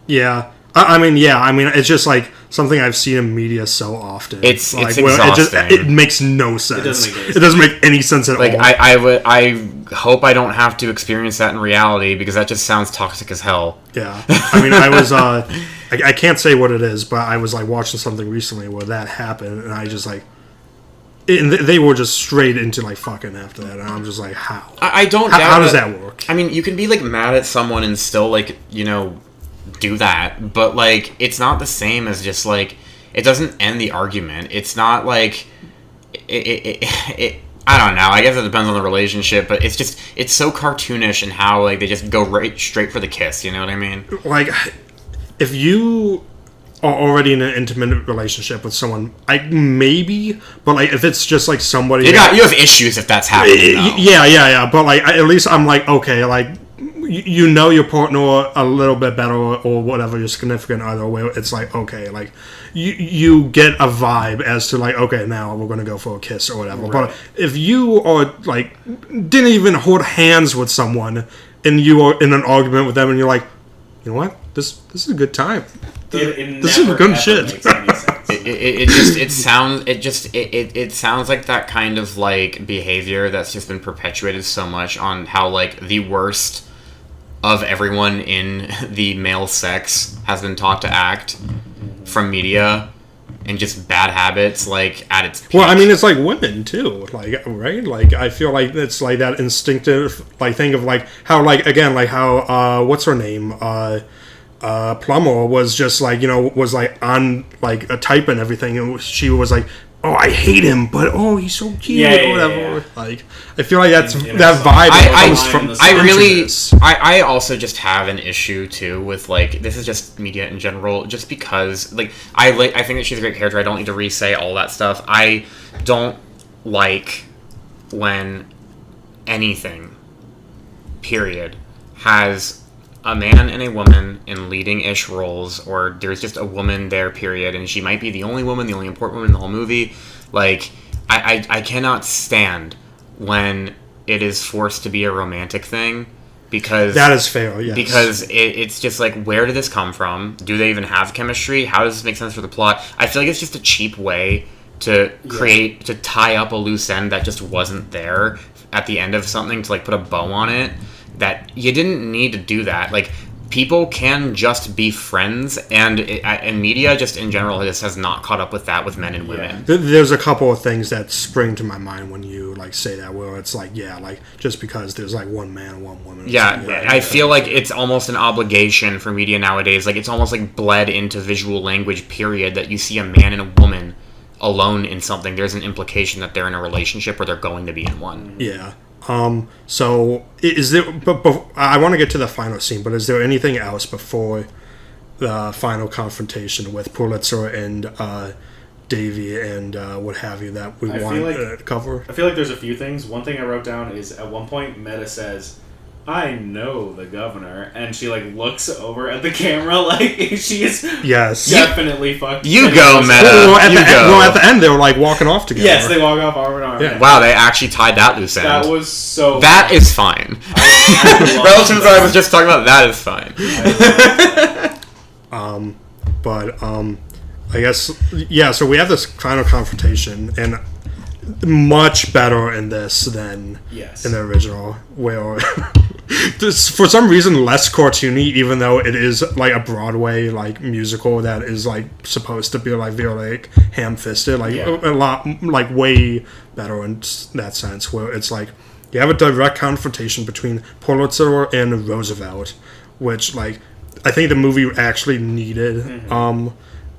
Yeah. I mean, it's just like something I've seen in media so often.
It's
like,
exhausting.
It makes no sense.
It doesn't make any sense
at all.
I hope I don't have to experience that in reality, because that just sounds toxic as hell.
Yeah. I mean, I was I can't say what it is, but I was like watching something recently where that happened, and I just like. And they were just straight into like fucking after that, and I'm just like, how?
I don't.
How does that work?
I mean, you can be like mad at someone and still like do that, but like it's not the same as just like it doesn't end the argument. It's not like it I don't know. I guess it depends on the relationship, but it's so cartoonish in how like they just go right straight for the kiss. You know what I mean?
Like, if you are already in an intimate relationship with someone, maybe, but like if it's just like somebody
you have issues if that's happening.
Yeah. But like at least I'm like, okay, like your partner a little bit better or whatever, your significant other, where it's like, okay, like you get a vibe as to like, okay, now we're gonna go for a kiss or whatever. Right. But if you are like didn't even hold hands with someone and you are in an argument with them and you're like, you know what, this is a good time. This is good shit.
It sounds like that kind of like behavior that's just been perpetuated so much on how like the worst of everyone in the male sex has been taught to act from media, and just bad habits like at its peak.
Well, I mean, it's like women too, like, right? Like, I feel like it's like that instinctive like thing of like how like again like how what's her name Plummer was just like, was like on like a type and everything, and she was like, oh, I hate him, but oh, he's so cute or whatever. Yeah. Like, I feel like that's that vibe comes from.
I also just have an issue too with like, this is just media in general, just because like I think that she's a great character. I don't need to re-say all that stuff. I don't like when anything, period, has a man and a woman in leading-ish roles, or there's just a woman there, period, and she might be the only woman, the only important woman in the whole movie. Like, I cannot stand when it is forced to be a romantic thing, because...
That is fair, yes.
Because it's just like, where did this come from? Do they even have chemistry? How does this make sense for the plot? I feel like it's just a cheap way to to tie up a loose end that just wasn't there at the end of something, to like put a bow on it. That you didn't need to do that. Like, people can just be friends, and media just in general just has not caught up with that with men and women.
There's a couple of things that spring to my mind when you like say that, where it's like, like just because there's like one man and one woman.
I feel like it's almost an obligation for media nowadays. Like, it's almost like bled into visual language, period, that you see a man and a woman alone in something, there's an implication that they're in a relationship or they're going to be in one.
Yeah. So is there? But I want to get to the final scene. But is there anything else before the final confrontation with Pulitzer and Davy and what have you that we want to cover?
I feel like there's a few things. One thing I wrote down is at one point Meta says, "I know the governor," and she like looks over at the camera like she is definitely fucked.
You go, Meta.
At the end they were like walking off together.
Yes, they walk off arm in arm.
Yeah. Wow, they actually tied that loose end.
That was so.
That is fine. Relative to what I was just talking about, that is fine.
But I guess So we have this final confrontation, and much better in this than in the original, where this, for some reason, less cartoony, even though it is like a Broadway like musical that is like supposed to be like very like ham-fisted, like a lot like way better in that sense, where it's like you have a direct confrontation between Pulitzer and Roosevelt, which like I think the movie actually needed.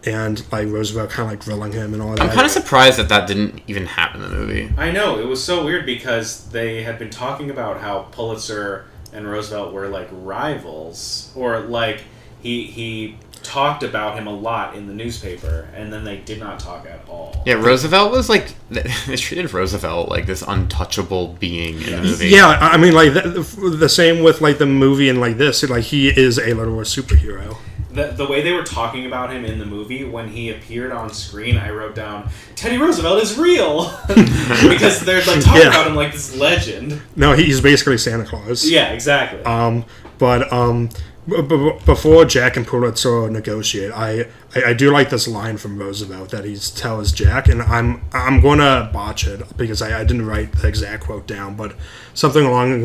and like Roosevelt kind of like grilling him and all that.
I'm kind of surprised that didn't even happen in the movie.
I know, it was so weird because they had been talking about how Pulitzer and Roosevelt were like rivals, or like he talked about him a lot in the newspaper, and then they did not talk at all.
Yeah, Roosevelt was like, they treated Roosevelt like this untouchable being in the movie.
Yeah, I mean, like the same with like the movie and like this, like he is a literal superhero.
The way they were talking about him in the movie, when he appeared on screen, I wrote down, Teddy Roosevelt is real! Because they're like talking about him like this legend.
No, he's basically Santa Claus.
Yeah, exactly.
Before Jack and Pulitzer negotiate, I do like this line from Roosevelt that he tells Jack, and I'm gonna botch it because I didn't write the exact quote down, but something along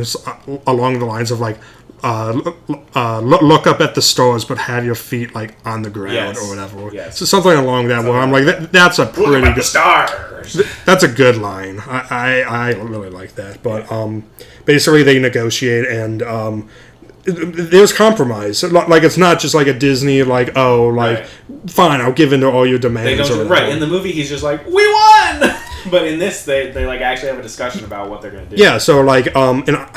the lines of like, look up at the stars, but have your feet like on the ground or whatever.
Yes.
So something along that where I'm like, that's a pretty
look up at
good
the stars.
That's a good line. I really like that. But basically they negotiate and. There's compromise. Like it's not just like a Disney fine, I'll give in to all your demands.
They don't right in the movie. He's just like, we won. But in this, they like actually have a discussion about what they're gonna do.
Yeah. So like and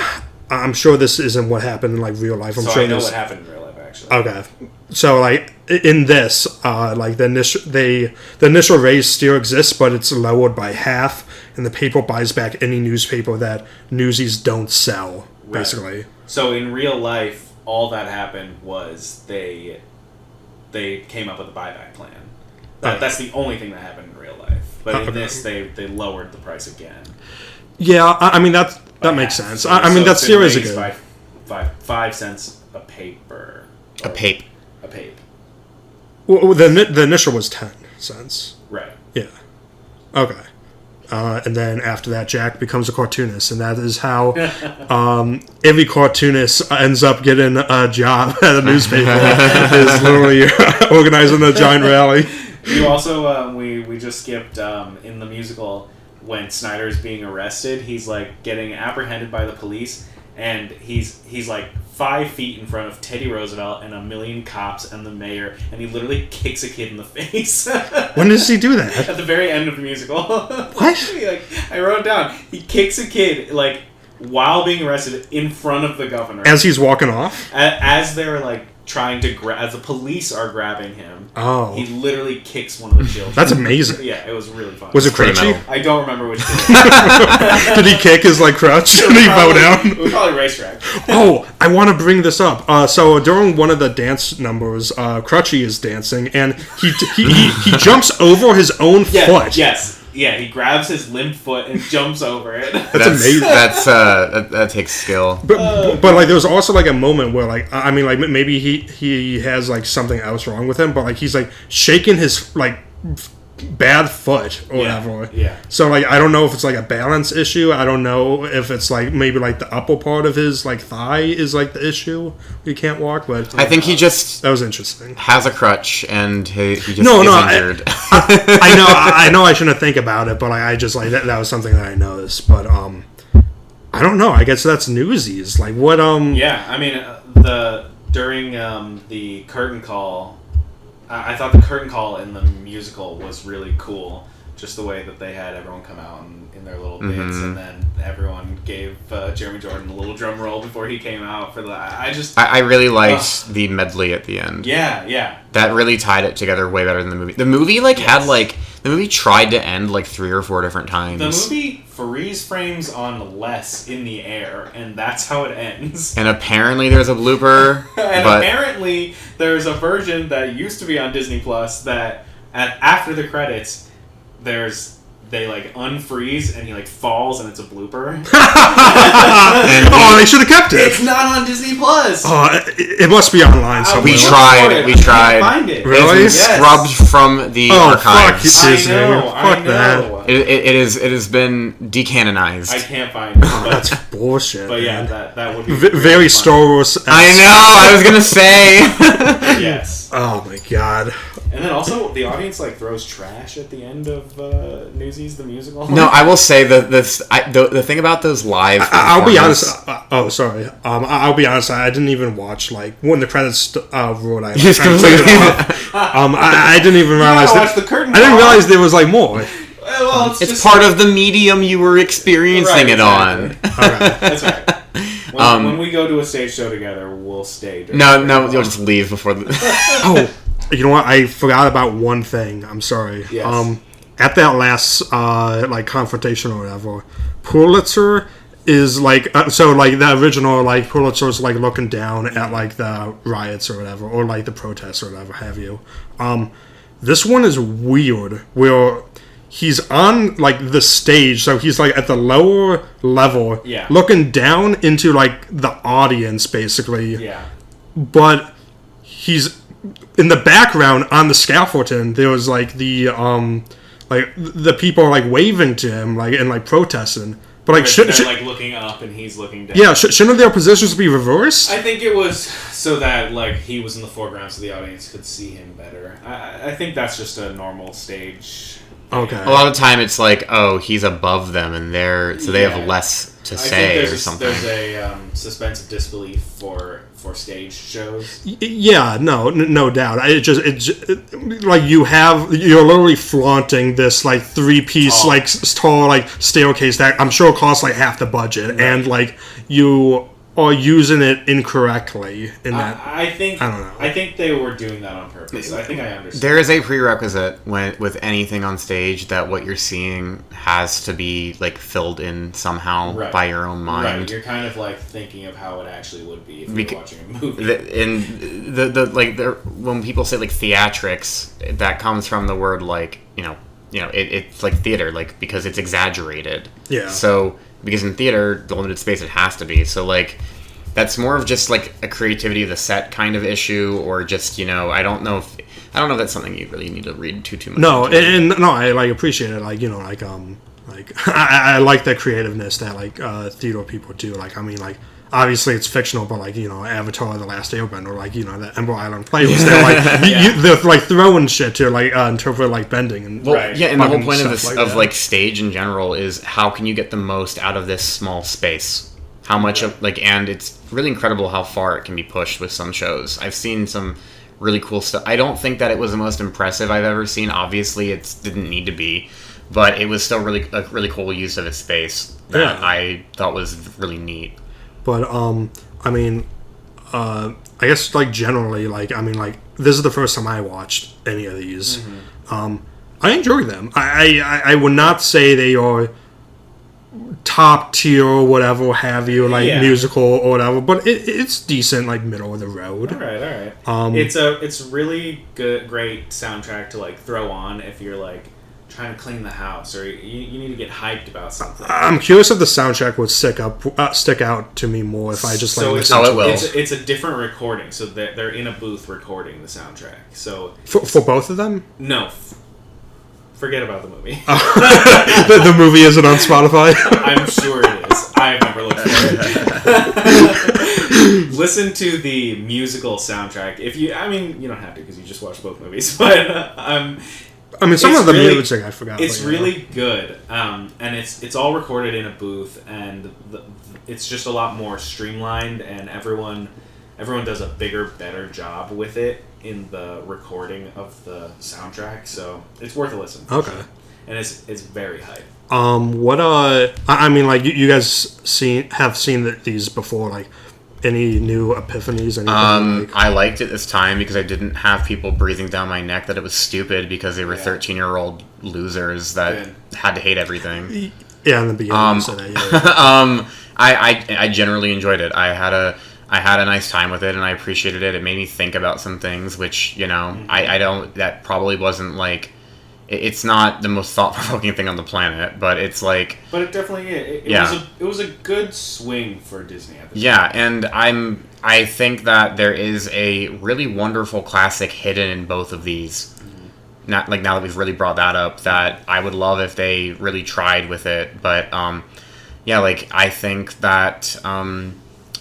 I'm sure this isn't what happened in like real life. I'm sure
I know what happened in real life actually.
Okay. So like in this, like the initial raise still exists, but it's lowered by half, and the paper buys back any newspaper that Newsies don't sell.
Right.
Basically.
So in real life, all that happened was they came up with a buyback plan. That's the only thing that happened in real life. But in this, they lowered the price again.
Yeah, I mean that makes sense.
So,
I mean that series is
good.
By
5 cents a paper.
A pape.
A pape.
Well, the initial was 10 cents.
Right.
Yeah. Okay. And then after that, Jack becomes a cartoonist, and that is how every cartoonist ends up getting a job at a newspaper. Is literally organizing a giant rally.
You also we just skipped in the musical when Snyder's being arrested. He's like getting apprehended by the police, and he's like 5 feet in front of Teddy Roosevelt and a million cops and the mayor, and he literally kicks a kid in the face.
When does he do that?
At the very end of the musical.
What?
I wrote it down. He kicks a kid like while being arrested in front of the governor.
As he's walking off?
As they're like trying to as the police are grabbing him.
Oh.
He literally kicks one of the children.
That's amazing.
Yeah, it was really fun.
Was it crunchy?
I don't remember which
Did he kick his like crutch and he fell down?
It was probably racetrack.
Oh, I want to bring this up. So during one of the dance numbers, Crutchy is dancing, and he jumps over his own foot.
Yes. Yeah, he grabs his limp foot and jumps over it.
That's amazing.
That takes skill.
But like there was also like a moment where like I mean like maybe he has like something else wrong with him, but like he's like shaking his like bad foot or whatever.
Yeah.
So like I don't know if it's like a balance issue. I don't know if it's like maybe like the upper part of his like thigh is like the issue. He can't walk, but
I think he just
that was interesting.
Has a crutch and he just is injured.
I know I shouldn't think about it, but I just like that was something that I noticed. But I don't know. I guess that's Newsies. Like what?
Yeah, I mean during the curtain call. I thought the curtain call in the musical was really cool. Just the way that they had everyone come out in their little bits, and then everyone gave Jeremy Jordan a little drum roll before he came out for the. I
really liked the medley at the end.
Yeah.
That really tied it together way better than the movie. The movie had like the movie tried to end like 3 or 4 different times.
The movie freeze frames on less in the air, and that's how it ends.
And apparently there's a blooper.
Apparently there's a version that used to be on Disney Plus that after the credits, they like unfreeze and he like falls and it's a blooper.
They should have kept it.
It's not on Disney Plus.
Oh, it must be online somewhere.
We tried.
I can't find it.
Really?
It's scrubbed from the archives.
Fuck Disney.
I know.
It has been decanonized.
I can't find it.
That's bullshit.
But yeah,
man.
that would be
very Star Wars.
I know. I was gonna say.
Yes.
Oh my god.
And then also the audience like throws trash at the end of Newsies the musical.
No, I will say the thing about those live.
I'll be honest. Sorry. I'll be honest. I didn't even watch like when the credits rolled. I
Just completely.
I didn't even realize
watch the curtain
I didn't
call.
realize there was like more.
Well,
It's
just
part of the medium you were experiencing it on.
That's right. When we go to a stage show together, we'll stay.
No, you'll just leave before the.
Oh, you know what? I forgot about one thing. I'm sorry.
Yes.
At that last like confrontation or whatever, Pulitzer is like so like the original like Pulitzer's like looking down at like the riots or whatever, or like the protests or whatever have you. This one is weird where he's on like the stage, so he's like at the lower level, looking down into like the audience basically.
Yeah.
But he's in the background on the scaffolding. There was like the people like waving to him like and like protesting. But like
they're like looking up and he's looking down.
Yeah, shouldn't their positions be reversed?
I think it was so that like he was in the foreground so the audience could see him better. I think that's just a normal stage.
Okay.
A lot of the time it's like, oh, he's above them and they have less to say or something.
There's a suspense of disbelief for stage shows.
Yeah, no doubt. It's like you're literally flaunting this like 3-piece like tall like staircase that I'm sure costs like half the budget, right. And like you are using it incorrectly in that.
I don't know. I think they were doing that on purpose. I think I understand.
There is a prerequisite with anything on stage that what you're seeing has to be like filled in somehow by your own mind.
Right. You're kind of like thinking of how it actually would be if you're watching a movie.
When people say like theatrics, that comes from the word like it's like theater, like because it's exaggerated.
Yeah.
So because in theater, the limited space it has to be. So like that's more of just like a creativity of the set kind of issue, or just I don't know if that's something you really need to read too much.
No,
into.
and no, I like appreciate it. Like I like the creativeness that like theater people do. Like I mean like. Obviously, it's fictional, but like Avatar: The Last Airbender, like the Ember Island Players, they're like they're like throwing shit to like interpret like bending and
and the whole point of this
like
stage in general is how can you get the most out of this small space? How much of and it's really incredible how far it can be pushed with some shows. I've seen some really cool stuff. I don't think that it was the most impressive I've ever seen. Obviously, it didn't need to be, but it was still a really cool use of its space that I thought was really neat.
But I mean, I guess like generally, like I mean, like this is the first time I watched any of these. Mm-hmm. I enjoy them. I would not say they are top tier or whatever have you, like musical or whatever, but it's decent, like middle of the road.
All right. It's really great soundtrack to like throw on if you're like trying to clean the house or you need to get hyped about something.
I'm curious if the soundtrack would stick out to me more if I just like listen to it.
It's a different recording, so they're in a booth recording the soundtrack. So
for both of them?
No. Forget about the movie.
The movie isn't on Spotify?
I'm sure it is. I've never looked for it. Listen to the musical soundtrack. You don't have to because you just watched both movies, but
I mean, some of the music I forgot.
It's really good, and it's all recorded in a booth, and it's just a lot more streamlined, and everyone does a bigger, better job with it in the recording of the soundtrack. So it's worth a listen.
Okay,
sure. And it's very hype.
What I mean, like you guys have seen these before, like. Any new epiphanies?
I liked it this time because I didn't have people breathing down my neck that it was stupid because they were 13-year-old losers that had to hate everything.
Yeah, in the beginning. So that,
I generally enjoyed it. I had a nice time with it and I appreciated it. It made me think about some things, which I don't. That probably wasn't like. It's not the most thought-provoking thing on the planet, but it's like...
But it definitely is. It was a good swing for Disney at the
time. And I think that there is a really wonderful classic hidden in both of these. Mm-hmm. Now that we've really brought that up, that I would love if they really tried with it. But, I think that...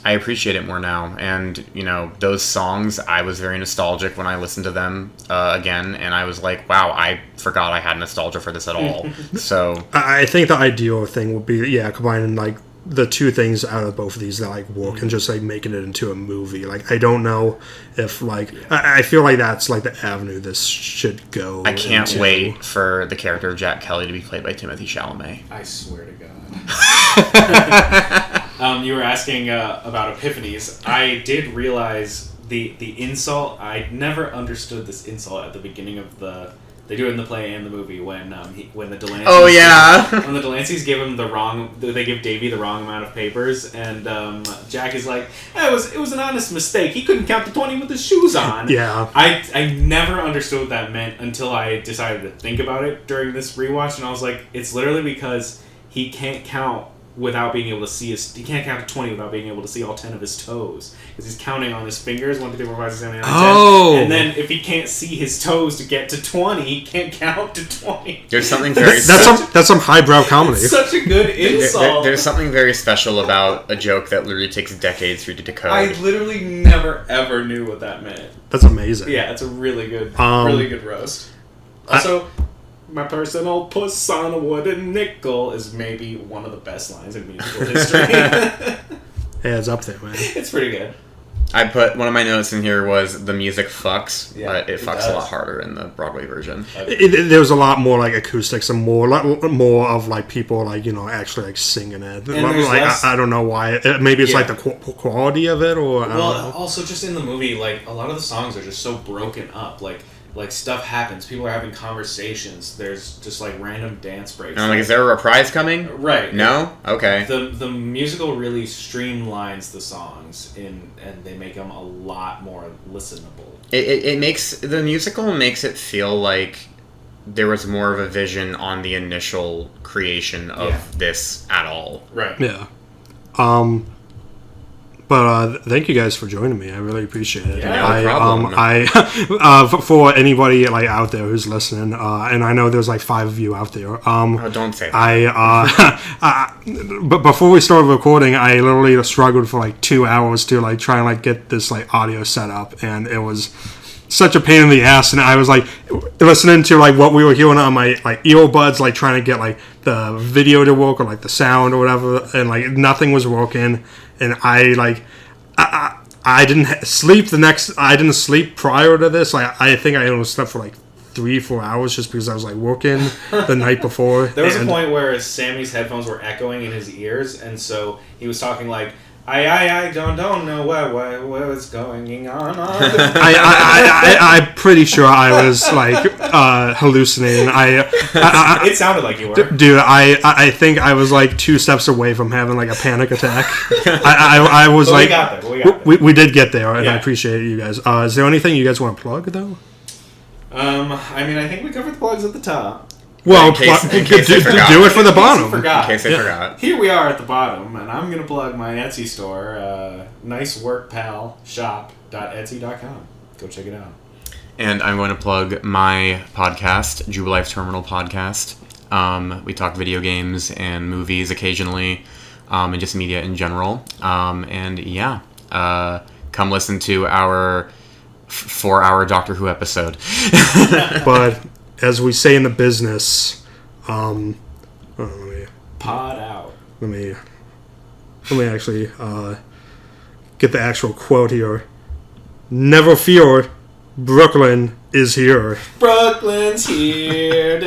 I appreciate it more now. And, you know, those songs, I was very nostalgic when I listened to them again, and I was like, wow, I forgot I had nostalgia for this at all. So
I think the ideal thing would be, combining, like, the two things out of both of these that, like, work and just, like, making it into a movie. Like, I don't know if, like... I feel like that's, like, the avenue this should go.
I can't wait for the character of Jack Kelly to be played by Timothée Chalamet.
I swear to God. You were asking about epiphanies. I did realize the insult. I never understood this insult at the beginning of the. They do it in the play and the movie when the Delanceys.
Oh yeah.
When the Delanceys give him the wrong, they give Davy the wrong amount of papers, and Jack is like, it was an honest mistake. He couldn't count to 20 with his shoes on.
Yeah.
I never understood what that meant until I decided to think about it during this rewatch, and I was like, it's literally because he can't count without being able to see he can't count to 20 without being able to see all 10 of his toes. Because he's counting on his fingers, 1, 2, 3, 4, 5, 6, 7, 8, 9, 10.
Oh!
And then if he can't see his toes to get to 20, he can't count to 20.
There's something very...
That's some highbrow comedy.
It's such a good insult.
There's something very special about a joke that literally takes decades for you to decode.
I literally never, ever knew what that meant.
That's amazing.
Yeah, it's a really good roast. Also... my personal puss on a wooden nickel is maybe one of the best lines in musical history.
Yeah, it's up there, man.
It's pretty good.
I put one of my notes in here was the music fucks,
Yeah,
but it fucks
does.
a lot harder in the Broadway version.
There was a lot more like acoustics and more of like people like actually like singing it. Like, I don't know why. Maybe it's like the quality of it, or I don't know.
Also just in the movie, like a lot of the songs are just so broken up. Like stuff happens. People are having conversations. There's just like random dance breaks.
And I'm like, is there a reprise coming?
Right.
No? Okay.
The musical really streamlines the songs and they make them a lot more listenable.
It makes the musical makes it feel like there was more of a vision on the initial creation of this at all.
Right.
Yeah. But thank you guys for joining me. I really appreciate it.
Yeah, no problem.
For anybody like out there who's listening, and I know there's like 5 of you out there.
Don't say that.
But before we started recording, I literally struggled for like 2 hours to like try and like get this like audio set up, and it was such a pain in the ass. And I was like listening to like what we were hearing on my like earbuds, like trying to get like the video to work or like the sound or whatever, and like nothing was working. And I didn't sleep I didn't sleep prior to this. Like I think I only slept for like 3-4 hours just because I was like working the night before.
There was a point where Sammy's headphones were echoing in his ears, and so he was talking like, I don't know what was going on.
I'm pretty sure I was like hallucinating.
It sounded like you were.
Dude, I think I was like 2 steps away from having like a panic attack. I was
but
like,
we got there.
We did get there, and
yeah.
I appreciate you guys. Is there anything you guys want to plug though?
I mean, I think we covered the plugs at the top.
Well,
in case
do
I
it for the bottom.
In case I forgot.
Here we are at the bottom, and I'm going to plug my Etsy store, niceworkpalshop.etsy.com. Go check it out.
And I'm going to plug my podcast, Jubilife Terminal Podcast. We talk video games and movies occasionally, and just media in general. And yeah, come listen to our 4-hour Doctor Who episode.
But as we say in the business,
Pod out.
Let me actually get the actual quote here. Never fear, Brooklyn is here.
Brooklyn's here.